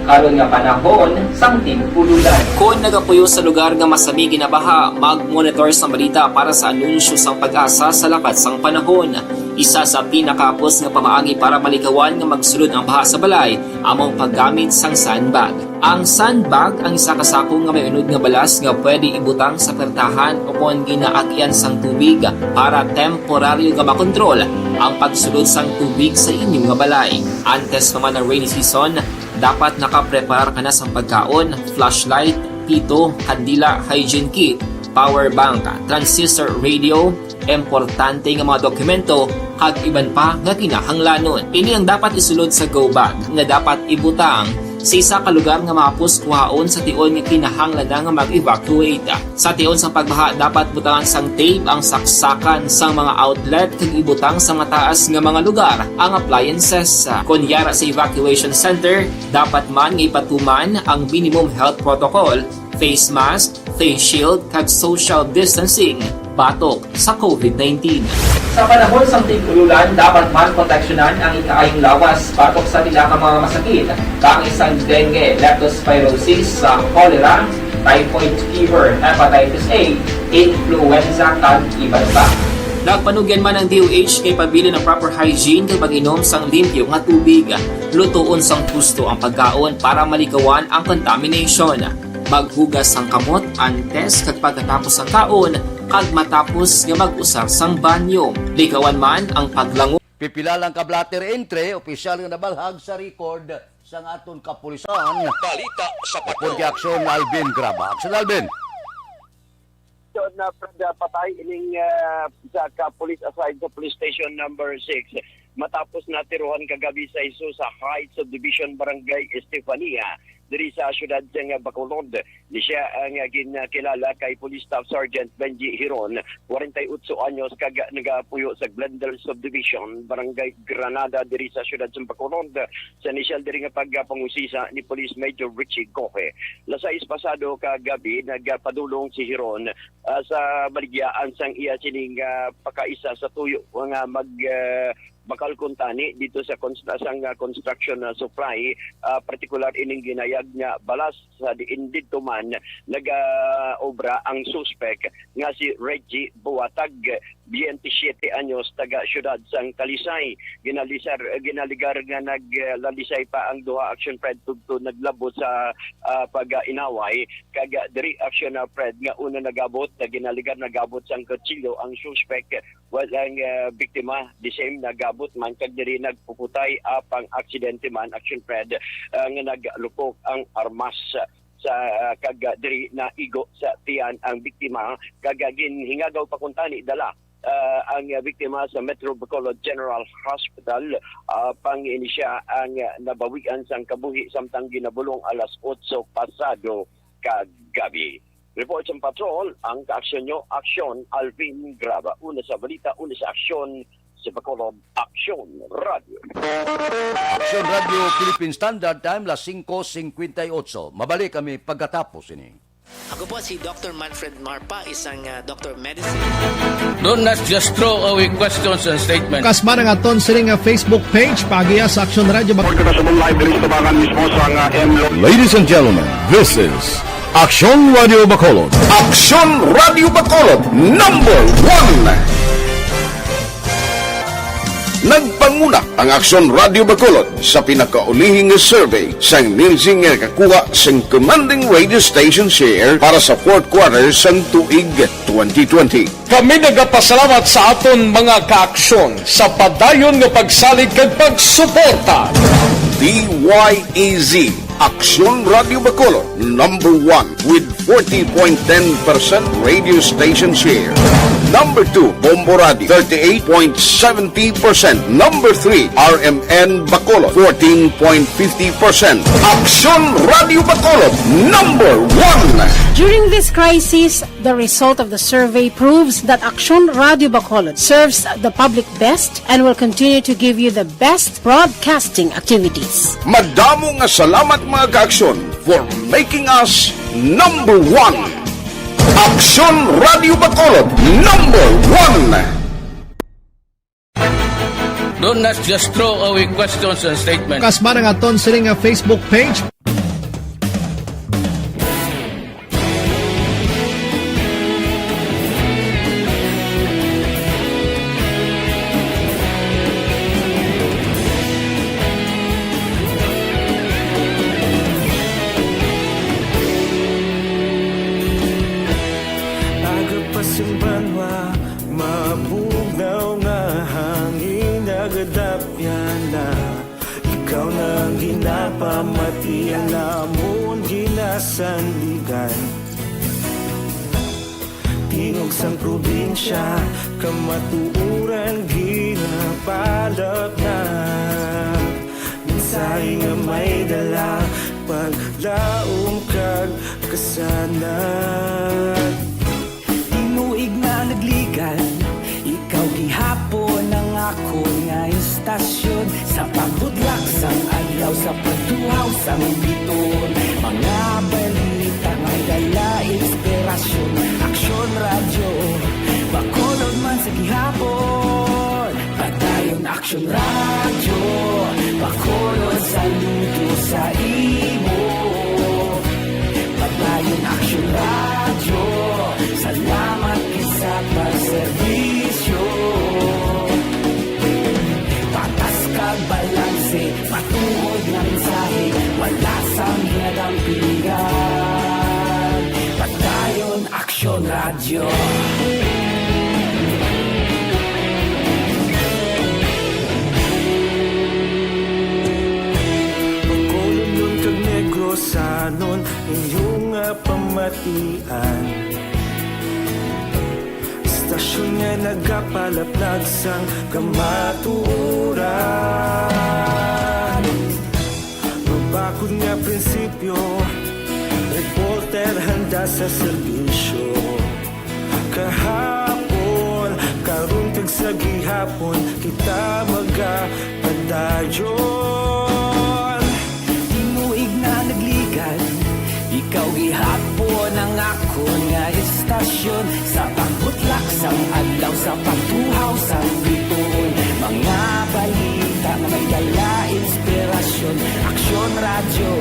karon nga panahon sang tig-ululan. Kung nagapuyo sa lugar nga masami ginabaha, mag-monitor sa balita para sa anunsyo sang pag-asa sa lakat sang panahon. Isa sa pinakapos nga pamaagi para malikawan nga magsulod ang baha sa balay, among paggamit sang sandbag. Ang sandbag ang isa ka sako nga may unod nga balas nga pwede ibutang sa pertahan o kung ginaagyan sang tubig para temporaryo nga makontrol ang pagsulod sang tubig sa inyong nga balay. Antes naman ng rainy season, dapat nakaprepare ka na sa pagkaon, flashlight, pito, kandila, hygiene kit, power bank, transistor radio, importante nga mga dokumento, kag iban pa nga kinahanglanon. Ini ang dapat isulod sa go bag nga dapat ibutang sa isa ka lugar nga mapus kuhaon sa tion nga kinahanglan nga mag-evacuate. Sa tion sa pagbaha dapat butangan sang tape ang saksakan sang mga outlet kag ibutang sa mataas nga mga lugar ang appliances. Kunyara sa evacuation center, dapat man nga ipatuman ang minimum health protocol, face mask, face shield kag social distancing pagbatok sa COVID-19. Sa panahon sa tig-ululan, dapat man proteksyonan ang ikaayong lawas batok sa tila mga masakit, kang isang dengue, leptospirosis, cholera, typhoid fever, hepatitis A, influenza, kag iban pa. Nagpanugyan man ang DOH kay pabili ng proper hygiene kay pag-inom sang limpyo nga tubig. Lutuon sang gusto ang pagkaon para malikawan ang contamination. Maghugas sang kamot antes kag pagkatapos ang kaon kag matapos nga mag-usar sang banyo. Likawan man ang paglango. Pipila lang ka blatter entry, opisyal nga nabalhag sa record sang aton kapulisan. Balita sa patrol. Aksyon Alvin Graba. Aksyon Alvin. Na patay ining sa ka-police aside sa police station number 6 matapos natiruhan kagabi sa iso sa Heights Subdivision Barangay Estefania diri sa syudad ng Bacolod. Di siya ang ginakilala kay Police Staff Sergeant Benji Hiron, 48 anyos, kag nagapuyo sa Glendale Subdivision, Barangay Granada diri sa syudad ng Bacolod. Sa initial diri nga pagpangusisa ni Police Major Richie Gohe. Lasais pasado kagabi nagpadulong si Hiron sa baligyaan sang iya sining pakaisa sa tuyo nga bakal kuntani dito sa construction supply, particular ining ginayag nga balas sa diin dito man nag-obra ang suspect nga si Reggie Buatag, 27 anyos, taga syudad sang Talisay. Ginaligar nga naglalisay pa ang duha action Fred tugto naglabot sa pag-inaway kag diri action na Fred nga una nagabot na ginaligar nagabot sang kutsilyo ang suspect, walang biktima, the same nagabot man kag diri nagpuputay apang aksidente man action Fred nga naglupok ang armas sa kag diri na igo sa tiyan ang biktima kag ginhingagaw pa kuntani dala ang biktima sa Metro Bacolod General Hospital. Pang-inisya ang nabawian sang kabuhi samtang ginabulong alas 8 pasado kagabi. Report sa patrol, ang kaaksyon nyo, Aksyon Alvin Graba. Una sa balita, una sa aksyon sa Bacolod, Aksyon Radio. Aksyon Radio Philippine Standard Time, las 5:58. Mabalik kami pagkatapos ini. Ako po si Dr. Manfred Marpa, isang Dr. Medicine. Do not just throw away questions and statements. Kasma ng aton siling Facebook page, pagiya sa Aksyon Radio Bacolod. Ladies and gentlemen, this is Aksyon Radio Bacolod. Aksyon Radio Bacolod number 1. Nagpanguna ang Aksyon Radio Bacolod sa pinakaulihing survey sang ninsing kakuha sang commanding radio station share para sa fourth quarter sang tuig 2020. Kami nagapasalamat sa aton mga kaaksyon sa padayon nga pagsalig kag pagsuporta. DYEZ Aksyon Radio Bacolod number 1 with 40.10% radio station share. Number 2, Bombo Radio, 38.70%. Number 3, RMN Bacolod, 14.50%. Aksyon Radio Bacolod, number 1. During this crisis, the result of the survey proves that Aksyon Radio Bacolod serves the public best and will continue to give you the best broadcasting activities. Madamo nga salamat mga kaaksyon for making us number 1. Aksyon Radio Bacolod, number 1. Do not just throw away questions and statements. Kasma ng aton siling Facebook page. Tingog sang probinsya, kamatuuran ginapalak na. Mensahe nga may dala, paglaom kag kasanan. Tinuig na nagligan, ikaw gihapon ang ako nga istasyon. Sa pagbudlak sang adlaw, sa pagduhaw sang biton. Mga balita nga dala inspirasyon. Aksyon Radio Action Radio Bacolod sa luto sa imo. Paglayon Action Radio, salamat sa pagserbisyo. Patas kag balanse, matuod na mensahe, wala sang hinadampingan. Paglayon Action Radio. Sanon iyong pamatian. Stasyon nga nagapalaplag sang kamaturan. Mabakod nga prinsipyo, reporter handa sa serbisyo. Kahapon, karong tag sa gihapon, kita magapadayon. Ikaw gihapon ang ako nga istasyon, sa pagbutlak sang adlaw, sa pagtuhaw sang bituon. Mga balita na may dala inspirasyon. Action Radio,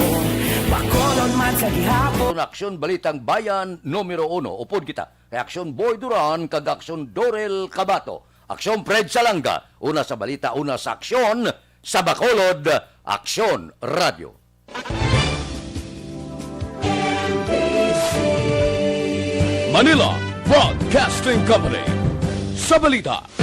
Bacolod man sa gihapon. Aksyon Balitang Bayan numero 1. Upod kita kay Aksyon Boy Duran kag Aksyon Dorel Cabato. Aksyon Fred Salanga, una sa balita, una sa aksyon sa Bacolod. Aksyon Radio. Manila Broadcasting Company. Sa balita.